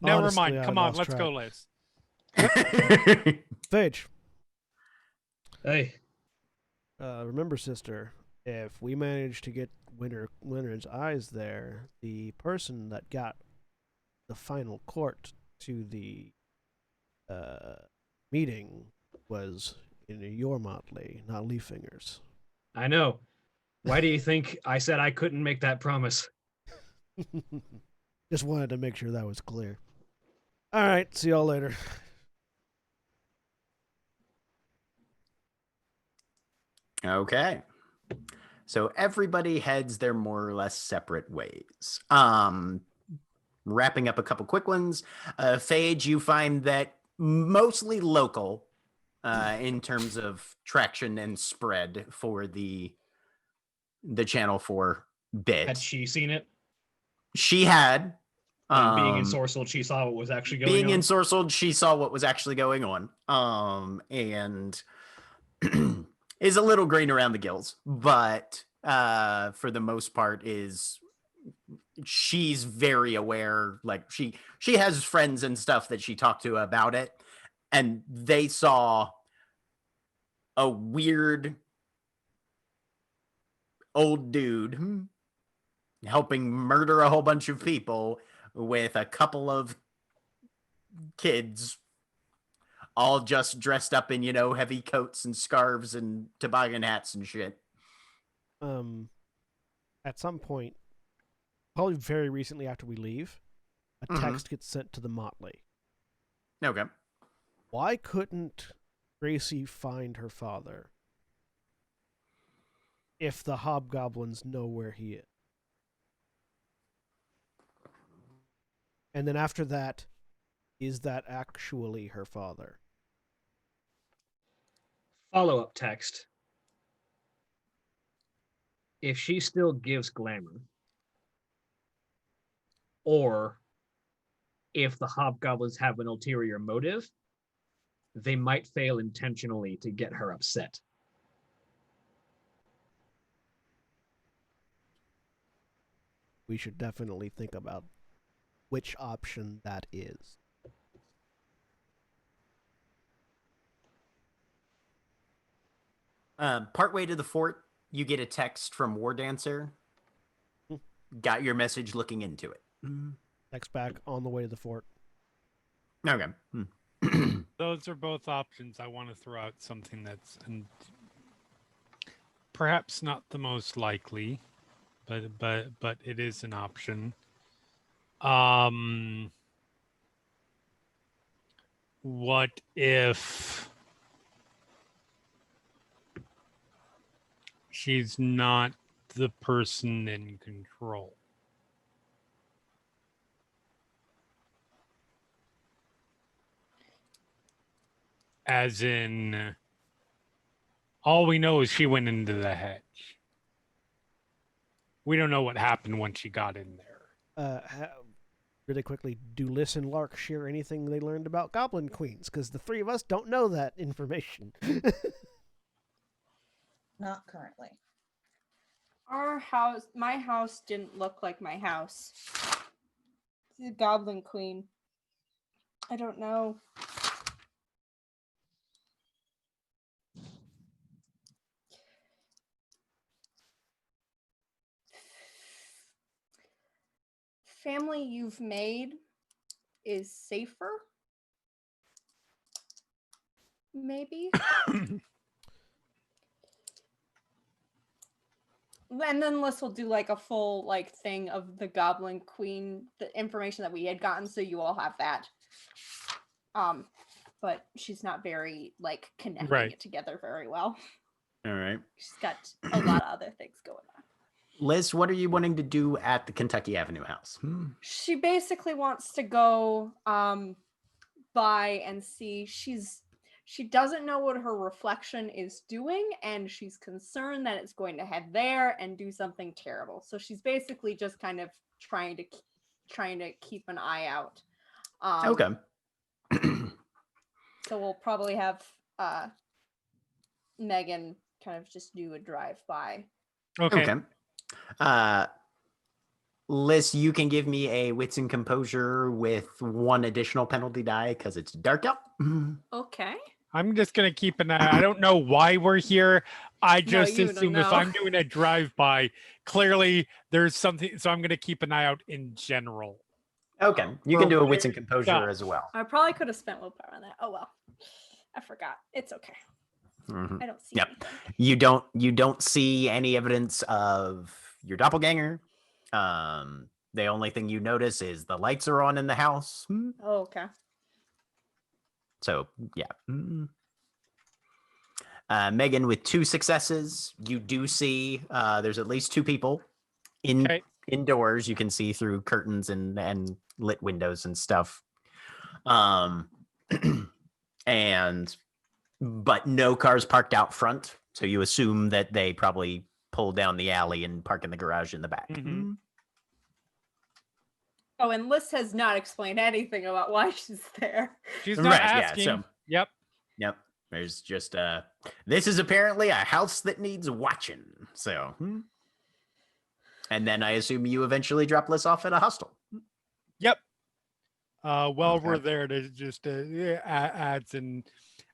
Never Honestly, mind. I Come on, lost let's go, track. Liz. Phage, Hey, remember, sister, if we manage to get Winter's eyes there, the person that got the final court to the meeting was in your motley, not Leaffinger's. I know. Why do you think I said I couldn't make that promise? Just wanted to make sure that was clear. All right, see y'all later. Okay. So everybody heads their more or less separate ways. Wrapping up a couple quick ones. Phage, you find that mostly local in terms of traction and spread for the Channel 4 bit. Had she seen it? She had. And being ensorcelled, she saw what was actually going on. Being ensorcelled, she saw what was actually going on. And is a little green around the gills, but for the most part she's very aware. Like she has friends and stuff that she talked to about it, and they saw a weird old dude helping murder a whole bunch of people with a couple of kids all just dressed up in, heavy coats and scarves and toboggan hats and shit. At some point, probably very recently after we leave, a text gets sent to the motley. Okay. Why couldn't Gracie find her father if the hobgoblins know where he is? And then after that, is that actually her father? Follow-up text. If she still gives glamour, or if the hobgoblins have an ulterior motive, they might fail intentionally to get her upset. We should definitely think about which option that is. Partway to the fort, you get a text from War Dancer. Got your message, looking into it. Text back on the way to the fort. Okay. Those are both options. I want to throw out something that's perhaps not the most likely, but it is an option. What if she's not the person in control? As in, all we know is she went into the hedge. We don't know what happened when she got in there. Really quickly, do Liz and Lark share anything they learned about Goblin Queens? Because the three of us don't know that information. Not currently. My house didn't look like my house. The Goblin Queen. I don't know. Family you've made is safer? Maybe? and then Liz will do like a full like thing of the Goblin Queen, the information that we had gotten, so you all have that. But she's not very like connecting it together very well. All right. She's got a lot of other things going on. Liz, what are you wanting to do at the Kentucky Avenue house? She basically wants to go by and see. She doesn't know what her reflection is doing, and she's concerned that it's going to head there and do something terrible. So she's basically just kind of trying to keep an eye out. Okay. So we'll probably have Megan kind of just do a drive-by. Okay. Liz, you can give me a wits and composure with one additional penalty die because it's dark out. Okay. I'm just going to keep an eye. I don't know why we're here. I just assume if I'm doing a drive-by, clearly there's something. So I'm going to keep an eye out in general. Okay. You can do a wits and composure as well. I probably could have spent willpower on that. Oh, well. I forgot. It's okay. I don't see anything. You don't see any evidence of your doppelganger. The only thing you notice is the lights are on in the house. Oh, okay. So yeah. Megan with 2 successes. You do see there's at least 2 people indoors. You can see through curtains and lit windows and stuff. But no cars parked out front. So you assume that they probably pull down the alley and park in the garage in the back. Oh, and Liz has not explained anything about why she's there. She's not asking. Yeah, so, yep. There's just this is apparently a house that needs watching. So, and then I assume you eventually drop Liz off at a hostel. Yep. We're there to just adds in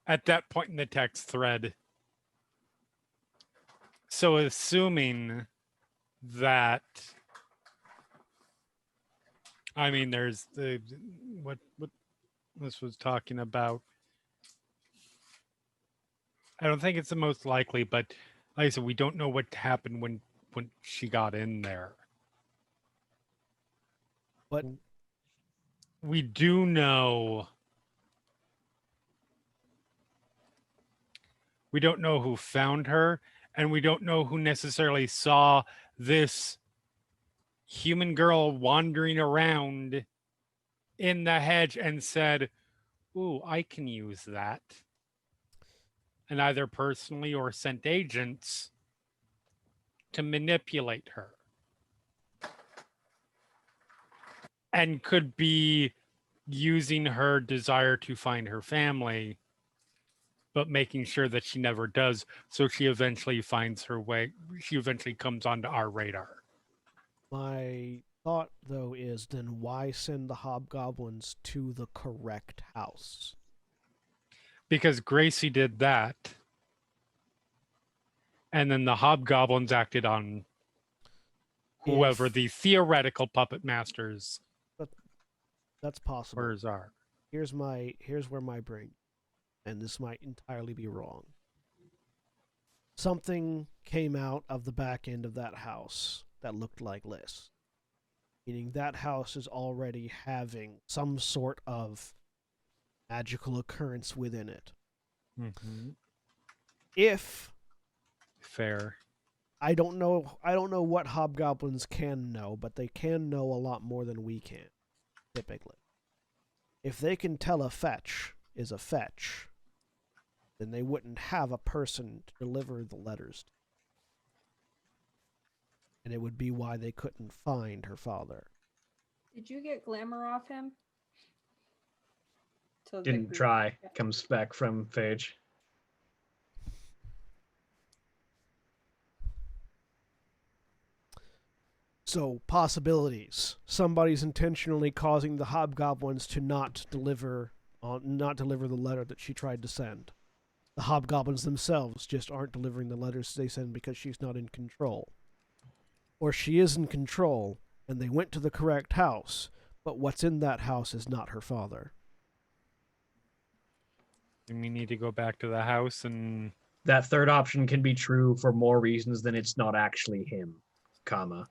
at that point in the text thread. So assuming that, I mean, there's the what this was talking about. I don't think it's the most likely, but like I said, we don't know what happened when she got in there. But we do know. We don't know who found her, and we don't know who necessarily saw this human girl wandering around in the hedge and said, "Ooh, I can use that." And either personally or sent agents to manipulate her. And could be using her desire to find her family, but making sure that she never does, so she eventually finds her way. She eventually comes onto our radar. My thought, though, is then why send the hobgoblins to the correct house? Because Gracie did that, and then the hobgoblins acted on whoever the theoretical puppet masters. That's possible. Are. Here's where my brain, and this might entirely be wrong. Something came out of the back end of that house that looked like Liz. Meaning that house is already having some sort of magical occurrence within it. If fair. I don't know what hobgoblins can know, but they can know a lot more than we can, typically. If they can tell a fetch is a fetch, then they wouldn't have a person to deliver the letters to. And it would be why they couldn't find her father. Did you get glamour off him? Didn't try. Comes back from Phage. So, possibilities. Somebody's intentionally causing the hobgoblins to not deliver the letter that she tried to send. The hobgoblins themselves just aren't delivering the letters they send because she's not in control. Or she is in control, and they went to the correct house, but what's in that house is not her father. And we need to go back to the house and... that third option can be true for more reasons than it's not actually him, comma.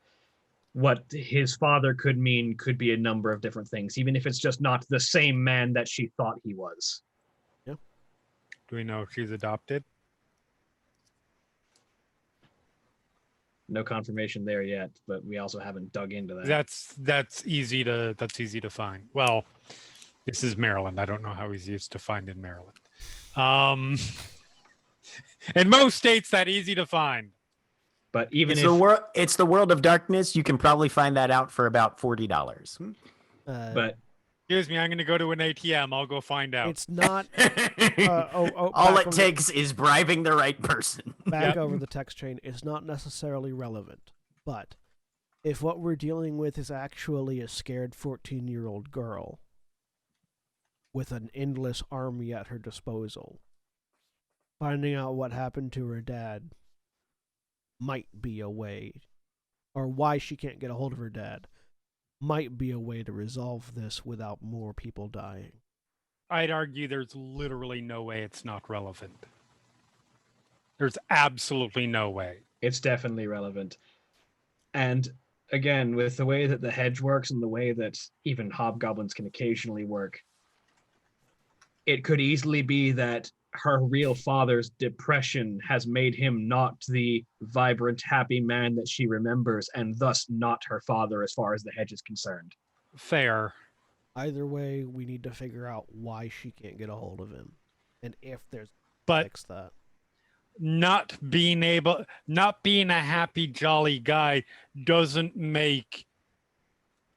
What his father could mean could be a number of different things, even if it's just not the same man that she thought he was. Do we know if she's adopted? No confirmation there yet, but we also haven't dug into that. That's easy to find. Well, this is Maryland. I don't know how easy it's to find in Maryland. In most states, that easy to find. But even it's the world of darkness, you can probably find that out for about $40. But excuse me, I'm going to go to an ATM. I'll go find out. It's not. All it takes is bribing the right person. Back over the text chain. It's not necessarily relevant, but if what we're dealing with is actually a scared 14-year-old girl with an endless army at her disposal, finding out what happened to her dad might be a way, or why she can't get a hold of her dad might be a way to resolve this without more people dying. I'd argue there's literally no way it's not relevant. There's absolutely no way. it's definitely relevant. And again, with the way that the hedge works and the way that even hobgoblins can occasionally work, it could easily be that her real father's depression has made him not the vibrant, happy man that she remembers, and thus not her father as far as the hedge is concerned. Fair. Either way, we need to figure out why she can't get a hold of him, and if there's fix that. Not being a happy, jolly guy doesn't make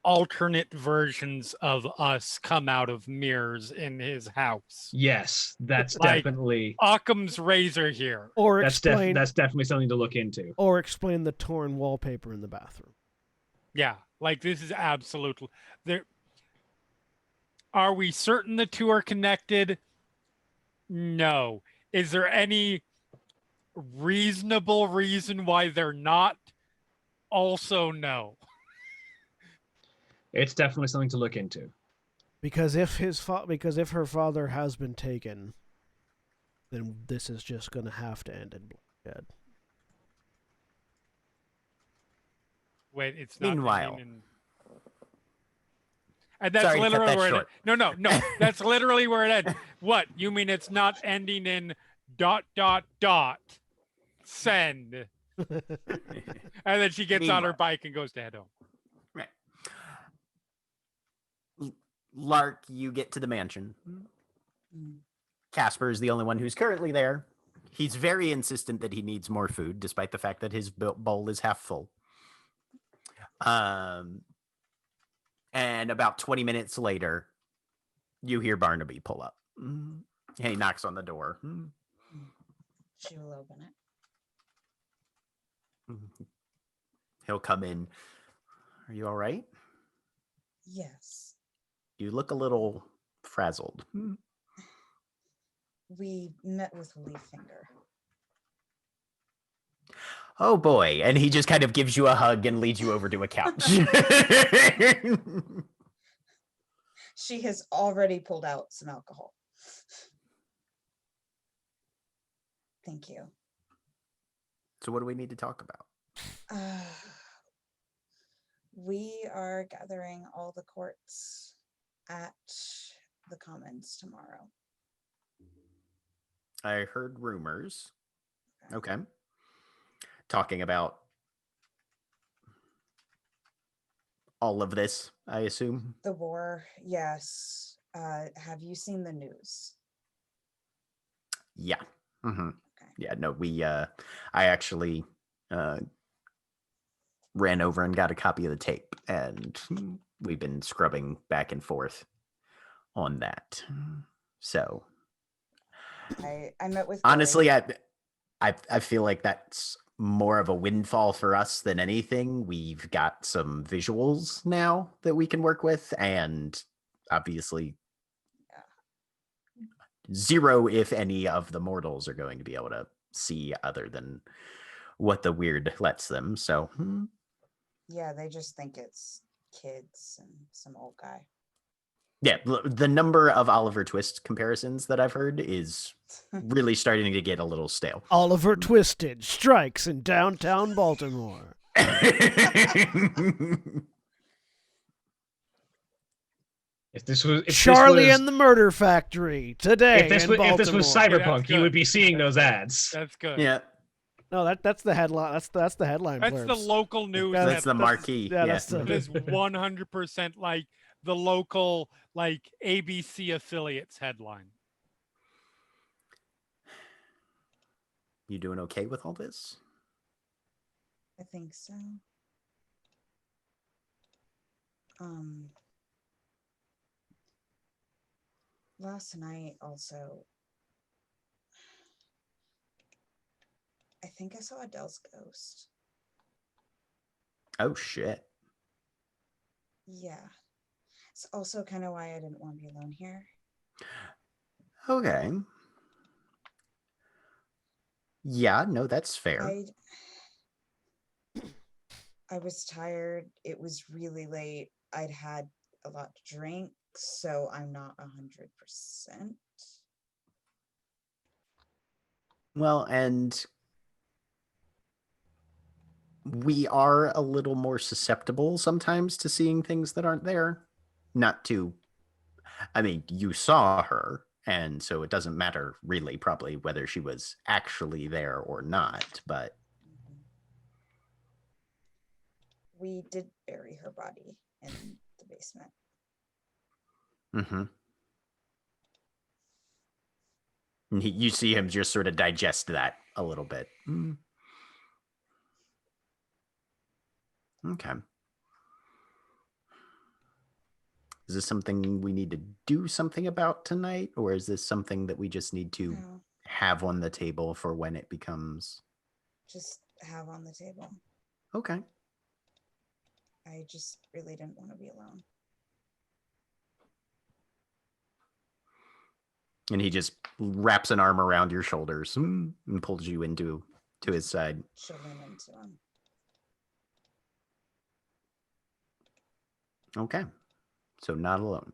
alternate versions of us come out of mirrors in his house. Yes, that's like definitely Occam's razor here. Or that's definitely something to look into. Or explain the torn wallpaper in the bathroom. Yeah, like this is absolutely there. Are we certain the two are connected? No. Is there any reasonable reason why they're not? Also, no. It's definitely something to look into. Because if her father has been taken, then this is just going to have to end in bloodshed. Wait, it's not. Meanwhile, and that's literally where it ends. No. That's literally where it ends. What? You mean it's not ending in ... send. And then she gets on her bike and goes to head home. Right. Lark, you get to the mansion. Casper is the only one who's currently there. He's very insistent that he needs more food, despite the fact that his bowl is half full. And about 20 minutes later, you hear Barnaby pull up. And he knocks on the door. She will open it. He'll come in. Are you all right? Yes. You look a little frazzled. We met with Leaffinger. Oh boy. And he just kind of gives you a hug and leads you over to a couch. She has already pulled out some alcohol. Thank you. So what do we need to talk about? We are gathering all the courts at the Commons tomorrow. I heard rumors. Okay. Talking about all of this, I assume. The war, yes. Have you seen the news? Yeah. Mm-hmm. Okay. Yeah, no, I actually ran over and got a copy of the tape, and we've been scrubbing back and forth on that. So I met with honestly, I feel like that's more of a windfall for us than anything. We've got some visuals now that we can work with, and obviously zero, if any, of the mortals are going to be able to see other than what the weird lets them. So yeah, they just think it's kids and some old guy. Yeah, the number of Oliver Twist comparisons that I've heard is really starting to get a little stale. Oliver Twisted strikes in downtown Baltimore. If Charlie this was, and the Murder Factory today if in Baltimore. this was Okay, that's Cyberpunk, you good. would be seeing those ads. That's good. Yeah, No, that's the headline. That's the headline. That's the blurbs. local news. Yeah, that's the marquee. yeah, Yeah, that's the- That is 100% like the local like ABC affiliates headline. You doing okay with all this? I think so. Last night also, I think I saw Adele's ghost. Oh shit. Yeah. It's also kind of why I didn't want to be alone here. Okay. Yeah, no, that's fair. I was tired. It was really late. I'd had a lot to drink, so I'm not 100%. Well, and we are a little more susceptible sometimes to seeing things that aren't there. Not to, I mean, you saw her, and so it doesn't matter really, probably, whether she was actually there or not, but. We did bury her body in the basement. Mm-hmm. And you see him just sort of digest that a little bit. Mm. Okay. Is this something we need to do something about tonight, or is this something that we just need to have on the table for when it becomes? Just have on the table. Okay. I just really didn't want to be alone. And he just wraps an arm around your shoulders and pulls you to his side. She'll lean into him. Okay. So not alone.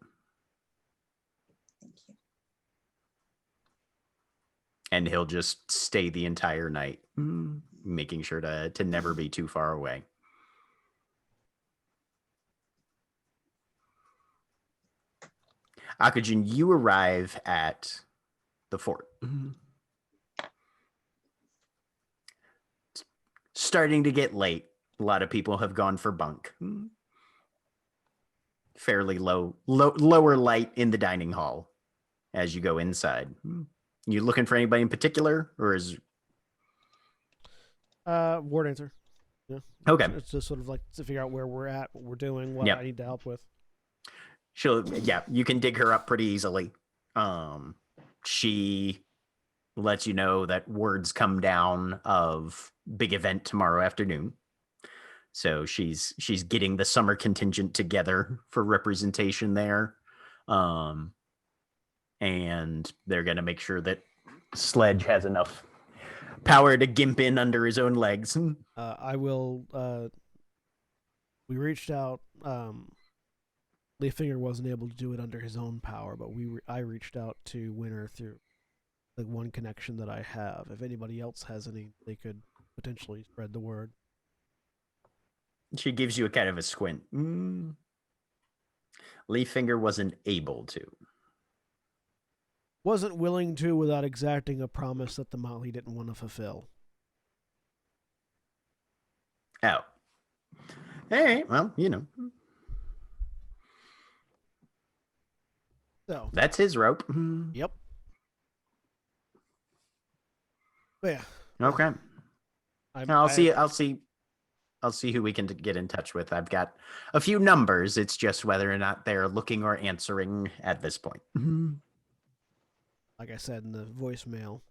Thank you. And he'll just stay the entire night, making sure to never be too far away. Akujin, you arrive at the fort. It's starting to get late. A lot of people have gone for bunk. Fairly lower light in the dining hall as you go inside. You looking for anybody in particular, or is War Dancer. Yeah. Okay. It's just sort of like to figure out where we're at, what we're doing, what Yep. I need to help with. you can dig her up pretty easily. She lets you know that words come down of big event tomorrow afternoon. So she's getting the summer contingent together for representation there. And they're going to make sure that Sledge has enough power to gimp in under his own legs. I will. We reached out. Leafinger wasn't able to do it under his own power, but I reached out to Winter through like one connection that I have. If anybody else has any, they could potentially spread the word. She gives you a kind of a squint. Leafinger wasn't able to. Wasn't willing to without exacting a promise that the Motley didn't want to fulfill. Oh. All right. Well, So that's his rope. Yep. But yeah. Okay. I'll see who we can get in touch with. I've got a few numbers. It's just whether or not they're looking or answering at this point. Like I said in the voicemail,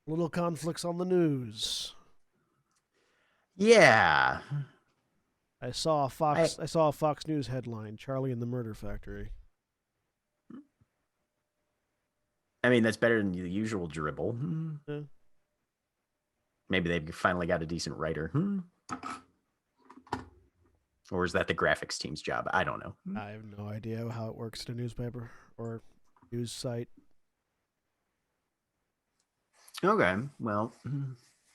little conflicts on the news. Yeah. I saw a Fox News headline: Charlie and the Murder Factory. I mean, that's better than the usual dribble. Yeah. Maybe they've finally got a decent writer. Or is that the graphics team's job? I don't know. I have no idea how it works in a newspaper or news site. Okay, well,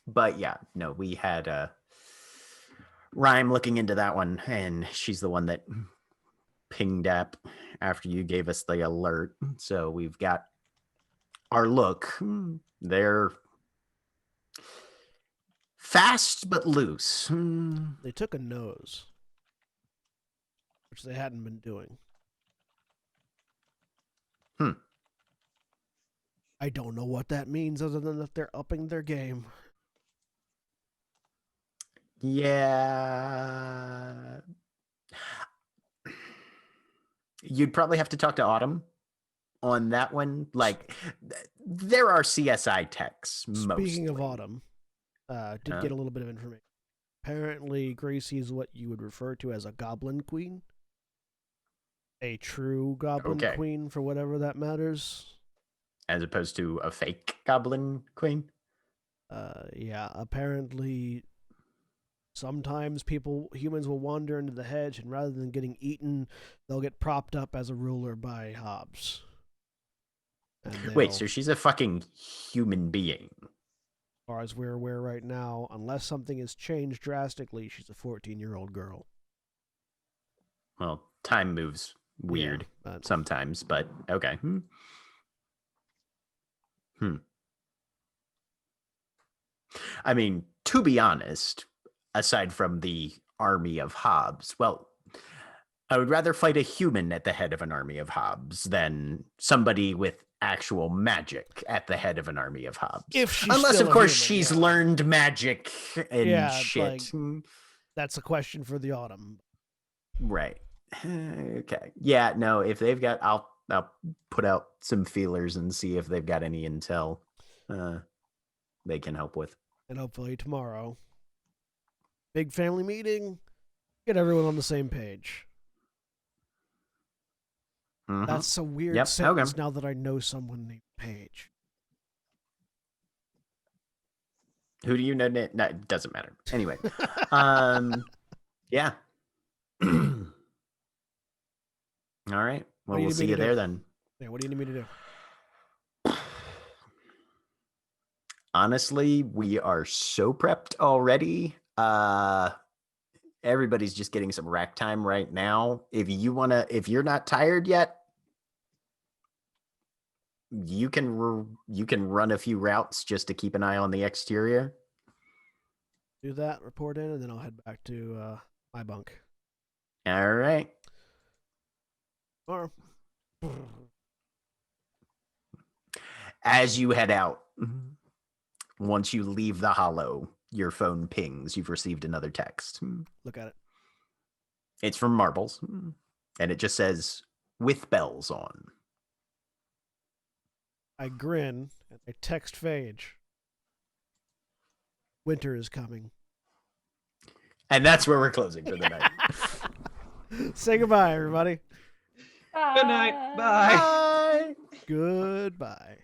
but yeah, no, we had Rhyme looking into that one, and she's the one that pinged up after you gave us the alert. So we've got our look. They're fast but loose. They took a nose, which they hadn't been doing. I don't know what that means other than that they're upping their game. Yeah. You'd probably have to talk to Autumn on that one. Like, there are CSI techs. Speaking of mostly. Autumn, did get a little bit of information. Apparently, Gracie is what you would refer to as a goblin queen. A true goblin queen, for whatever that matters. As opposed to a fake goblin queen? Yeah, apparently sometimes humans will wander into the hedge, and rather than getting eaten, they'll get propped up as a ruler by Hobbs. Wait, so she's a fucking human being? As far as we're aware right now, unless something has changed drastically, she's a 14-year-old girl. Well, time moves weird sometimes, but okay. I mean, to be honest, aside from the army of Hobbs, well, I would rather fight a human at the head of an army of Hobbs than somebody with actual magic at the head of an army of Hobbs. Unless, of course, she's learned magic and shit. Like, that's a question for the Autumn. Right. Okay. Yeah, no, if they've got, I'll put out some feelers and see if they've got any intel they can help with. And hopefully tomorrow, big family meeting, get everyone on the same page. Mm-hmm. That's a weird sentence now that I know someone named Paige. Who do you know? No, it doesn't matter. Anyway. Yeah. All right. Well, we'll see you there then. Yeah, what do you need me to do? Honestly, we are so prepped already. Everybody's just getting some rack time right now. If you're not tired yet, you can run a few routes just to keep an eye on the exterior. Do that, report in, and then I'll head back to my bunk. All right. As you head out, once you leave the hollow, your phone pings. You've received another text. Look at it. It's from Marbles, and it just says, "with bells on." I grin and I text Phage. Winter is coming. And that's where we're closing for the night. Say goodbye, everybody. Good night. Bye. Bye. Goodbye.